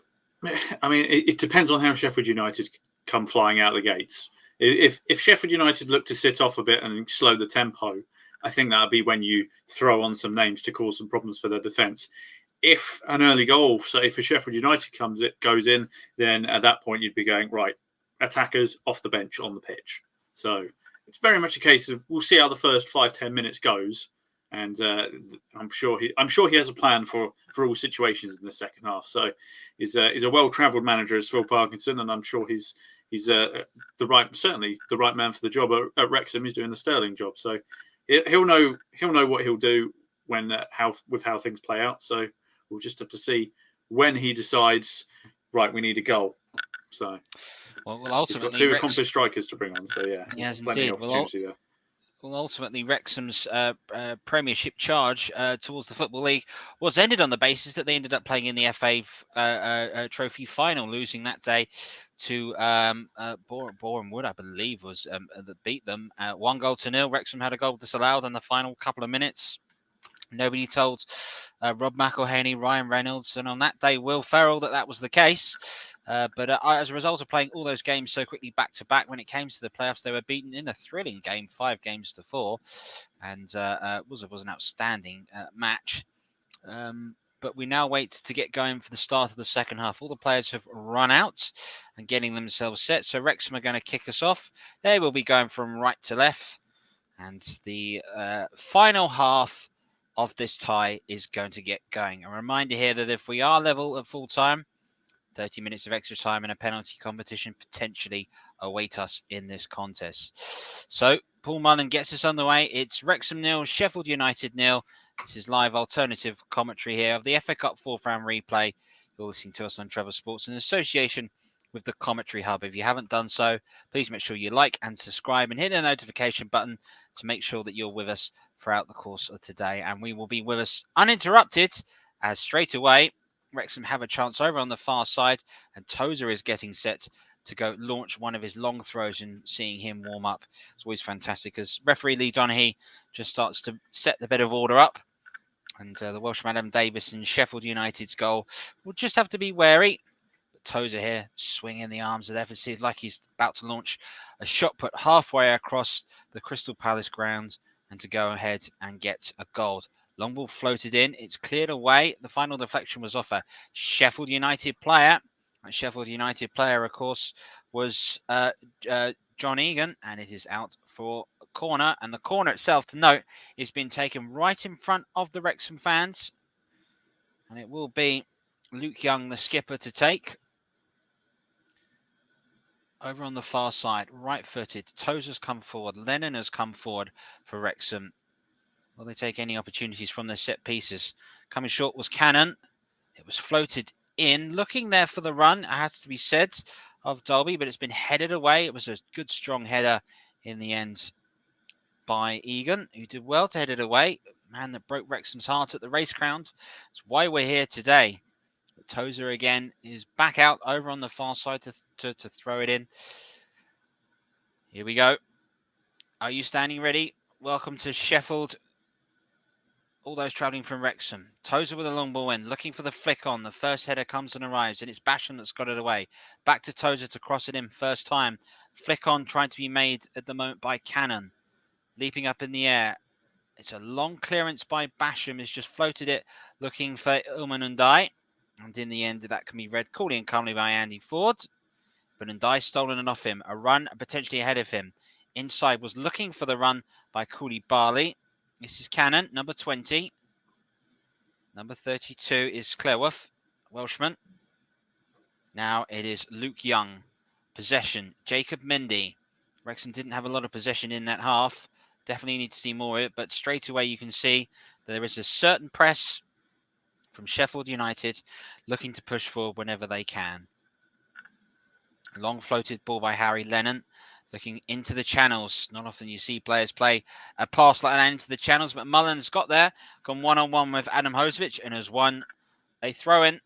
I mean, it depends on how Sheffield United come flying out of the gates. If Sheffield United look to sit off a bit and slow the tempo, I think that'll be when you throw on some names to cause some problems for their defence. If an early goal, say for Sheffield United goes in, then at that point you'd be going right, attackers off the bench on the pitch. So it's very much a case of we'll see how the first 5-10 minutes goes. And I'm sure he has a plan for all situations in the second half. So he's a well-travelled manager as Phil Parkinson, and I'm sure he's the right man for the job at Wrexham. He's doing the sterling job, so he'll know what he'll do when how things play out. So we'll just have to see when he decides. Right, we need a goal. So well ultimately, he's got 2 accomplished strikers to bring on. So yeah, yes, plenty indeed. of opportunity there. Well, ultimately, Wrexham's Premiership charge towards the Football League was ended on the basis that they ended up playing in the FA Trophy final, losing that day to Boreham Wood, I believe, was that beat them 1-0. Wrexham had a goal disallowed in the final couple of minutes. Nobody told Rob McElhaney, Ryan Reynolds, and on that day, Will Ferrell, that was the case. But as a result of playing all those games so quickly back-to-back, when it came to the playoffs, they were beaten in a thrilling game, 5-4, and was an outstanding match. But we now wait to get going for the start of the second half. All the players have run out and getting themselves set. So Wrexham are going to kick us off. They will be going from right to left. And the final half of this tie is going to get going. A reminder here that if we are level at full time, 30 minutes of extra time and a penalty competition potentially await us in this contest. So Paul Mullen gets us underway. It's Wrexham 0, Sheffield United 0. This is live alternative commentary here of the FA Cup 4th round replay. You're listening to us on Trevor Sports in association with the Commentary Hub. If you haven't done so, please make sure you like and subscribe and hit the notification button to make sure that you're with us throughout the course of today. And we will be with us uninterrupted as straight away Wrexham have a chance over on the far side, and Tozer is getting set to go launch one of his long throws, and seeing him warm up, it's always fantastic as referee Lee Donaghy just starts to set the bit of order up. And the Welshman Adam Davis in Sheffield United's goal will just have to be wary. But Tozer here swinging the arms of Everton like he's about to launch a shot put halfway across the Crystal Palace grounds and to go ahead and get a goal. Long ball floated in. It's cleared away. The final deflection was off a Sheffield United player. That Sheffield United player, of course, was John Egan, and it is out for a corner. And the corner itself, to note, is being taken right in front of the Wrexham fans. And it will be Luke Young, the skipper, to take. Over on the far side, right-footed. Tozer's come forward. Lennon has come forward for Wrexham. Will they take any opportunities from their set pieces? Coming short was Cannon. It was floated in. Looking there for the run, it has to be said, of Dolby, but it's been headed away. It was a good, strong header in the end by Egan, who did well to head it away. Man that broke Wrexham's heart at the race ground. That's why we're here today. But Tozer again is back out over on the far side to throw it in. Here we go. Are you standing ready? Welcome to Sheffield. All those travelling from Wrexham. Tozer with a long ball in, looking for the flick on. The first header comes and arrives, and it's Basham that's got it away. Back to Tozer to cross it in first time. Flick on trying to be made at the moment by Cannon. Leaping up in the air. It's a long clearance by Basham. He's just floated it, looking for Ilman Ndai. And in the end, that can be read coolly and calmly by Andy Ford. But Ndai stolen it off him. A run potentially ahead of him. Inside was looking for the run by Cooley Barley. This is Cannon, number 20. Number 32 is Cleworth, Welshman. Now it is Luke Young. Possession, Jacob Mendy. Wrexham didn't have a lot of possession in that half. Definitely need to see more of it, but straight away you can see that there is a certain press from Sheffield United looking to push forward whenever they can. Long floated ball by Harry Lennon. Looking into the channels. Not often you see players play a pass like that into the channels, but Mullins got there, gone one-on-one with Adam Hosevic, and has won a throw-in.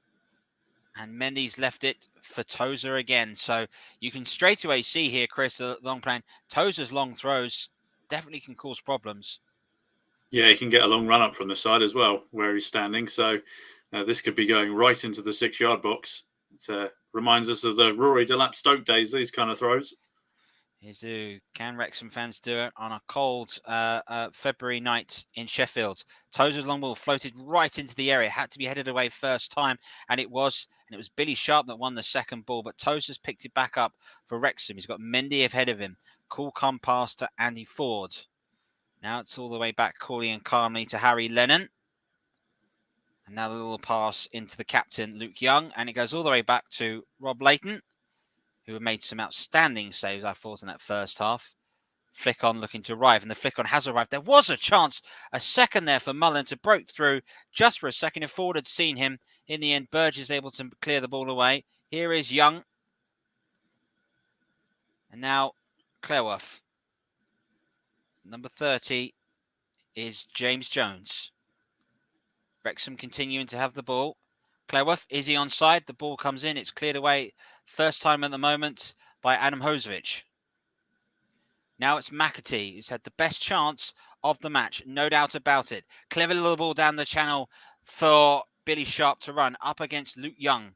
And Mendy's left it for Tozer again. So you can straight away see here, Chris, the long plan. Tozer's long throws definitely can cause problems. Yeah, he can get a long run-up from the side as well, where he's standing. So this could be going right into the 6-yard box. It reminds us of the Rory Delap Stoke days, these kind of throws. Can Wrexham fans do it on a cold February night in Sheffield? Tozer's long ball floated right into the area. It had to be headed away first time, and it was. And it was Billy Sharp that won the second ball, but Tozer's picked it back up for Wrexham. He's got Mendy ahead of him. Cool come pass to Andy Ford. Now it's all the way back coolly and calmly to Harry Lennon. And now the little pass into the captain, Luke Young, and it goes all the way back to Rob Layton, who made some outstanding saves, I thought, in that first half. Flick on looking to arrive, and the flick on has arrived. There was a chance, a second there for Mullen to break through just for a second if Ford had seen him. In the end, Burge is able to clear the ball away. Here is Young. And now Cleworth. Number 30 is James Jones. Wrexham continuing to have the ball. Cleworth, is he onside? The ball comes in. It's cleared away. First time at the moment by Adam Hosevic. Now it's McAtee, who's had the best chance of the match. No doubt about it. Clever little ball down the channel for Billy Sharp to run up against Luke Young.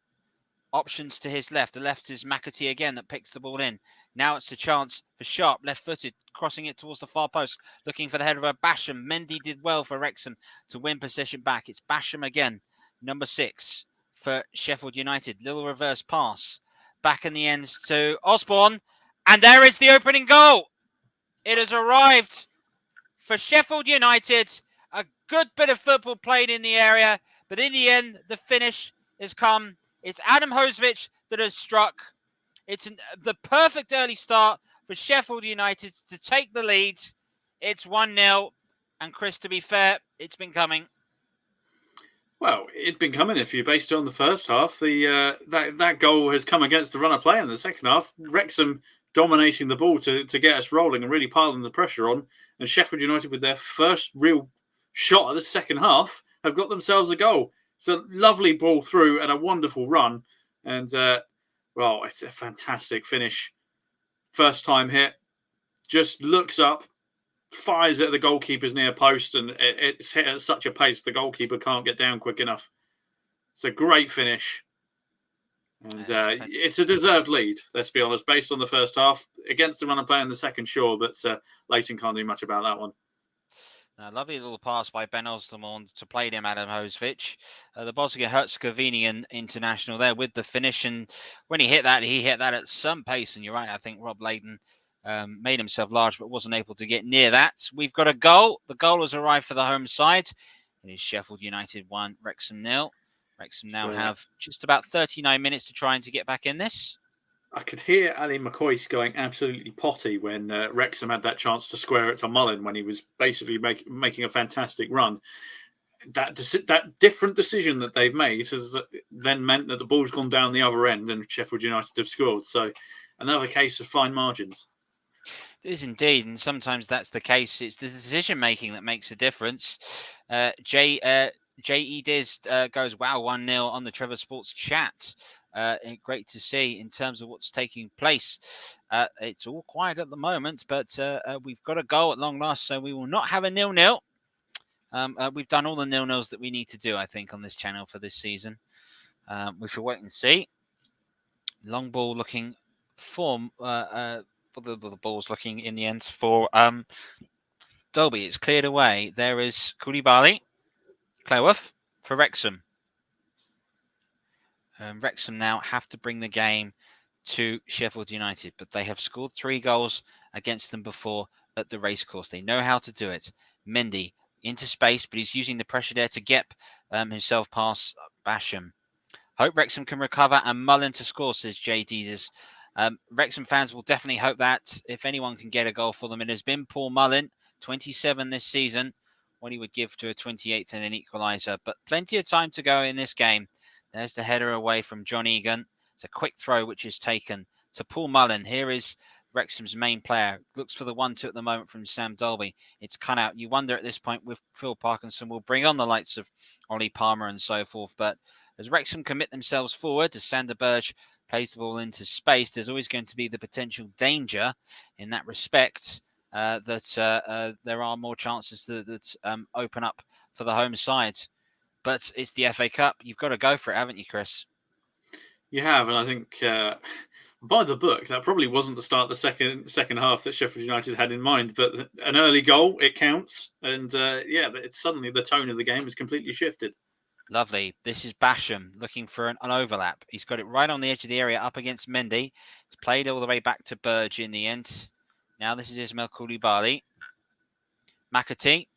Options to his left. The left is McAtee again that picks the ball in. Now it's a chance for Sharp, left-footed, crossing it towards the far post, looking for the header of Basham. Mendy did well for Wrexham to win possession back. It's Basham again, number 6 for Sheffield United. Little reverse pass. Back in the ends to Osborne. And there is the opening goal. It has arrived for Sheffield United. A good bit of football played in the area. But in the end, the finish has come. It's Adam Hosevic that has struck. It's the perfect early start for Sheffield United to take the lead. It's 1-0. And Chris, to be fair, it's been coming. Well, it'd been coming if you based it on the first half. That goal has come against the run of play in the second half. Wrexham dominating the ball to get us rolling and really piling the pressure on. And Sheffield United, with their first real shot of the second half, have got themselves a goal. It's a lovely ball through and a wonderful run. And, well, it's a fantastic finish. First time hit, just looks up, fires at the goalkeeper's near post, and it's hit at such a pace the goalkeeper can't get down quick enough. It's a great finish. And it's a deserved lead, let's be honest, based on the first half. Against the runner play in the second, sure, but Leighton can't do much about that one. A lovely little pass by Ben Ostermond to play him Adam Hosevic, the Bosnia-Herzegovinian international there with the finish. And when he hit that at some pace. And you're right, I think Rob Leighton made himself large but wasn't able to get near that. We've got a goal. The goal has arrived for the home side. It is Sheffield United 1, Wrexham 0. Wrexham now have just about 39 minutes to try and to get back in this. I could hear Ali McCoy's going absolutely potty when Wrexham had that chance to square it to Mullin when he was basically making a fantastic run. That different decision that they've made has then meant that the ball's gone down the other end and Sheffield United have scored. So another case of fine margins. It is indeed, and sometimes that's the case. It's the decision-making that makes a difference. J.E. Diz goes, wow, 1-0 on the Trevor Sports chat. Great to see in terms of what's taking place. It's all quiet at the moment, but we've got a goal at long last, so we will not have a 0-0. We've done all the 0-0s that we need to do, I think, on this channel for this season. We shall wait and see. Long ball looking for... the ball's looking in the end for Dolby. It's cleared away. There is Koulibaly. Cleworth for Wrexham. Wrexham now have to bring the game to Sheffield United, but they have scored 3 goals against them before at the racecourse. They know how to do it. Mendy into space, but he's using the pressure there to get himself past Basham. Hope Wrexham can recover and Mullin to score, says JD. Wrexham fans will definitely hope that if anyone can get a goal for them, it has been Paul Mullin, 27 this season, what he would give to a 28th and an equaliser. But plenty of time to go in this game. There's the header away from John Egan. It's a quick throw which is taken to Paul Mullin. Here is Wrexham's main player. Looks for the 1-2 at the moment from Sam Dolby. It's cut out. You wonder at this point with Phil Parkinson will bring on the likes of Ollie Palmer and so forth. But as Wrexham commit themselves forward, as Sander Berge plays the ball into space, there's always going to be the potential danger in that respect that there are more chances that open up for the home side. But it's the FA Cup. You've got to go for it, haven't you, Chris? You have, and I think by the book, that probably wasn't the start of the second half that Sheffield United had in mind. But an early goal, it counts, and it's suddenly the tone of the game has completely shifted. Lovely. This is Basham looking for an overlap. He's got it right on the edge of the area up against Mendy. He's played all the way back to Burge in the end. Now this is Ismail Koulibaly. McAtee.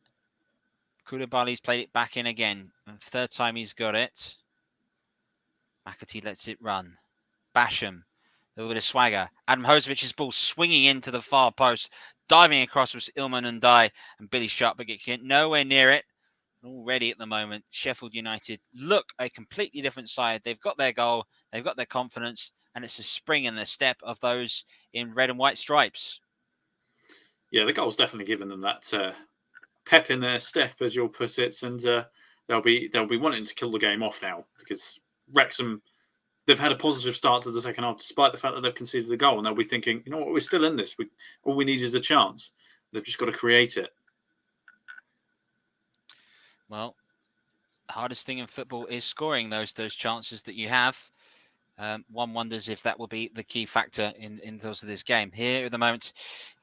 Koulibaly's played it back in again. And third time he's got it. McAtee lets it run. Basham. A little bit of swagger. Adam Hosevic's ball swinging into the far post. Diving across was Ilman Ndiaye and Billy Sharp, but get nowhere near it. Already at the moment, Sheffield United look a completely different side. They've got their goal. They've got their confidence. And it's a spring in the step of those in red and white stripes. Yeah, the goal's definitely given them that pep in their step, as you'll put it, and they'll be wanting to kill the game off now because Wrexham, they've had a positive start to the second half despite the fact that they've conceded the goal, and they'll be thinking, you know what, we're still in this. All we need is a chance. They've just got to create it. Well, the hardest thing in football is scoring those chances that you have. One wonders if that will be the key factor in those of this game. Here at the moment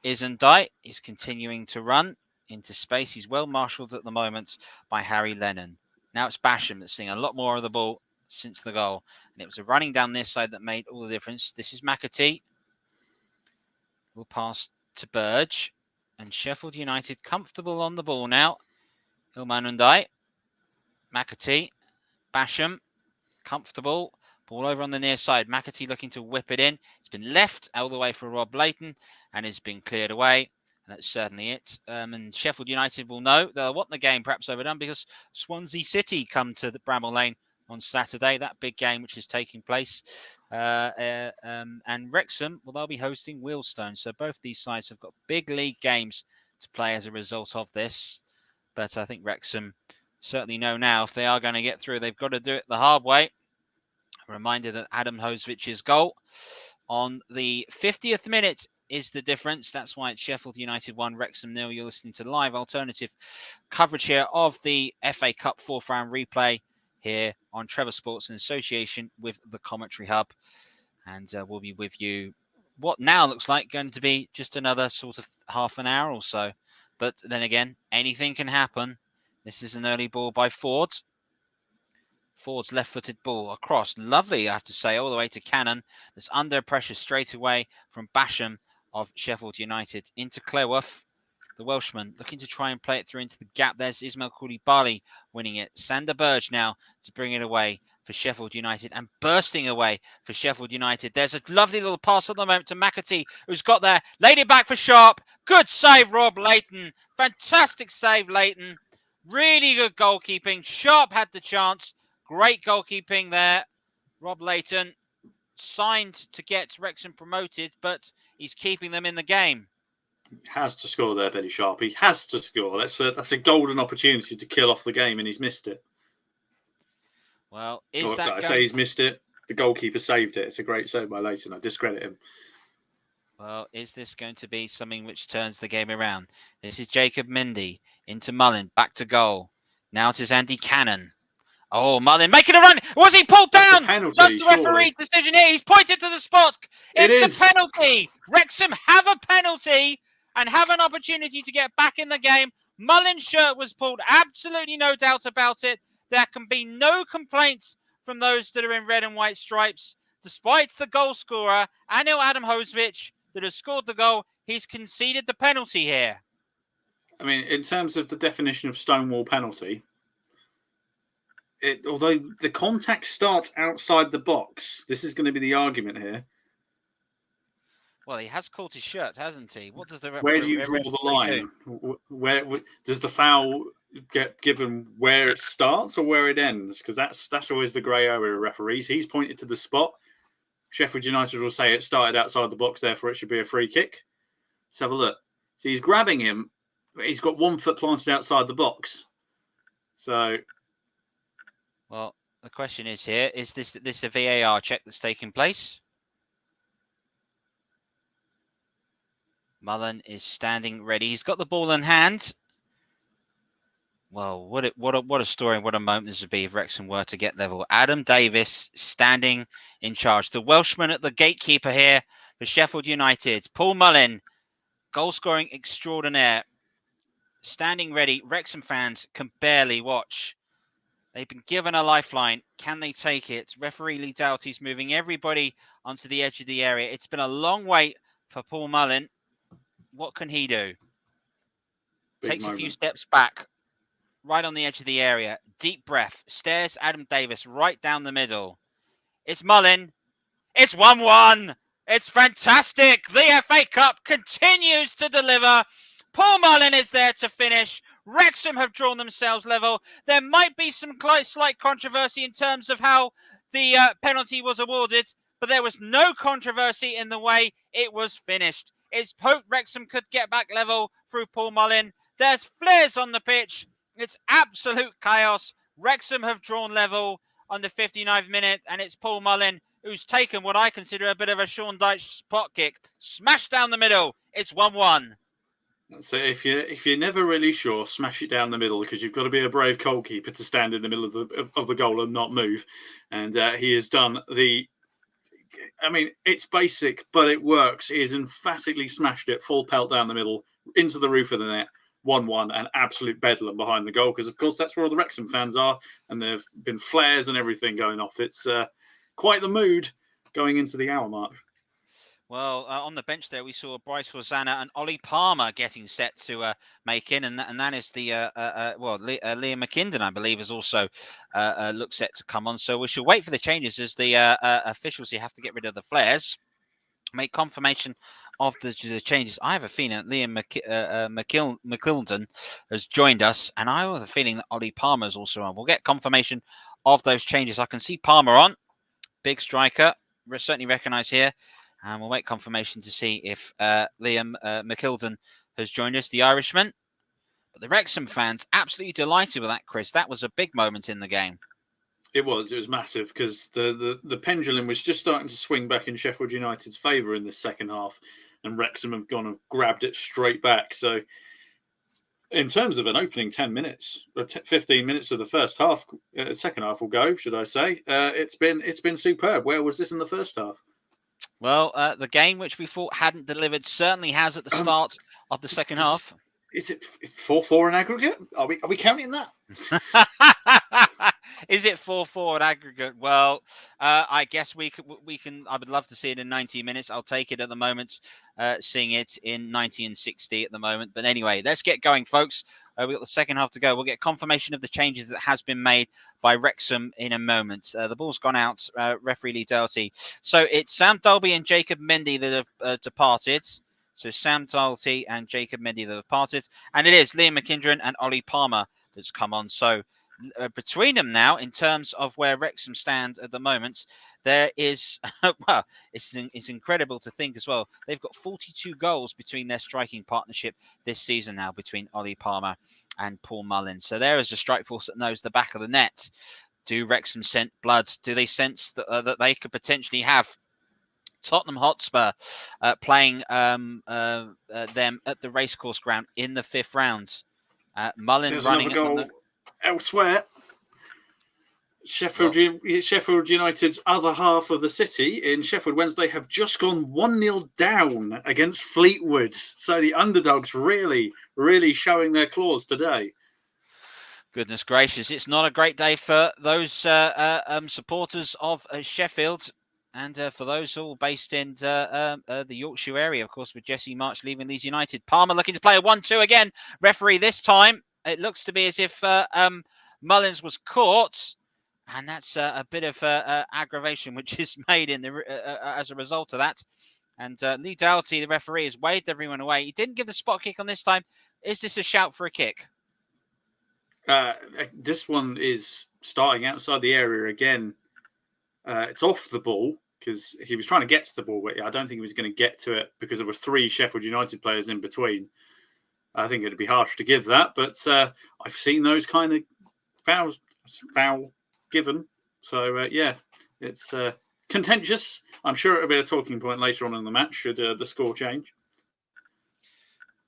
is Ndiaye. He's continuing to run into space. He's well marshalled at the moment by Harry Lennon. Now it's Basham that's seeing a lot more of the ball since the goal. And it was a running down this side that made all the difference. This is McAtee. We'll pass to Burge. And Sheffield United comfortable on the ball now. Ilman Ndiaye. McAtee. Basham. Comfortable. Ball over on the near side. McAtee looking to whip it in. It's been left all the way for Rob Leighton and it's been cleared away. And that's certainly it. And Sheffield United will know they'll want the game perhaps overdone because Swansea City come to the Bramall Lane on Saturday. That big game which is taking place. And Wrexham, well, they'll be hosting Wealdstone. So both these sides have got big league games to play as a result of this. But I think Wrexham certainly know now if they are going to get through, they've got to do it the hard way. A reminder that Adam Hosvich's goal on the 50th minute is the difference. That's why it's Sheffield United 1, Wrexham 0. You're listening to live alternative coverage here of the FA Cup 4th round replay here on Trevor Sports in association with the Commentary Hub. And we'll be with you what now looks like going to be just another sort of half an hour or so. But then again, anything can happen. This is an early ball by Ford. Ford's left-footed ball across. Lovely, I have to say, all the way to Cannon. That's under pressure straight away from Basham of Sheffield United into Cleworth. The Welshman looking to try and play it through into the gap. There's Ismail Koulibaly winning it. Sander Berge now to bring it away for Sheffield United and bursting away for Sheffield United. There's a lovely little pass at the moment to McAtee, who's got there. Laid it back for Sharp. Good save, Rob Layton. Fantastic save, Layton. Really good goalkeeping. Sharp had the chance. Great goalkeeping there. Rob Layton signed to get Wrexham promoted, but he's keeping them in the game. Has to score there, Billy Sharp. He has to score. That's a golden opportunity to kill off the game, and he's missed it. Well, I say he's missed it. The goalkeeper saved it. It's a great save by Layton. I discredit him. Well, is this going to be something which turns the game around? This is Jacob Mindy into Mullin, back to goal. Now it is Andy Cannon. Oh, Mullin making a run. Was he pulled down? That's the referee decision here. He's pointed to the spot. It's a penalty. Wrexham have a penalty and have an opportunity to get back in the game. Mullin's shirt was pulled. Absolutely no doubt about it. There can be no complaints from those that are in red and white stripes. Despite the goal scorer, Anil Adam Hosvich, that has scored the goal, he's conceded the penalty here. I mean, in terms of the definition of stonewall penalty, although the contact starts outside the box, this is going to be the argument here. Well, he has caught his shirt, hasn't he? What does the referee? Where do you draw the line? Where does the foul get given? Where it starts or where it ends? Because that's always the grey area of referees. He's pointed to the spot. Sheffield United will say it started outside the box, therefore it should be a free kick. Let's have a look. So he's grabbing him. He's got 1 foot planted outside the box. So. Well, the question is here, is this a VAR check that's taking place? Mullin is standing ready. He's got the ball in hand. Well, what a story, what a moment this would be if Wrexham were to get level. Adam Davis standing in charge. The Welshman at the gatekeeper here for Sheffield United. Paul Mullin, goal-scoring extraordinaire, standing ready. Wrexham fans can barely watch. They've been given a lifeline. Can they take it? Referee Lee Doughty's moving everybody onto the edge of the area. It's been a long wait for Paul Mullin. What can he do? Takes a few steps back, right on the edge of the area. Deep breath. Stares Adam Davis right down the middle. It's Mullin. It's 1-1. It's fantastic. The FA Cup continues to deliver. Paul Mullin is there to finish. Wrexham have drawn themselves level. There might be some slight controversy in terms of how the penalty was awarded, but there was no controversy in the way it was finished. It's hoped Wrexham could get back level through Paul Mullin. There's flares on the pitch. It's absolute chaos. Wrexham have drawn level on the 59th minute, and it's Paul Mullin who's taken what I consider a bit of a Sean Dyche spot kick. Smashed down the middle. It's 1-1. So if you're never really sure, smash it down the middle, because you've got to be a brave goalkeeper to stand in the middle of the goal and not move. And he has done I mean, it's basic, but it works. He has emphatically smashed it full pelt down the middle into the roof of the net. 1-1 and absolute bedlam behind the goal, because of course that's where all the Wrexham fans are, and there have been flares and everything going off. It's quite the mood going into the hour mark. Well, on the bench there, we saw Bryce Hosanna and Ollie Palmer getting set to make in, and that is the Liam McKinnon, I believe, is also looks set to come on. So we shall wait for the changes as the officials here have to get rid of the flares, make confirmation of the changes. I have a feeling that Liam McKilden has joined us, and I have a feeling that Ollie Palmer is also on. We'll get confirmation of those changes. I can see Palmer on, big striker, certainly recognised here. And we'll wait confirmation to see if Liam McKilden has joined us, the Irishman. But the Wrexham fans absolutely delighted with that, Chris. That was a big moment in the game. It was massive because the pendulum was just starting to swing back in Sheffield United's favour in the second half, and Wrexham have gone and grabbed it straight back. So, in terms of an opening 10 minutes, or 15 minutes of the first half, second half will go, should I say? It's been superb. Where was this in the first half? Well, the game which we thought hadn't delivered certainly has at the start of the second half. Is it 4-4 in aggregate? Are we counting that? Is it 4-4 in aggregate? Well, I guess we can. I would love to see it in 90 minutes. I'll take it at the moment, seeing it in 90 and 60 at the moment. But anyway, let's get going, folks. We've got the second half to go. We'll get confirmation of the changes that has been made by Wrexham in a moment. The ball's gone out. Referee Lee Doherty. So it's Sam Dolby and Jacob Mendy that have departed. So Sam Doherty and Jacob Mendy that have parted. And it is Liam McKindren and Ollie Palmer that's come on. So between them now, in terms of where Wrexham stand at the moment, there is, well, it's incredible to think as well. They've got 42 goals between their striking partnership this season now between Ollie Palmer and Paul Mullin. So there is a strike force that knows the back of the net. Do Wrexham scent blood? Do they sense that they could potentially have Tottenham Hotspur playing them at the racecourse ground in the 5th round? Mullin There's running another goal elsewhere. Sheffield United's other half of the city in Sheffield Wednesday have just gone 1-0 down against Fleetwood. So the underdogs really showing their claws today. Goodness gracious, it's not a great day for those supporters of Sheffield. And for those all based in the Yorkshire area, of course, with Jesse March leaving Leeds United. Palmer looking to play a 1-2 again. Referee this time. It looks to be as if Mullins was caught. And that's a bit of aggravation, which is made in as a result of that. And Lee Doughty, the referee, has waved everyone away. He didn't give the spot kick on this time. Is this a shout for a kick? This one is starting outside the area again. It's off the ball because he was trying to get to the ball, but I don't think he was going to get to it because there were 3 Sheffield United players in between. I think it'd be harsh to give that, but I've seen those kind of foul given. So, yeah, it's contentious. I'm sure it'll be a talking point later on in the match should the score change.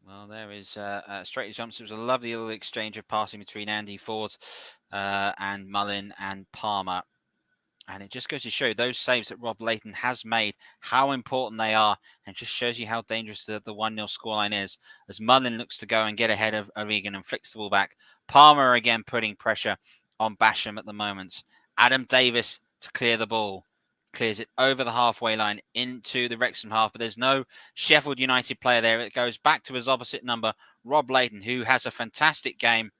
Well, there is straight jumps. It was a lovely little exchange of passing between Andy Ford and Mullin and Palmer. And it just goes to show those saves that Rob Layton has made, how important they are, and just shows you how dangerous the 1-0 scoreline is. As Mullin looks to go and get ahead of Egan and flicks the ball back. Palmer again putting pressure on Basham at the moment. Adam Davis to clear the ball. Clears it over the halfway line into the Wrexham half, but there's no Sheffield United player there. It goes back to his opposite number, Rob Layton, who has a fantastic game.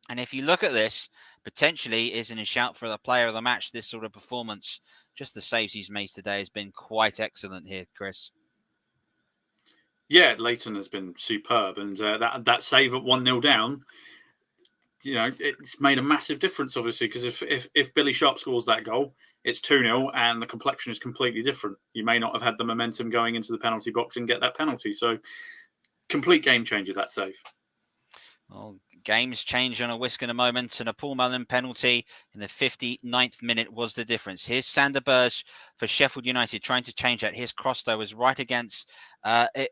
And if you look at this, potentially is in a shout for the player of the match, this sort of performance. Just the saves he's made today has been quite excellent here, Chris. Yeah, Layton has been superb. And that save at 1-0 down, you know, it's made a massive difference, obviously, because if Billy Sharp scores that goal, it's 2-0 and the complexion is completely different. You may not have had the momentum going into the penalty box and get that penalty. So, complete game changer, that save. Well, games change on a whisk in a moment, and a Paul Mullin penalty in the 59th minute was the difference. Here's Sander Berge for Sheffield United trying to change that. His cross, though, was right against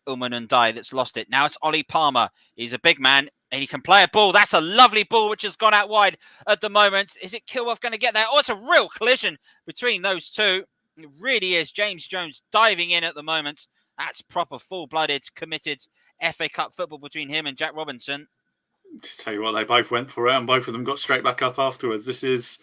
Uman Ndai that's lost it. Now it's Ollie Palmer. He's a big man, and he can play a ball. That's a lovely ball, which has gone out wide at the moment. Is it Kilworth going to get there? Oh, it's a real collision between those two. It really is. James Jones diving in at the moment. That's proper full-blooded, committed FA Cup football between him and Jack Robinson. To tell you what, they both went for it and both of them got straight back up afterwards. This is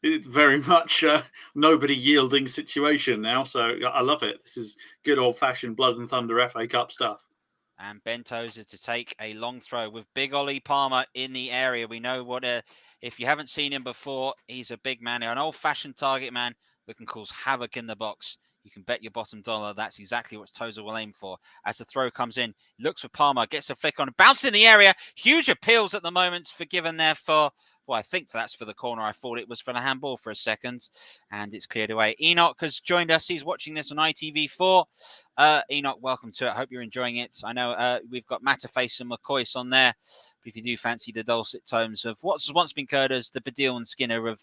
very much a nobody yielding situation now. So I love it. This is good old-fashioned blood and thunder FA Cup stuff. And Ben Tozer to take a long throw with big Ollie Palmer in the area. We know what if you haven't seen him before, he's a big man, an old-fashioned target man that can cause havoc in the box. you can bet your bottom dollar that's exactly what Tozer will aim for. As the throw comes in, looks for Palmer, gets a flick on, bounces in the area. Huge appeals at the moment forgiven there for, well, I think that's for the corner. I thought it was for the handball for a second, and it's cleared away. Enoch has joined us. He's watching this on ITV4. Enoch, welcome to it. I hope you're enjoying it. I know we've got Matterface and McCoyce on there, but if you do fancy the dulcet tones of what's once been heard as the Badil and Skinner of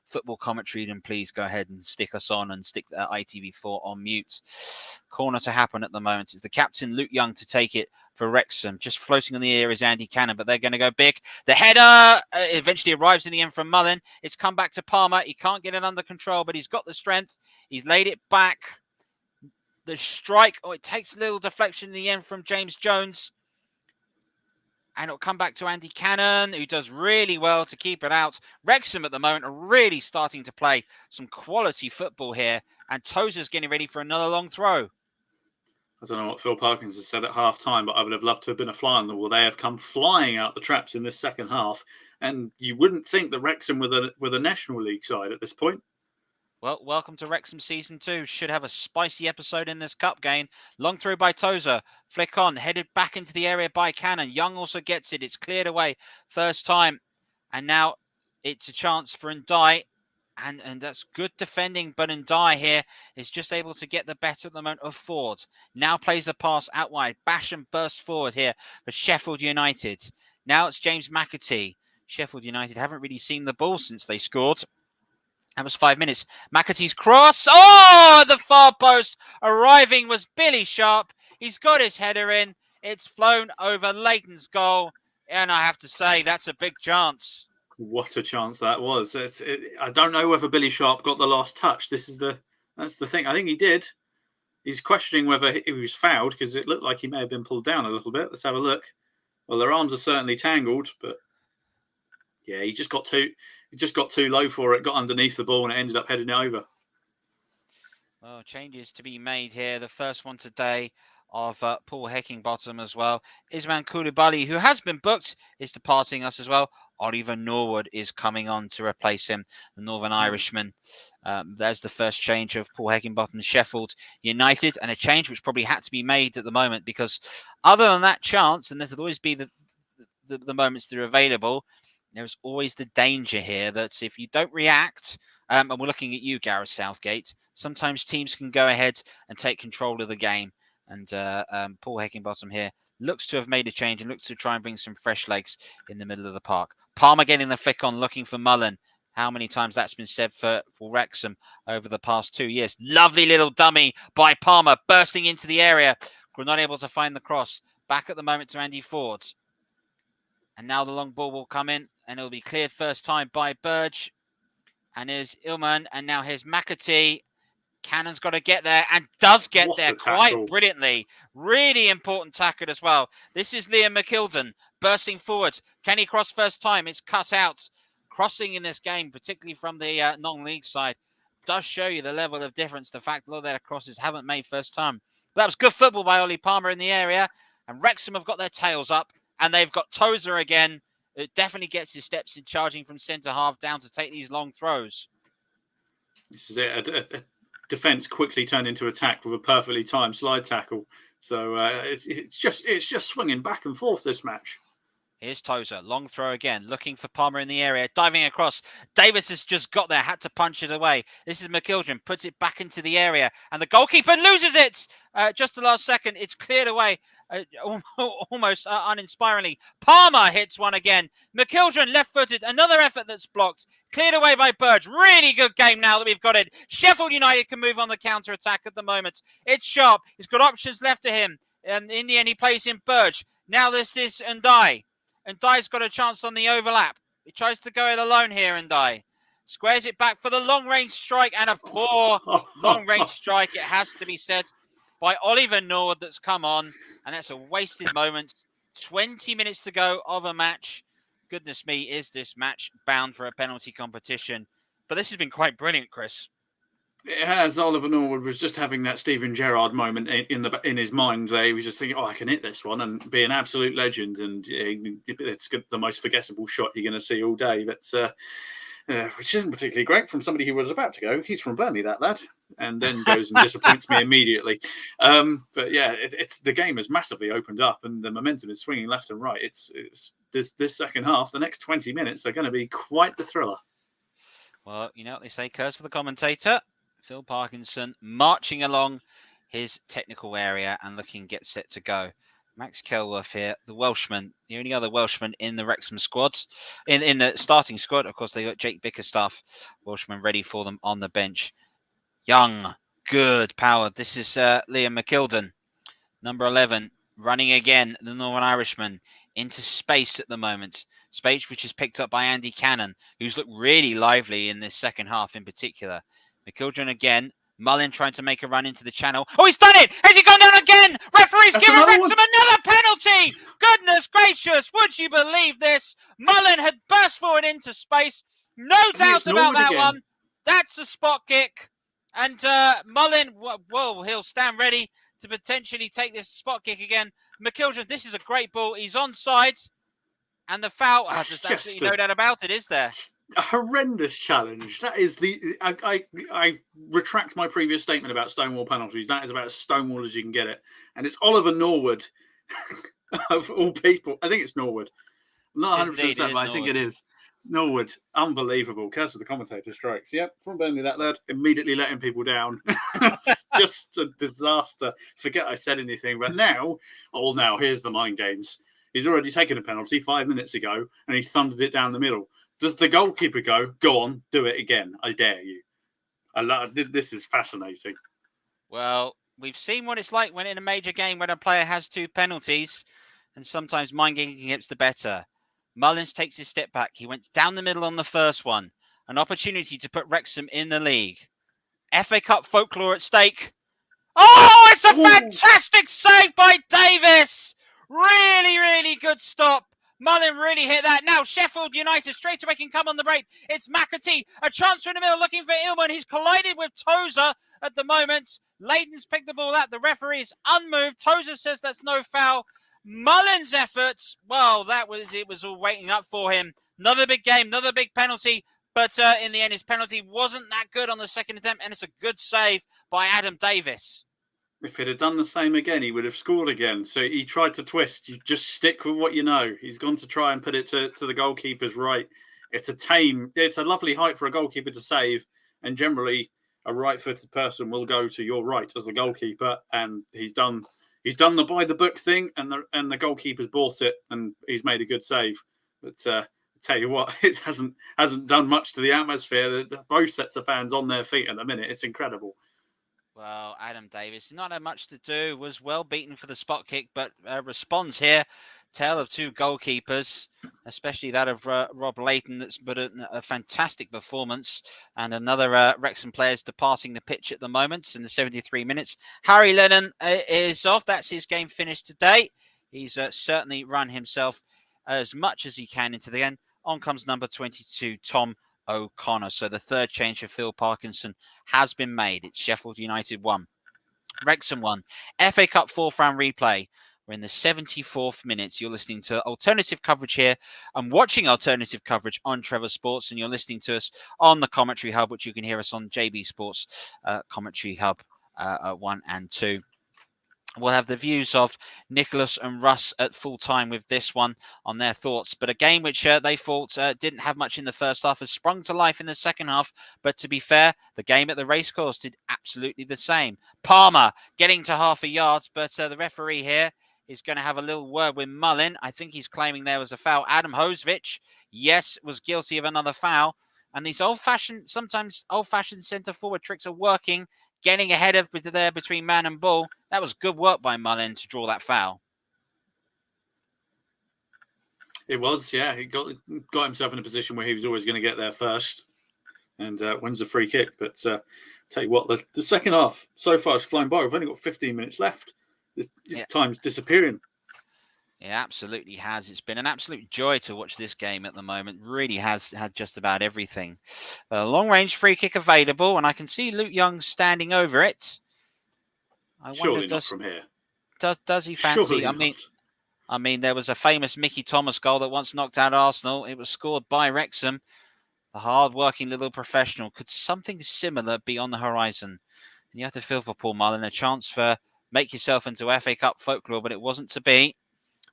football commentary, then please go ahead and stick us on and stick ITV4 on mute. Corner to happen at the moment. It's the captain, Luke Young, to take it for Wrexham. Just floating on the air is Andy Cannon, but they're going to go big. The header eventually arrives in the end from Mullen. It's come back to Palmer. He can't get it under control, but he's got the strength. He's laid it back. The strike, it takes a little deflection in the end from James Jones. And it'll come back to Andy Cannon, who does really well to keep it out. Wrexham at the moment are really starting to play some quality football here. And Tozer's getting ready for another long throw. I don't know what Phil Parkinson said at half-time, but I would have loved to have been a fly on the wall. They have come flying out the traps in this second half. And you wouldn't think that Wrexham were the National League side at this point. Well, welcome to Wrexham Season 2. Should have a spicy episode in this cup game. Long through by Tozer. Flick on. Headed back into the area by Cannon. Young also gets it. It's cleared away. First time. And now it's a chance for Ndai. And that's good defending. But Ndai here is just able to get the better at the moment of Ford. Now plays the pass out wide. Basham bursts forward here for Sheffield United. Now it's James McAtee. Sheffield United haven't really seen the ball since they scored. That was 5 minutes. McAtee's cross. Oh, the far post. Arriving was Billy Sharp. He's got his header in. It's flown over Leighton's goal. And I have to say, that's a big chance. What a chance that was. I don't know whether Billy Sharp got the last touch. That's the thing. I think he did. He's questioning whether he was fouled because it looked like he may have been pulled down a little bit. Let's have a look. Well, their arms are certainly tangled, but yeah, he just got too low for it, got underneath the ball, and it ended up heading over. Well, changes to be made here. The first one today of Paul Heckingbottom as well. Isman Koulibaly, who has been booked, is departing us as well. Oliver Norwood is coming on to replace him, the Northern Irishman. There's the first change of Paul Heckingbottom, Sheffield United, and a change which probably had to be made at the moment because other than that chance, and there'll always be the moments that are available, there's always the danger here that if you don't react, and we're looking at you, Gareth Southgate, sometimes teams can go ahead and take control of the game. And Paul Heckingbottom here looks to have made a change and looks to try and bring some fresh legs in the middle of the park. Palmer getting the flick on, looking for Mullen. How many times that's been said for Wrexham over the past 2 years. Lovely little dummy by Palmer, bursting into the area. We're not able to find the cross. Back at the moment to Andy Ford. And now the long ball will come in and it'll be cleared first time by Burge. And here's Ilman. And now here's McAtee. Cannon's got to get there and does get there quite brilliantly. Really important tackle as well. This is Liam McKildon bursting forward. Can he cross first time? It's cut out. Crossing in this game, particularly from the non-league side, does show you the level of difference. The fact a lot of their crosses haven't made first time. But that was good football by Ollie Palmer in the area. And Wrexham have got their tails up. And they've got Tozer again. It definitely gets his steps in, charging from centre half down to take these long throws. This is it. A defence quickly turned into attack with a perfectly timed slide tackle. So it's just swinging back and forth this match. Here's Tozer, long throw again, looking for Palmer in the area, diving across. Davis has just got there, had to punch it away. This is McKildren, puts it back into the area, and the goalkeeper loses it. Just the last second, it's cleared away, almost uninspiringly. Palmer hits one again. McKildren left-footed, another effort that's blocked. Cleared away by Burge. Really good game now that we've got it. Sheffield United can move on the counter-attack at the moment. It's Sharp. He's got options left to him. And in the end, he plays in Burge. Now this is Ndai. Ndai's got a chance on the overlap. He tries to go it alone here, Ndai. Squares it back for the long-range strike, and a poor long-range strike, it has to be said, by Oliver Nord that's come on, and that's a wasted moment. 20 minutes to go of a match. Goodness me, is this match bound for a penalty competition? But this has been quite brilliant, Chris. It has. Oliver Norwood was just having that Steven Gerrard moment in his mind. He was just thinking, I can hit this one and be an absolute legend. And it's the most forgettable shot you're going to see all day. But which isn't particularly great from somebody who was about to go. He's from Burnley, that lad, and then goes and disappoints me immediately. But yeah, it's the game has massively opened up, and the momentum is swinging left and right. It's this second half. The next 20 minutes are going to be quite the thriller. Well, you know what they say, curse of the commentator. Phil Parkinson marching along his technical area and looking get set to go. Max Kelworth here, the Welshman, the only other Welshman in the Wrexham squad. In the starting squad, of course, they got Jake Bickerstaff, Welshman ready for them on the bench. Young, good power. This is Liam McKilden, number 11, running again, the Northern Irishman, into space at the moment. Space which is picked up by Andy Cannon, who's looked really lively in this second half in particular. McKildren again. Mullin trying to make a run into the channel. Oh, he's done it! Has he gone down again? Referee's given Wrexham another penalty! Goodness gracious, would you believe this? Mullin had burst forward into space. No doubt about that one. That's a spot kick. And Mullin, whoa, he'll stand ready to potentially take this spot kick again. McKildren, this is a great ball. He's onside. And the foul, there's absolutely no doubt about it, is there? A horrendous challenge. That is I retract my previous statement about Stonewall penalties. That is about as Stonewall as you can get it. And it's Oliver Norwood, of all people. I think it's Norwood. I'm not 100% certain, but I think it is. Norwood, unbelievable. Curse of the commentator strikes. Yep, from Burnley, that lad, immediately letting people down. It's just a disaster. Forget I said anything. But now, here's the mind games. He's already taken a penalty 5 minutes ago, and he thundered it down the middle. Does the goalkeeper go on, do it again? I dare you. This is fascinating. Well, we've seen what it's like when in a major game when a player has 2 penalties, and sometimes mind games gets the better. Mullins takes his step back. He went down the middle on the first one. An opportunity to put Wrexham in the league. FA Cup folklore at stake. Oh, it's a fantastic save by Davis. Really, really good stop. Mullin really hit that. Now Sheffield United straight away can come on the break. It's McAtee. A chance in the middle looking for Ilman. He's collided with Tozer at the moment. Leighton's picked the ball out. The referee is unmoved. Tozer says that's no foul. Mullin's efforts, well, it was all waiting up for him. Another big game, another big penalty. But in the end, his penalty wasn't that good on the second attempt. And it's a good save by Adam Davis. If he'd have done the same again, he would have scored again. So he tried to twist. You just stick with what you know. He's gone to try and put it to the goalkeeper's right. It's a lovely height for a goalkeeper to save. And generally, a right-footed person will go to your right as the goalkeeper. And he's done the by-the-book thing, and the goalkeeper's bought it, and he's made a good save. But tell you what, it hasn't done much to the atmosphere. Both sets of fans on their feet at the minute. It's incredible. Well, Adam Davis, not had much to do, was well beaten for the spot kick, but responds here. Tale of 2 goalkeepers, especially that of Rob Leighton, that's but a fantastic performance. And another Wrexham players departing the pitch at the moment in the 73 minutes. Harry Lennon is off. That's his game finished today. He's certainly run himself as much as he can into the end. On comes number 22, Tom O'Connor. So the third change for Phil Parkinson has been made. It's Sheffield United 1, Wrexham 1. FA Cup 4th round replay. We're in the 74th minute. You're listening to alternative coverage here. I'm watching alternative coverage on Trevor Sports, and you're listening to us on the Commentary Hub, which you can hear us on JB Sports Commentary Hub 1 and 2. We'll have the views of Nicholas and Russ at full time with this one on their thoughts. But a game which they thought didn't have much in the first half has sprung to life in the second half. But to be fair, the game at the racecourse did absolutely the same. Palmer getting to half a yard, but the referee here is going to have a little word with Mullin. I think he's claiming there was a foul. Adam Hosevich, yes, was guilty of another foul. And these sometimes old-fashioned centre-forward tricks are working. Getting ahead of there between man and ball. That was good work by Mullin to draw that foul. It was, yeah. He got himself in a position where he was always going to get there first and wins a free kick. But tell you what, the second half so far has flown by. We've only got 15 minutes left. Time's disappearing. It absolutely has. It's been an absolute joy to watch this game at the moment. Really has had just about everything. A long-range free kick available, and I can see Luke Young standing over it. Surely not from here. Does he fancy? Surely I mean, there was a famous Mickey Thomas goal that once knocked out Arsenal. It was scored by Wrexham. the hard-working little professional. Could something similar be on the horizon? And you have to feel for Paul Mullin, a chance for make yourself into FA Cup folklore, but it wasn't to be.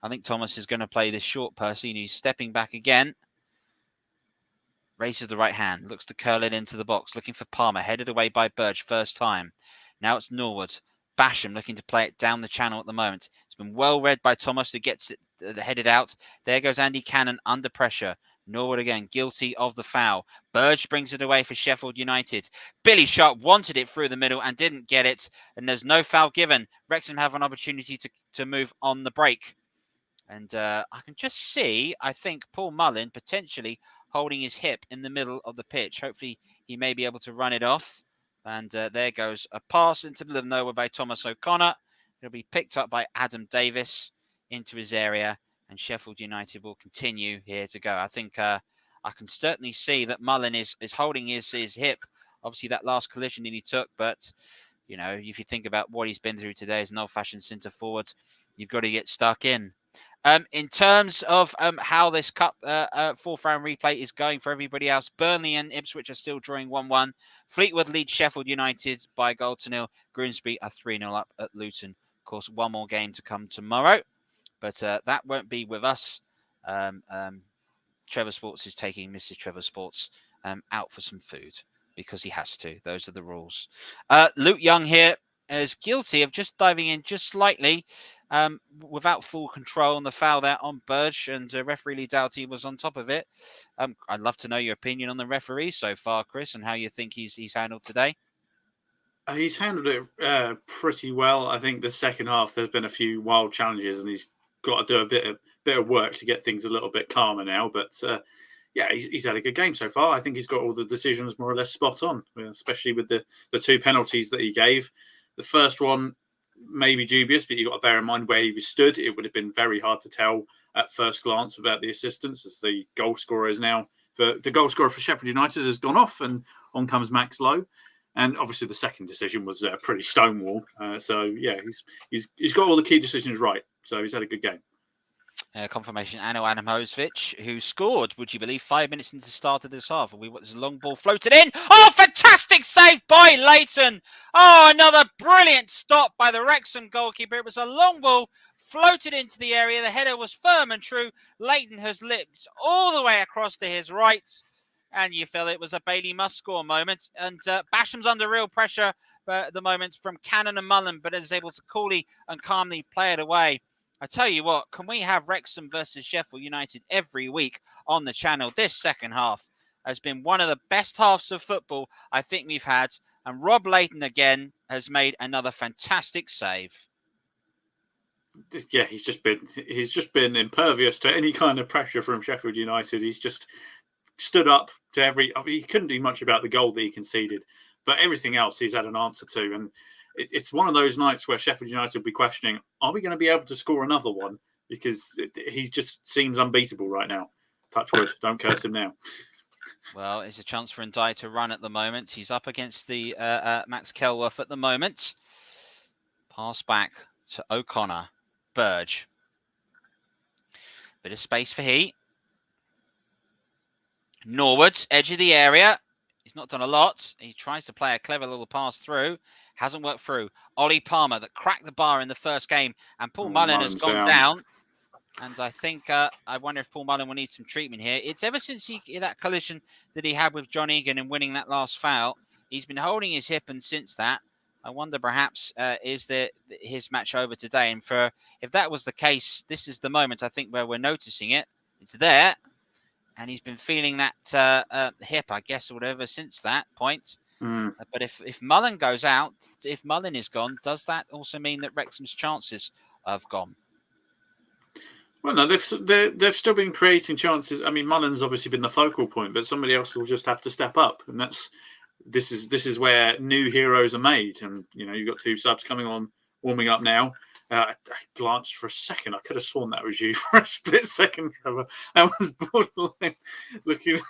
I think Thomas is going to play this short Percy, and he's stepping back again. Raises the right hand, looks to curl it into the box, looking for Palmer, headed away by Burge, first time. Now it's Norwood. Basham looking to play it down the channel at the moment. It's been well read by Thomas, who gets it headed out. There goes Andy Cannon under pressure. Norwood again, guilty of the foul. Burge brings it away for Sheffield United. Billy Sharp wanted it through the middle and didn't get it, and there's no foul given. Wrexham have an opportunity to move on the break. And I can just see, I think, Paul Mullin potentially holding his hip in the middle of the pitch. Hopefully, he may be able to run it off. And there goes a pass into the middle of nowhere by Thomas O'Connor. It'll be picked up by Adam Davis into his area. And Sheffield United will continue here to go. I think I can certainly see that Mullin is holding his hip. Obviously, that last collision that he took. But, you know, if you think about what he's been through today as an old-fashioned centre forward, you've got to get stuck in. In terms of how this cup fourth round replay is going for everybody else, Burnley and Ipswich are still drawing 1-1. Fleetwood leads Sheffield United by 1-0. Grimsby are 3-0 up at Luton. Of course, one more game to come tomorrow, but that won't be with us. Trevor Sports is taking Mrs. Trevor Sports out for some food because he has to. Those are the rules. Luke Young here is guilty of just diving in just slightly without full control on the foul there on Burge, and referee Lee Doughty was on top of it. I'd love to know your opinion on the referee so far, Chris, and how you think he's handled today. He's handled it pretty well. I think the second half there's been a few wild challenges, and he's got to do a bit of work to get things a little bit calmer now. But yeah, he's had a good game so far. I think he's got all the decisions more or less spot on, especially with the two penalties that he gave. The first one may be dubious, but you've got to bear in mind where he was stood. It would have been very hard to tell at first glance without the assistance, as the goal scorer is now the goal scorer for Sheffield United has gone off, and on comes Max Lowe. And obviously the second decision was pretty stonewall. So yeah, he's got all the key decisions right. So he's had a good game. Confirmation, Ano Adamovic, who scored, would you believe, 5 minutes into the start of this half. And there's a long ball floated in. Oh, fantastic save by Leighton. Oh, another brilliant stop by the Wrexham goalkeeper. It was a long ball floated into the area. The header was firm and true. Leighton has lipped all the way across to his right. And you feel it was a Bailey must score moment. And Basham's under real pressure at the moment from Cannon and Mullin, but is able to coolly and calmly play it away. I tell you what, can we have Wrexham versus Sheffield United every week on the channel? This second half has been one of the best halves of football I think we've had. And Rob Leighton again has made another fantastic save. Yeah, he's just been impervious to any kind of pressure from Sheffield United. He's just stood up to he couldn't do much about the goal that he conceded, but everything else he's had an answer to. And it's one of those nights where Sheffield United will be questioning, are we going to be able to score another one? Because he just seems unbeatable right now. Touch wood, don't curse him now. Well, it's a chance for Ndai to run at the moment. He's up against the Max Kelworth at the moment. Pass back to O'Connor. Burge. Bit of space for Heat. Norwood, edge of the area. He's not done a lot. He tries to play a clever little pass through. Hasn't worked through. Ollie Palmer that cracked the bar in the first game. And Paul Mullin has gone down. And I think, I wonder if Paul Mullin will need some treatment here. It's ever since that collision that he had with John Egan and winning that last foul, he's been holding his hip, and since that, I wonder perhaps is his match over today? And if that was the case, this is the moment I think where we're noticing it. It's there. And he's been feeling that hip, I guess, or whatever, since that point. But if Mullin goes out, if Mullin is gone, does that also mean that Wrexham's chances have gone? Well, no, they've still been creating chances. I mean, Mullin's obviously been the focal point, but somebody else will just have to step up, and this is where new heroes are made. And you've got two subs coming on, warming up now. I glanced for a second. I could have sworn that was you for a split second, Trevor. That was borderline looking.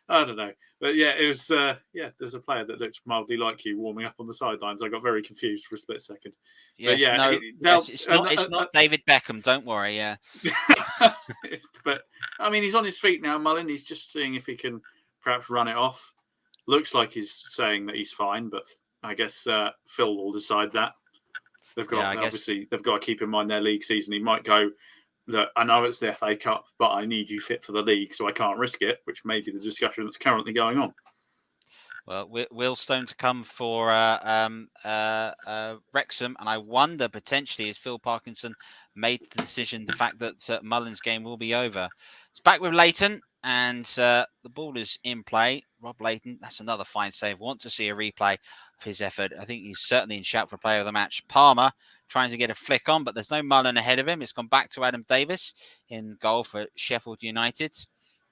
I don't know, but yeah, it was. There's a player that looks mildly like you warming up on the sidelines. I got very confused for a split second. Yes, it's not David Beckham. Don't worry. Yeah, but I mean, he's on his feet now, Mullin. He's just seeing if he can perhaps run it off. Looks like he's saying that he's fine, but I guess Phil will decide that. They've got they've got to keep in mind their league season. He might go, "Look, I know it's the FA Cup, but I need you fit for the league, so I can't risk it," which may be the discussion that's currently going on. Well, Willstone to come for Wrexham, and I wonder potentially is Phil Parkinson made the decision, the fact that Mullen's game will be over. It's back with Leighton, and the ball is in play. Rob Leighton, that's another fine save. Want to see a replay of his effort. I think he's certainly in shout for player of the match. Palmer trying to get a flick on, but there's no Mullen ahead of him. It's gone back to Adam Davis in goal for Sheffield United.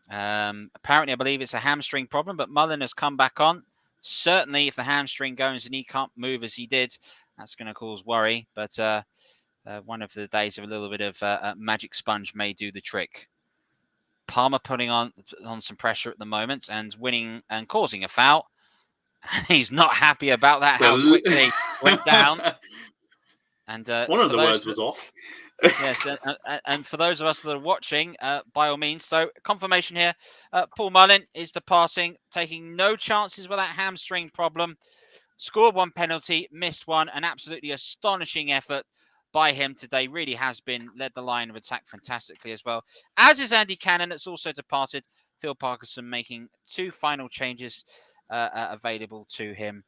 Apparently, I believe it's a hamstring problem, but Mullen has come back on. Certainly, if the hamstring goes and he can't move as he did, that's going to cause worry. But one of the days of a little bit of magic sponge may do the trick. Palmer putting on some pressure at the moment and winning and causing a foul. He's not happy about that, how quickly went down. And one of the words was off. Yes, and for those of us that are watching, by all means, so confirmation here, Paul Mullen is departing, taking no chances with that hamstring problem. Scored one penalty, missed one, an absolutely astonishing effort by him today. Really has been led the line of attack fantastically as well. As is Andy Cannon, that's also departed. Phil Parkinson making 2 final changes available to him.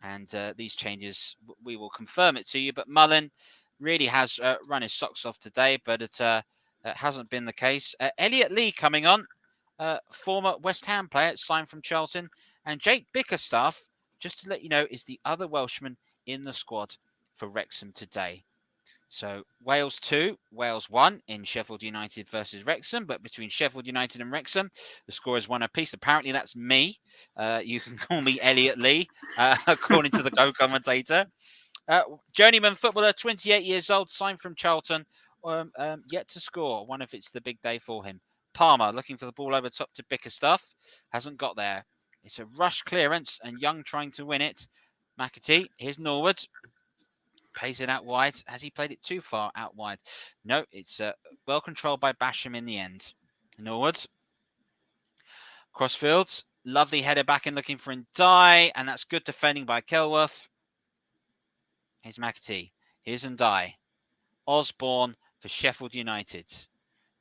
And these changes, we will confirm it to you. But Mullen really has run his socks off today, but it hasn't been the case. Elliot Lee coming on, former West Ham player, signed from Charlton. And Jake Bickerstaff, just to let you know, is the other Welshman in the squad for Wrexham today. So Wales 2, Wales 1 in Sheffield United versus Wrexham. But between Sheffield United and Wrexham, the score is 1 apiece. Apparently that's me. You can call me Elliot Lee, according to the co-commentator. Journeyman footballer, 28 years old, signed from Charlton, yet to score. One if it's the big day for him. Palmer looking for the ball over top to Bickerstaff. Hasn't got there. It's a rush clearance and Young trying to win it. McAtee, here's Norwood. Plays it out wide. Has he played it too far out wide? No, it's well controlled by Basham in the end. Norwood. Crossfields. Lovely header back in looking for Ndai, and that's good defending by Kelworth. Here's McAtee. Here's Ndai. Osborne for Sheffield United.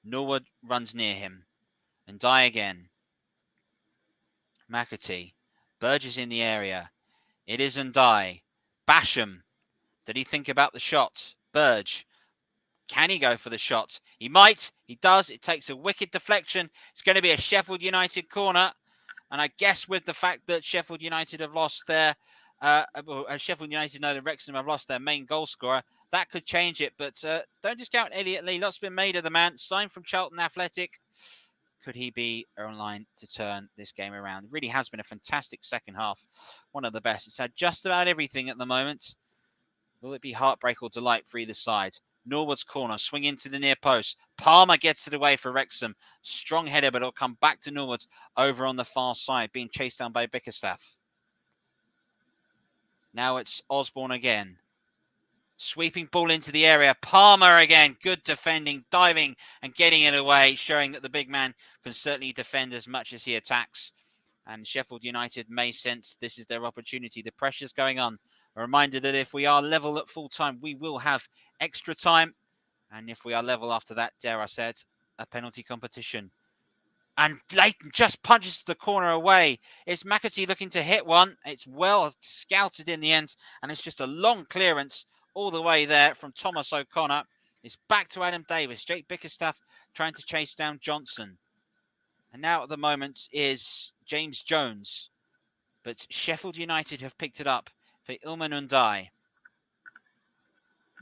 Norwood runs near him. Ndai again. McAtee. Burgess in the area. It is Ndai. Basham. Did he think about the shot? Burge. Can he go for the shot? He might. He does. It takes a wicked deflection. It's going to be a Sheffield United corner. And I guess with the fact that Sheffield United have lost their Sheffield United know that Wrexham have lost their main goal scorer, that could change it. But don't discount Elliot Lee. Lots been made of the man. Signed from Charlton Athletic. Could he be online to turn this game around? It really has been a fantastic second half. One of the best. It's had just about everything at the moment. Will it be heartbreak or delight for either side? Norwood's corner, swing into the near post. Palmer gets it away for Wrexham. Strong header, but it'll come back to Norwood over on the far side, being chased down by Bickerstaff. Now it's Osborne again. Sweeping ball into the area. Palmer again. Good defending, diving and getting it away, showing that the big man can certainly defend as much as he attacks. And Sheffield United may sense this is their opportunity. The pressure's going on. A reminder that if we are level at full time, we will have extra time. And if we are level after that, dare I say it, a penalty competition. And Leighton just punches the corner away. It's McAtee looking to hit one. It's well scouted in the end. And it's just a long clearance all the way there from Thomas O'Connor. It's back to Adam Davis. Jake Bickerstaff trying to chase down Johnson. And now at the moment is James Jones. But Sheffield United have picked it up for Ilman Ndai.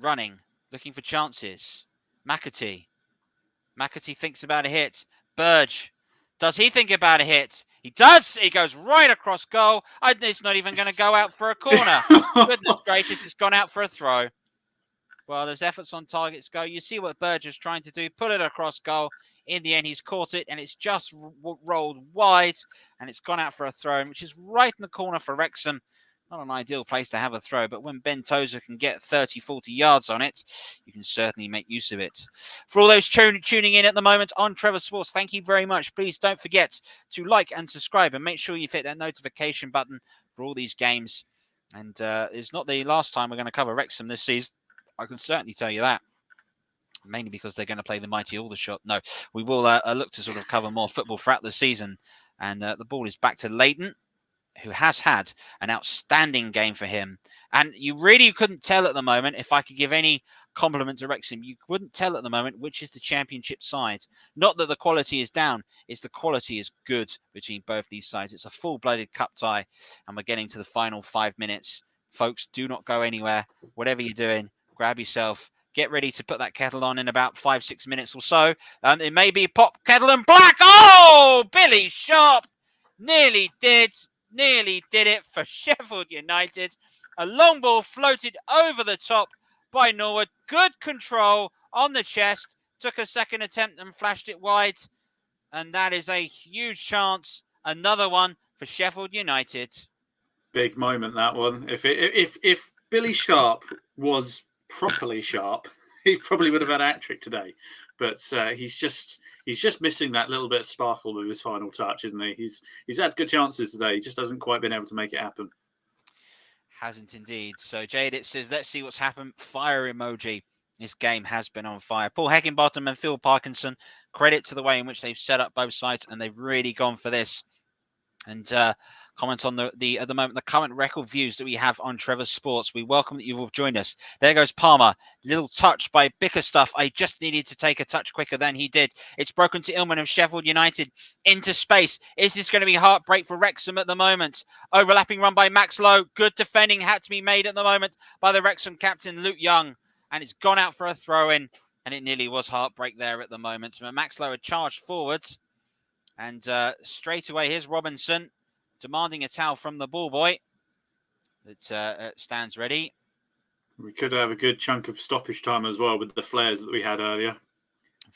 Running, looking for chances. McAtee. McAtee thinks about a hit. Burge. Does he think about a hit? He does. He goes right across goal. It's not even going to go out for a corner. Goodness gracious, it's gone out for a throw. Well, there's efforts on targets go. You see what Burge is trying to do. Put it across goal. In the end, he's caught it, and it's just rolled wide, and it's gone out for a throw, which is right in the corner for Wrexham. Not an ideal place to have a throw, but when Ben Tozer can get 30, 40 yards on it, you can certainly make use of it. For all those tuning in at the moment on Trevor Sports, thank you very much. Please don't forget to like and subscribe and make sure you've hit that notification button for all these games. And it's not the last time we're going to cover Wrexham this season. I can certainly tell you that. Mainly because they're going to play the mighty Aldershot. No, we will look to sort of cover more football throughout the season. And the ball is back to Leighton, who has had an outstanding game for him. And you really couldn't tell at the moment, if I could give any compliment to Wrexham, you wouldn't tell at the moment which is the championship side. Not that the quality is down, it's the quality is good between both these sides. It's a full-blooded cup tie, and we're getting to the final 5 minutes. Folks, do not go anywhere. Whatever you're doing, grab yourself. Get ready to put that kettle on in about 5-6 minutes or so. It may be pop, kettle and black. Oh, Billy Sharp nearly did it for Sheffield United. A long ball floated over the top by Norwood. Good control on the chest. Took a second attempt and flashed it wide. And that is a huge chance. Another one for Sheffield United. Big moment, that one. If Billy Sharp was properly sharp, he probably would have had a hat-trick today. But he's just missing that little bit of sparkle with his final touch, isn't he? He's had good chances today. He just hasn't quite been able to make it happen. Hasn't indeed. So Jade, it says, let's see what's happened. Fire emoji. This game has been on fire. Paul Heckingbottom and Phil Parkinson, credit to the way in which they've set up both sides, and they've really gone for this. And comment on the at the moment the current record views that we have on Trevor Sports. We welcome that you've all joined us. There goes Palmer, little touch by Bickerstaff. I just needed to take a touch quicker than he did. It's broken to Illman of Sheffield United into space. Is this going to be heartbreak for Wrexham at the moment? Overlapping run by Max Lowe. Good defending had to be made at the moment by the Wrexham captain Luke Young, and it's gone out for a throw in, and it nearly was heartbreak there at the moment. But Max Lowe had charged forwards. And straight away, here's Robinson demanding a towel from the ball boy. That stands ready. We could have a good chunk of stoppage time as well with the flares that we had earlier.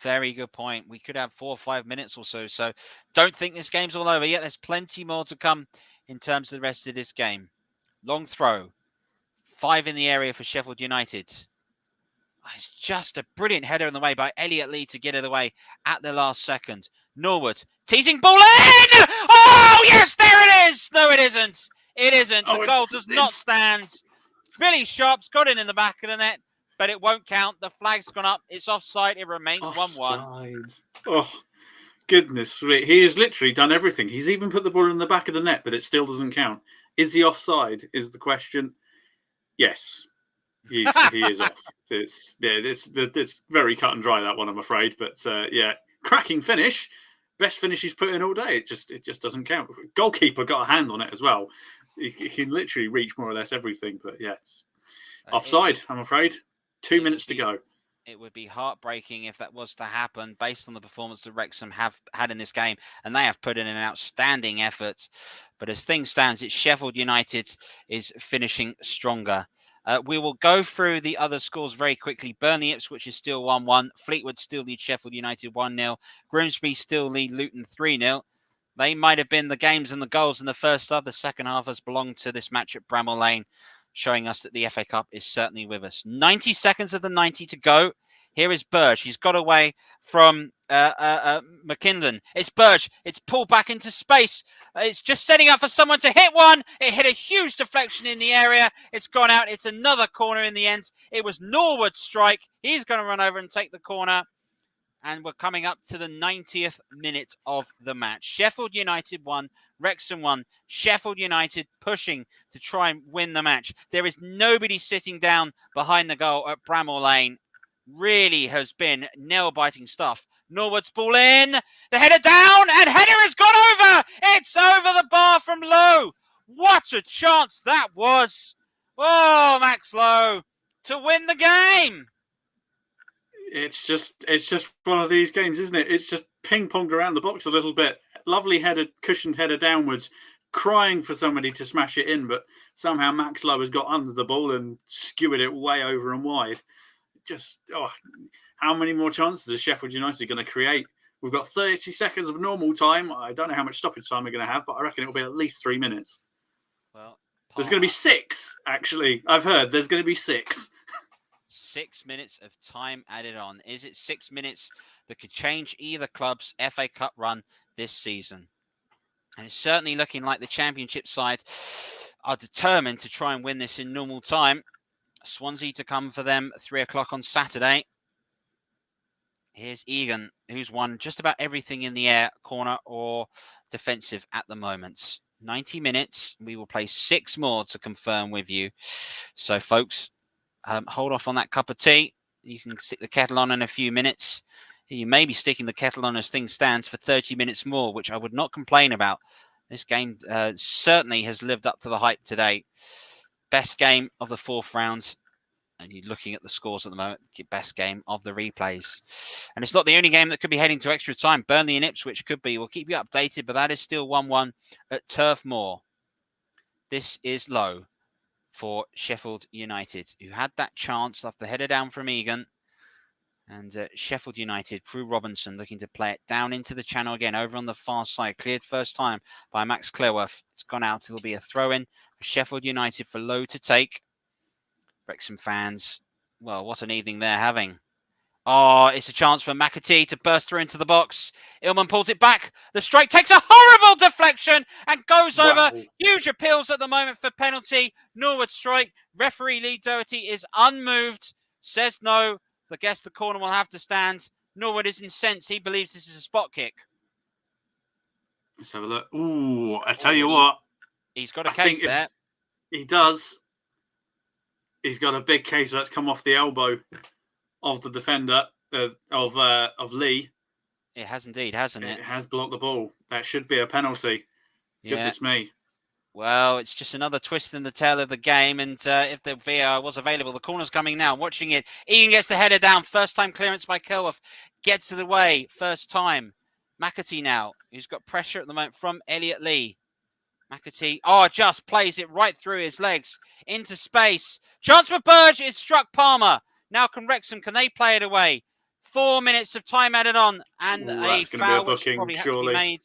Very good point. We could have 4 or 5 minutes or so. So don't think this game's all over yet. There's plenty more to come in terms of the rest of this game. Long throw. 5 in the area for Sheffield United. It's just a brilliant header in the way by Elliot Lee to get it away at the last second. Norwood teasing ball in. Oh, yes, there it is. No, it isn't. It isn't. The goal does not stand. Billy Sharp's got it in the back of the net, but it won't count. The flag's gone up. It's offside. It remains 1-1. Oh, goodness. He has literally done everything. He's even put the ball in the back of the net, but it still doesn't count. Is he offside is the question. Yes. He is off. It's very cut and dry, that one, I'm afraid. But cracking finish, best finish he's put in all day. It just doesn't count. Goalkeeper got a hand on it as well. He can literally reach more or less everything. But it's offside, I'm afraid. 2 minutes to go. It would be heartbreaking if that was to happen, based on the performance that Wrexham have had in this game, and they have put in an outstanding effort. But as things stand, it's Sheffield United is finishing stronger. We will go through the other scores very quickly. Burnley Ipswich is still 1-1. Fleetwood still lead Sheffield United 1-0. Grimsby still lead Luton 3-0. They might have been the games and the goals in the first half. The second half has belonged to this match at Bramall Lane, showing us that the FA Cup is certainly with us. 90 seconds of the 90 to go. Here is Burge. He's got away from McKinnon. It's Burge. It's pulled back into space. It's just setting up for someone to hit one. It hit a huge deflection in the area. It's gone out. It's another corner in the end. It was Norwood's strike. He's going to run over and take the corner. And we're coming up to the 90th minute of the match. Sheffield United won. Wrexham won. Sheffield United pushing to try and win the match. There is nobody sitting down behind the goal at Bramall Lane. Really has been nail-biting stuff. Norwood's ball in. The header down, and header has gone over. It's over the bar from Lowe. What a chance that was. Oh, Max Lowe to win the game. It's just one of these games, isn't it? It's just ping-ponged around the box a little bit. Lovely header, cushioned header downwards, crying for somebody to smash it in, but somehow Max Lowe has got under the ball and skewered it way over and wide. How many more chances is Sheffield United going to create? We've got 30 seconds of normal time. I don't know how much stoppage time we're going to have, but I reckon it'll be at least 3 minutes. Well, There's going to be 6, actually. I've heard there's going to be 6. 6 minutes of time added on. Is it 6 minutes that could change either club's FA Cup run this season? And it's certainly looking like the Championship side are determined to try and win this in normal time. Swansea to come for them 3 o'clock on Saturday. Here's Egan, who's won just about everything in the air, corner or defensive at the moment. 90 minutes. We will play 6 more to confirm with you. So, folks, hold off on that cup of tea. You can stick the kettle on in a few minutes. You may be sticking the kettle on as things stands for 30 minutes more, which I would not complain about. This game certainly has lived up to the hype today. Best game of the 4th round. And you're looking at the scores at the moment, best game of the replays. And it's not the only game that could be heading to extra time. Burnley and Ipswich could be. We'll keep you updated, but that is still 1-1 at Turf Moor. This is low for Sheffield United, who had that chance after the header down from Egan. And Sheffield United, through Robinson, looking to play it down into the channel again, over on the far side. Cleared first time by Max Clearworth. It's gone out. It'll be a throw-in for Sheffield United for Low to take. Wrexham fans, well, what an evening they're having. Oh, it's a chance for McAtee to burst through into the box. Illman pulls it back. The strike takes a horrible deflection and goes over. Huge appeals at the moment for penalty. Norwood strike. Referee Lee Doherty is unmoved. Says no. I guess the corner will have to stand. Norwood is incensed. He believes this is a spot kick. Let's have a look. Ooh, I tell you what. He's got a case there. He does. He's got a big case that's come off the elbow of the defender of Lee. It has indeed, hasn't it? It has blocked the ball. That should be a penalty. Goodness me. Well, it's just another twist in the tail of the game. And if the VAR was available, the corner's coming now. Watching it. Ian gets the header down. First time clearance by Kilworth. Gets it away. First time. McAtee now, who's got pressure at the moment from Elliot Lee. McAtee, just plays it right through his legs into space. Chance for Burge is struck Palmer. Now can Wrexham, can they play it away? 4 minutes of time added on and a foul which probably had to be made.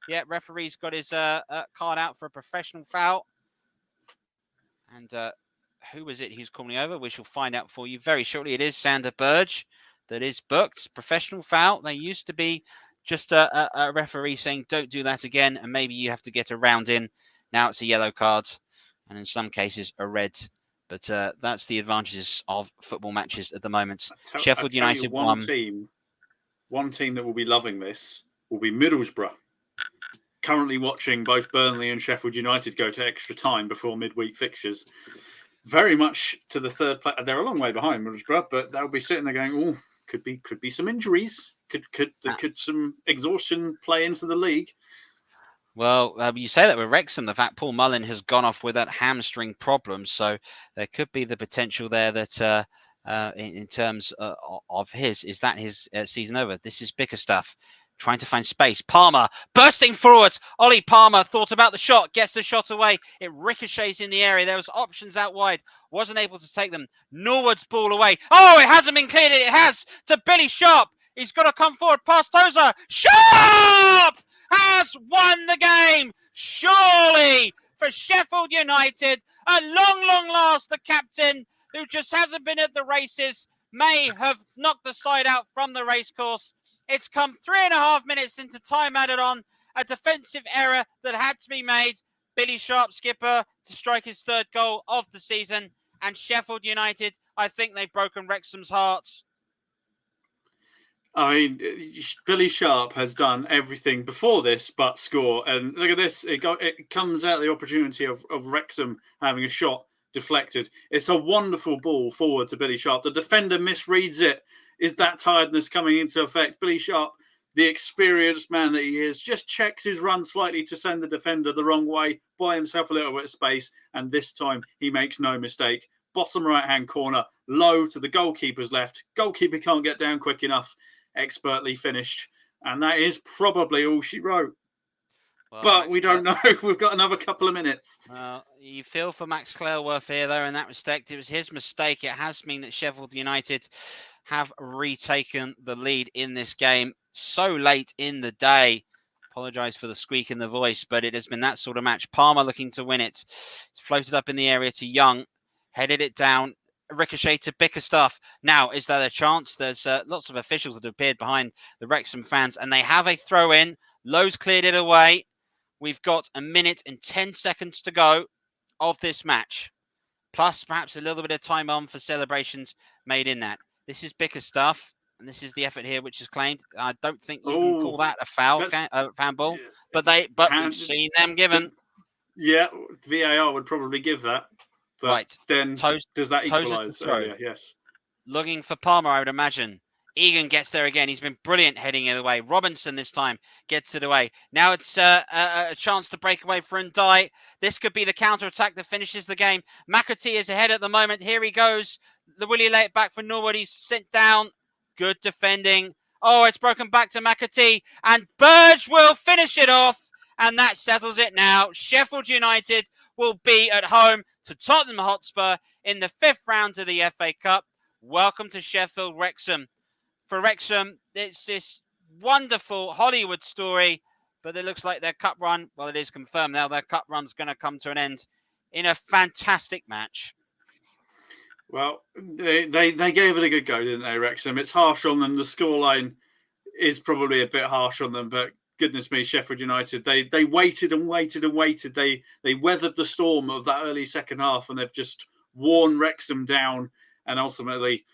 Yeah, referee's got his card out for a professional foul. And who was it who's calling over? We shall find out for you very shortly. It is Sander Burge that is booked. Professional foul. They used to be just a referee saying, don't do that again, and maybe you have to get a round in. Now it's a yellow card, and in some cases a red. But that's the advantages of football matches at the moment. Sheffield United won. One team that will be loving this will be Middlesbrough. Currently watching both Burnley and Sheffield United go to extra time before midweek fixtures. Very much to the third place. They're a long way behind Middlesbrough, but they'll be sitting there going, "Oh, could be some injuries. Could some exhaustion play into the league?" Well, you say that with Wrexham, the fact Paul Mullin has gone off with that hamstring problem, so there could be the potential there that in terms of his season over. This is Bickerstaff trying to find space. Palmer bursting forward. Ollie Palmer thought about the shot, gets the shot away. It ricochets in the area. There was options out wide. Wasn't able to take them. Norwood's ball away. Oh, it hasn't been cleared. It has to Billy Sharp. He's got to come forward past Tozer. Sharp has won the game. Surely for Sheffield United. At long last, the captain, who just hasn't been at the races, may have knocked the side out from the racecourse. It's come 3.5 minutes into time added on. A defensive error that had to be made. Billy Sharp, skipper, to strike his 3rd goal of the season. And Sheffield United, I think they've broken Wrexham's hearts. I mean, Billy Sharp has done everything before this but score. And look at this. It comes out the opportunity of Wrexham having a shot deflected. It's a wonderful ball forward to Billy Sharp. The defender misreads it. Is that tiredness coming into effect? Billy Sharp, the experienced man that he is, just checks his run slightly to send the defender the wrong way, buy himself a little bit of space, and this time he makes no mistake. Bottom right-hand corner, low to the goalkeeper's left. Goalkeeper can't get down quick enough. Expertly finished. And that is probably all she wrote. Well, but we don't know. We've got another couple of minutes. You feel for Max Clearworth here, though, in that respect. It was his mistake. It has meant that Sheffield United have retaken the lead in this game so late in the day. Apologise for the squeak in the voice, but it has been that sort of match. Palmer looking to win it. It's floated up in the area to Young, headed it down, ricochet to Bickerstaff. Now, is there a chance? There's lots of officials that have appeared behind the Wrexham fans, and they have a throw in. Lowe's cleared it away. We've got 1 minute and 10 seconds to go of this match, plus perhaps a little bit of time on for celebrations made in that. This is Bickerstaff. And this is the effort here, which is claimed. I don't think you can call that a foul, handball, but we've seen them given. Yeah, VAR would probably give that. But right. Then does that equalise? Yes. Looking for Palmer, I would imagine. Egan gets there again. He's been brilliant heading it away. Robinson this time gets it away. Now it's a chance to break away for Ndai. This could be the counter-attack that finishes the game. McAtee is ahead at the moment. Here he goes. Will he lay it back for Norwood? He's sent down. Good defending. Oh, it's broken back to McAtee. And Burge will finish it off. And that settles it now. Sheffield United will be at home to Tottenham Hotspur in the 5th round of the FA Cup. Welcome to Sheffield, Wrexham. For Wrexham, it's this wonderful Hollywood story. But it looks like their cup run, well, it is confirmed now, their cup run's going to come to an end in a fantastic match. Well, they gave it a good go, didn't they, Wrexham? It's harsh on them. The scoreline is probably a bit harsh on them, but goodness me, Sheffield United, they waited and waited and waited. They weathered the storm of that early second half, and they've just worn Wrexham down. And ultimately,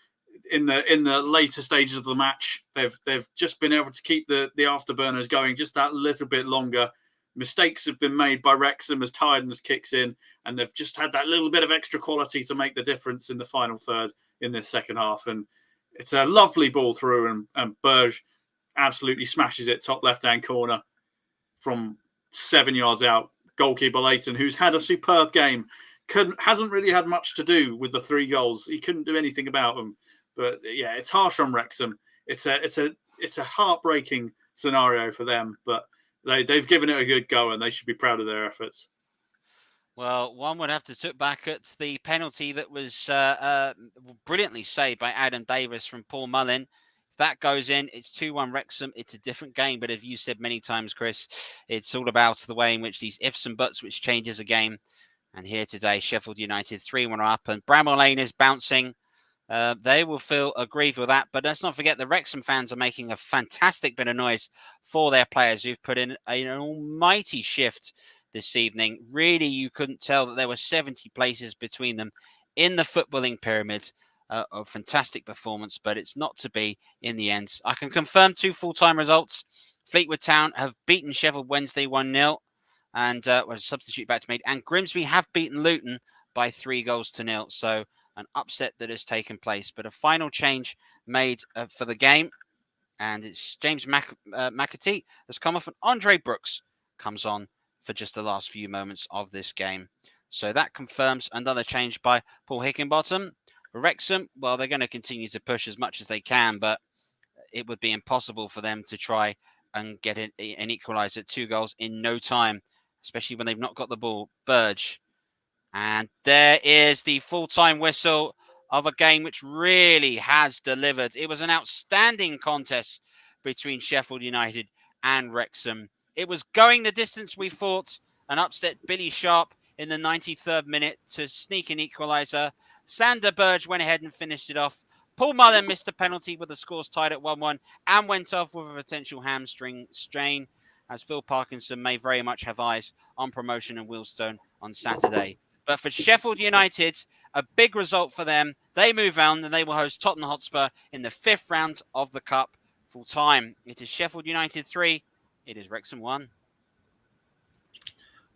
in the later stages of the match, they've just been able to keep the afterburners going just that little bit longer. Mistakes have been made by Wrexham as tiredness kicks in, and they've just had that little bit of extra quality to make the difference in the final third in this second half. And it's a lovely ball through, and Burge absolutely smashes it top left-hand corner from 7 yards out. Goalkeeper Leighton, who's had a superb game, hasn't really had much to do with the 3 goals. He couldn't do anything about them. But yeah, it's harsh on Wrexham. It's a heartbreaking scenario for them, but they've given it a good go, and they should be proud of their efforts. Well, one would have to look back at the penalty that was brilliantly saved by Adam Davis from Paul Mullin. If that goes in, it's 2-1 Wrexham. It's a different game, but as you said many times, Chris, it's all about the way in which these ifs and buts, which changes a game. And here today, Sheffield United 3-1 up, and Bramall Lane is bouncing. They will feel aggrieved with that, but let's not forget the Wrexham fans are making a fantastic bit of noise for their players who've put in an almighty shift this evening. Really, you couldn't tell that there were 70 places between them in the footballing pyramid. A fantastic performance, but it's not to be in the end. I can confirm 2 full-time results. Fleetwood Town have beaten Sheffield Wednesday 1-0, and was a substitute back to made. And Grimsby have beaten Luton by 3-0. So an upset that has taken place, but a final change made for the game, and it's James McAtee has come off, and Andre Brooks comes on for just the last few moments of this game. So that confirms another change by Paul Hickenbottom. Wrexham, well, they're going to continue to push as much as they can, but it would be impossible for them to try and get an equaliser, 2 goals in no time, especially when they've not got the ball. Burge. And there is the full-time whistle of a game which really has delivered. It was an outstanding contest between Sheffield United and Wrexham. It was going the distance, we thought. An upset Billy Sharp in the 93rd minute to sneak an equaliser. Sander Burge went ahead and finished it off. Paul Mullin missed a penalty with the scores tied at 1-1 and went off with a potential hamstring strain, as Phil Parkinson may very much have eyes on promotion in Wealdstone on Saturday. But for Sheffield United, a big result for them. They move on and they will host Tottenham Hotspur in the 5th round of the Cup full time. It is Sheffield United 3. It is Wrexham 1.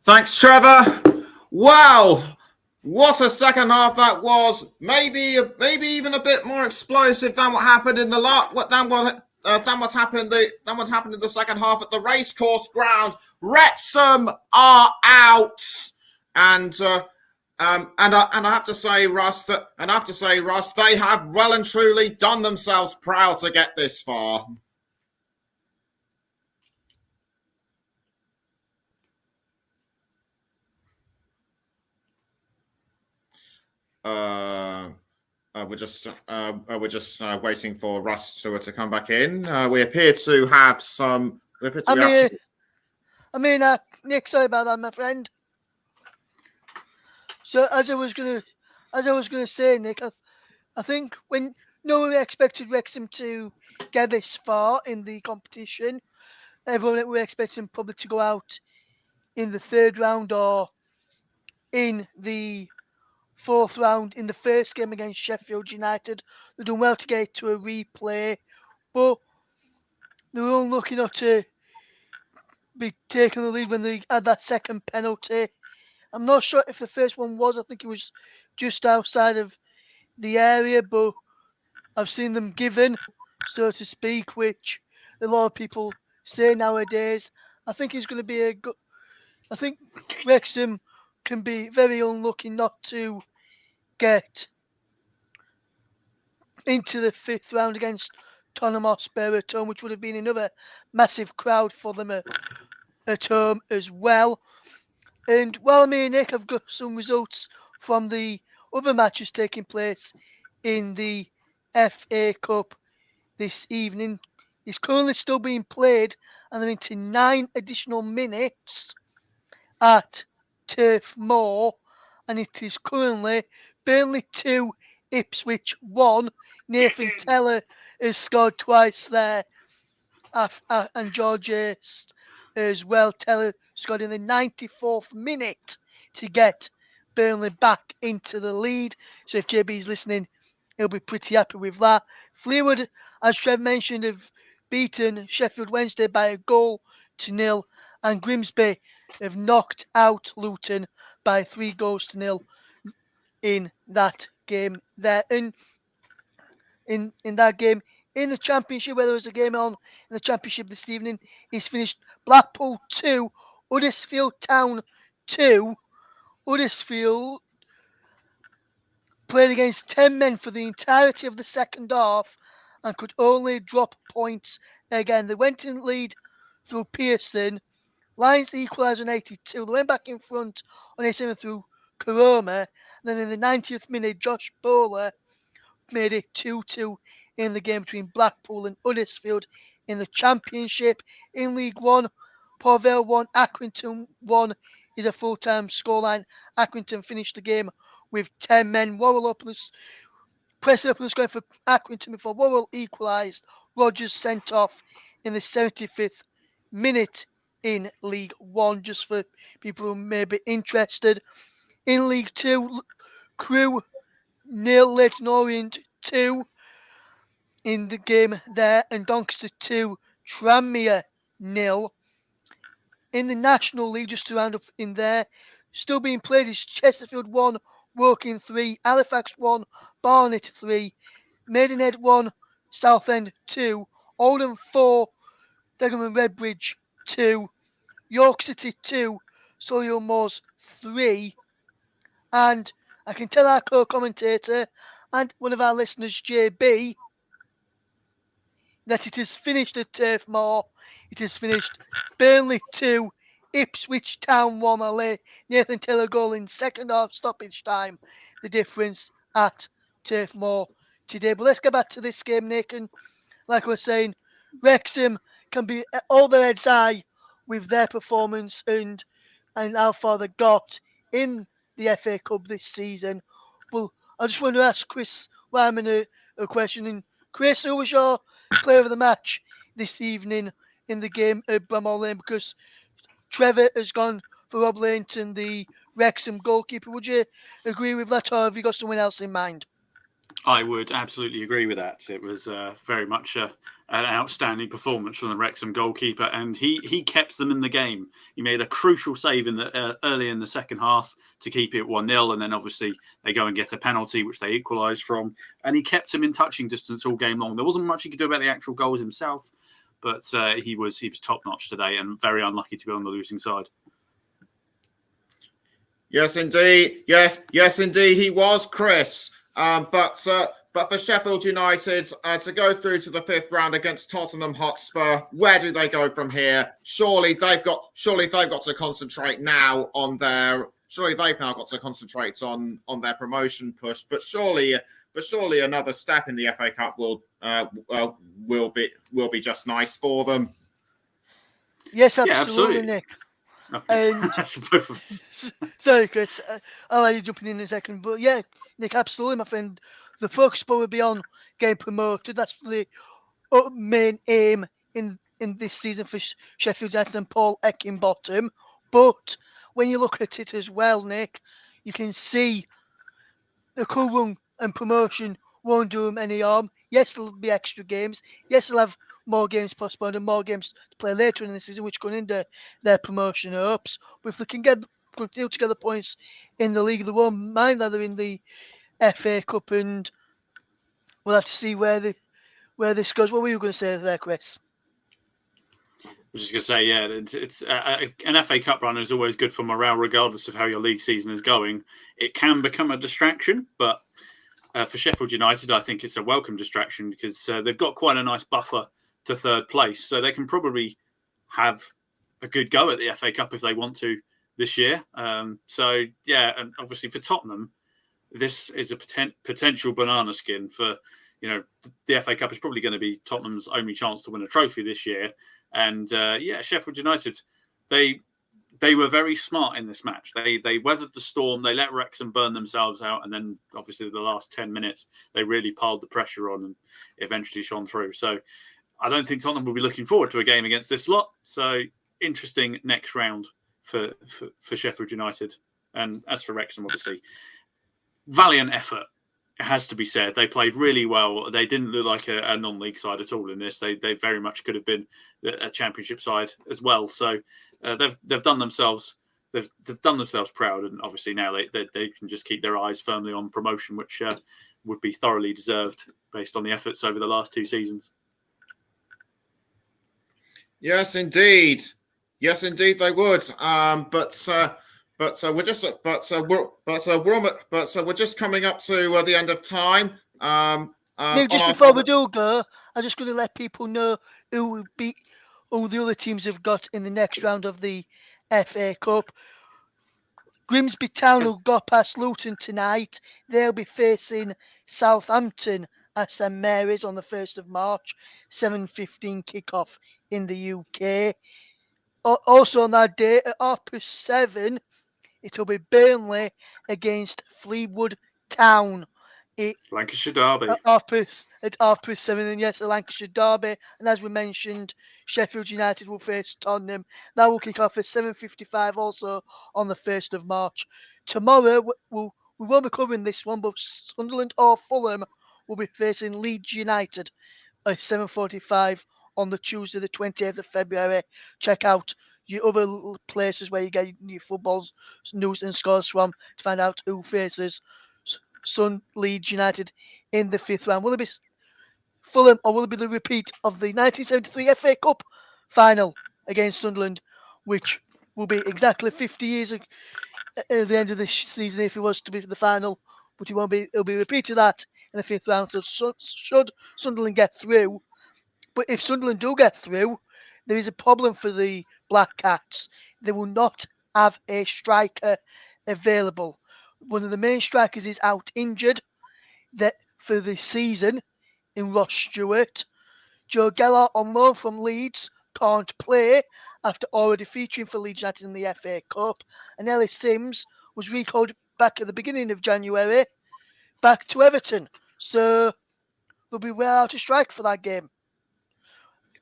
Thanks, Trevor. Wow. What a second half that was. Maybe even a bit more explosive than what happened in the what's happened in the second half at the racecourse ground. Wrexham are out. And I have to say, Russ, they have well and truly done themselves proud to get this far. We're just waiting for Russ to come back in. We appear to have some. I'm here. I mean, Nick, sorry about that, my friend. So as I was gonna say, Nick, I think when no one expected Wrexham to get this far in the competition, everyone were expecting probably to go out in the third round or in the fourth round in the first game against Sheffield United. They've done well to get to a replay, but they were unlucky not to be taking the lead when they had that second penalty. I'm not sure if the first one was. I think it was just outside of the area, but I've seen them given, so to speak, which a lot of people say nowadays. I think it's going to be a good. I think Wrexham can be very unlucky not to get into the fifth round against Tottenham Hotspur at home, which would have been another massive crowd for them at home as well. And while me and Nick have got some results from the other matches taking place in the FA Cup this evening, is currently still being played, and they're into 9 additional minutes at Turf Moor, and it is currently Burnley 2, Ipswich 1. Nathan Teller has scored twice there, and George as well. Teller scored in the 94th minute to get Burnley back into the lead. So if JB's listening, he'll be pretty happy with that. Fleetwood, as Trev mentioned, have beaten Sheffield Wednesday by a goal to nil, and Grimsby have knocked out Luton by 3 goals to nil in that game there. And in that game in the Championship, where there was a game on in the Championship this evening, he's finished Blackpool 2, Huddersfield Town 2. Huddersfield played against 10 men for the entirety of the second half and could only drop points again. They went in lead through Pearson. Lions equalised on 82. They went back in front on 87 through Karoma. Then in the 90th minute, Josh Bowler made it 2-2 in the game between Blackpool and Huddersfield in the Championship. In League One, Port Vale 1, Accrington 1 is a full-time scoreline. Accrington finished the game with 10 men. Worrell pressing up the score for Accrington before Worrell equalised. Rogers sent off in the 75th minute in League One, just for people who may be interested. In League Two, Crewe 0, Leyton Orient 2 in the game there, and Doncaster 2, Tranmere 0. In the National League, just to round up in there, still being played is Chesterfield 1, Woking 3, Halifax 1, Barnet 3, Maidenhead 1, Southend 2, Oldham 4, Dagenham and Redbridge 2, York City 2, Solihull Moors 3, and I can tell our co-commentator and one of our listeners, JB, that it is finished at Turf Moor. It is finished Burnley 2, Ipswich Town 1. Away. Nathan Taylor goal in second half stoppage time. The difference at Turf Moor today. But let's get back to this game, Nick. And like I was saying, Wrexham can be all their heads high with their performance and how far they got in the FA Cup this season. Well, I just want to ask Chris Wyman a question. And Chris, who was your player of the match this evening in the game at Bramall Lane? Because Trevor has gone for Rob Lainton, the Wrexham goalkeeper. Would you agree with that, or have you got someone else in mind? I would absolutely agree with that. It was very much an outstanding performance from the Wrexham goalkeeper, and he kept them in the game. He made a crucial save in the early in the second half to keep it 1-0, and then obviously they go and get a penalty, which they equalised from, and he kept them in touching distance all game long. There wasn't much he could do about the actual goals himself, but he was top notch today, and very unlucky to be on the losing side. Yes, indeed. Yes, indeed, he was, Chris. But for Sheffield United to go through to the fifth round against Tottenham Hotspur, where do they go from here? Surely they've got to concentrate now on their. Surely they've now got to concentrate on their promotion push. But surely another step in the FA Cup will be just nice for them. Yes, Yeah, absolutely, absolutely. Nick. Okay. And Both of us. sorry, Chris. I'll let you jump in a second. But yeah, Nick, absolutely, my friend. The focus will be on getting promoted. That's the main aim in this season for Sheffield United and Paul Eckingbottom. But when you look at it as well, Nick, you can see the current run and promotion won't do them any harm. Yes, there'll be extra games. Yes, they'll have more games postponed and more games to play later in the season, which can hinder their promotion hopes. But if they can continue to get the points in the league, they won't mind that they're in the FA Cup, and we'll have to see where this goes. What were you going to say there, Chris? I was just going to say, yeah, it's an FA Cup run is always good for morale, regardless of how your league season is going. It can become a distraction, but for Sheffield United, I think it's a welcome distraction because they've got quite a nice buffer to third place, so they can probably have a good go at the FA Cup if they want to this year. So yeah, and obviously for Tottenham, this is a potential banana skin for, the FA Cup is probably going to be Tottenham's only chance to win a trophy this year. And Sheffield United, they were very smart in this match. They weathered the storm. They let Wrexham burn themselves out, and then obviously the last 10 minutes they really piled the pressure on and eventually shone through. So I don't think Tottenham will be looking forward to a game against this lot. So interesting next round for Sheffield United. And as for Wrexham, obviously, valiant effort. It has to be said. They played really well. They didn't look like a non-league side at all in this. They very much could have been a championship side as well. So they've done themselves proud, and obviously now they can just keep their eyes firmly on promotion, which would be thoroughly deserved based on the efforts over the last 2 seasons. Yes, indeed. Yes, indeed, they would. We're just coming up to the end of time. Nick, just before we do go, I'm just going to let people know who the other teams have got in the next round of the FA Cup. Grimsby Town, who got past Luton tonight, they'll be facing Southampton at St Mary's on the 1st of March, 7:15 kickoff in the UK. Also on that day at 7:30, it'll be Burnley against Fleetwood Town. Lancashire Derby. At 7:30, and yes, the Lancashire Derby. And as we mentioned, Sheffield United will face Tottenham. That will kick off at 7:55 also on the 1st of March. Tomorrow, we won't be covering this one, but Sunderland or Fulham will be facing Leeds United at 7:45 on the Tuesday, the 28th of February. Check out your other places where you get your football news and scores from to find out who faces Leeds United in the 5th round. Will it be Fulham or will it be the repeat of the 1973 FA Cup final against Sunderland, which will be exactly 50 years at the end of this season if it was to be the final, but it won't be. It'll be repeated that in the 5th round. So should Sunderland get through, but if Sunderland do get through, there is a problem for the Black Cats. They will not have a striker available. One of the main strikers is out injured for the season in Ross Stewart. Joe Geller on loan from Leeds can't play after already featuring for Leeds United in the FA Cup. And Ellis Sims was recalled back at the beginning of January back to Everton. So they'll be well out of strike for that game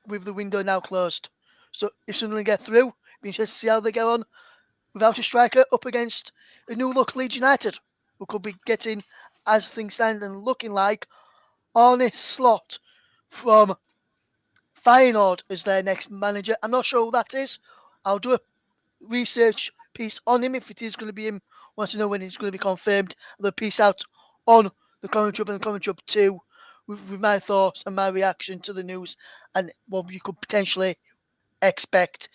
with the window now closed. So if Sunderland get through, be interested to see how they go on without a striker up against a new look Leeds United, who could be getting, as things stand and looking like, Arne Slot from Feyenoord as their next manager. I'm not sure who that is. I'll do a research piece on him if it is going to be him. Want to know when he's going to be confirmed. The piece out on the Commentary Hub and the Commentary Hub 2 with my thoughts and my reaction to the news and what you could potentially expect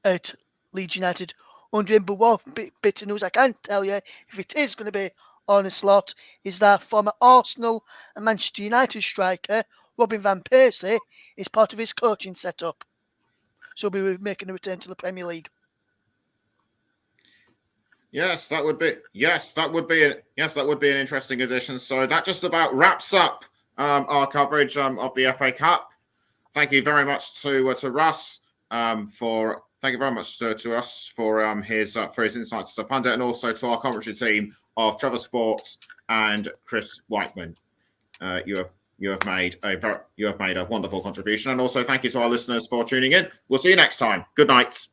at Leeds United under him. But one bit of news I can tell you, if it is going to be on a slot, is that former Arsenal and Manchester United striker Robin van Persie is part of his coaching setup. So he'll be making a return to the Premier League. Yes, that would be an interesting addition. So that just about wraps up our coverage of the FA Cup. Thank you very much to Russ, Thank you very much to us for his insights as a pundit, and also to our commentary team of Trevor Sports and Chris Whiteman. You have made a wonderful contribution, and also thank you to our listeners for tuning in. We'll see you next time. Good night.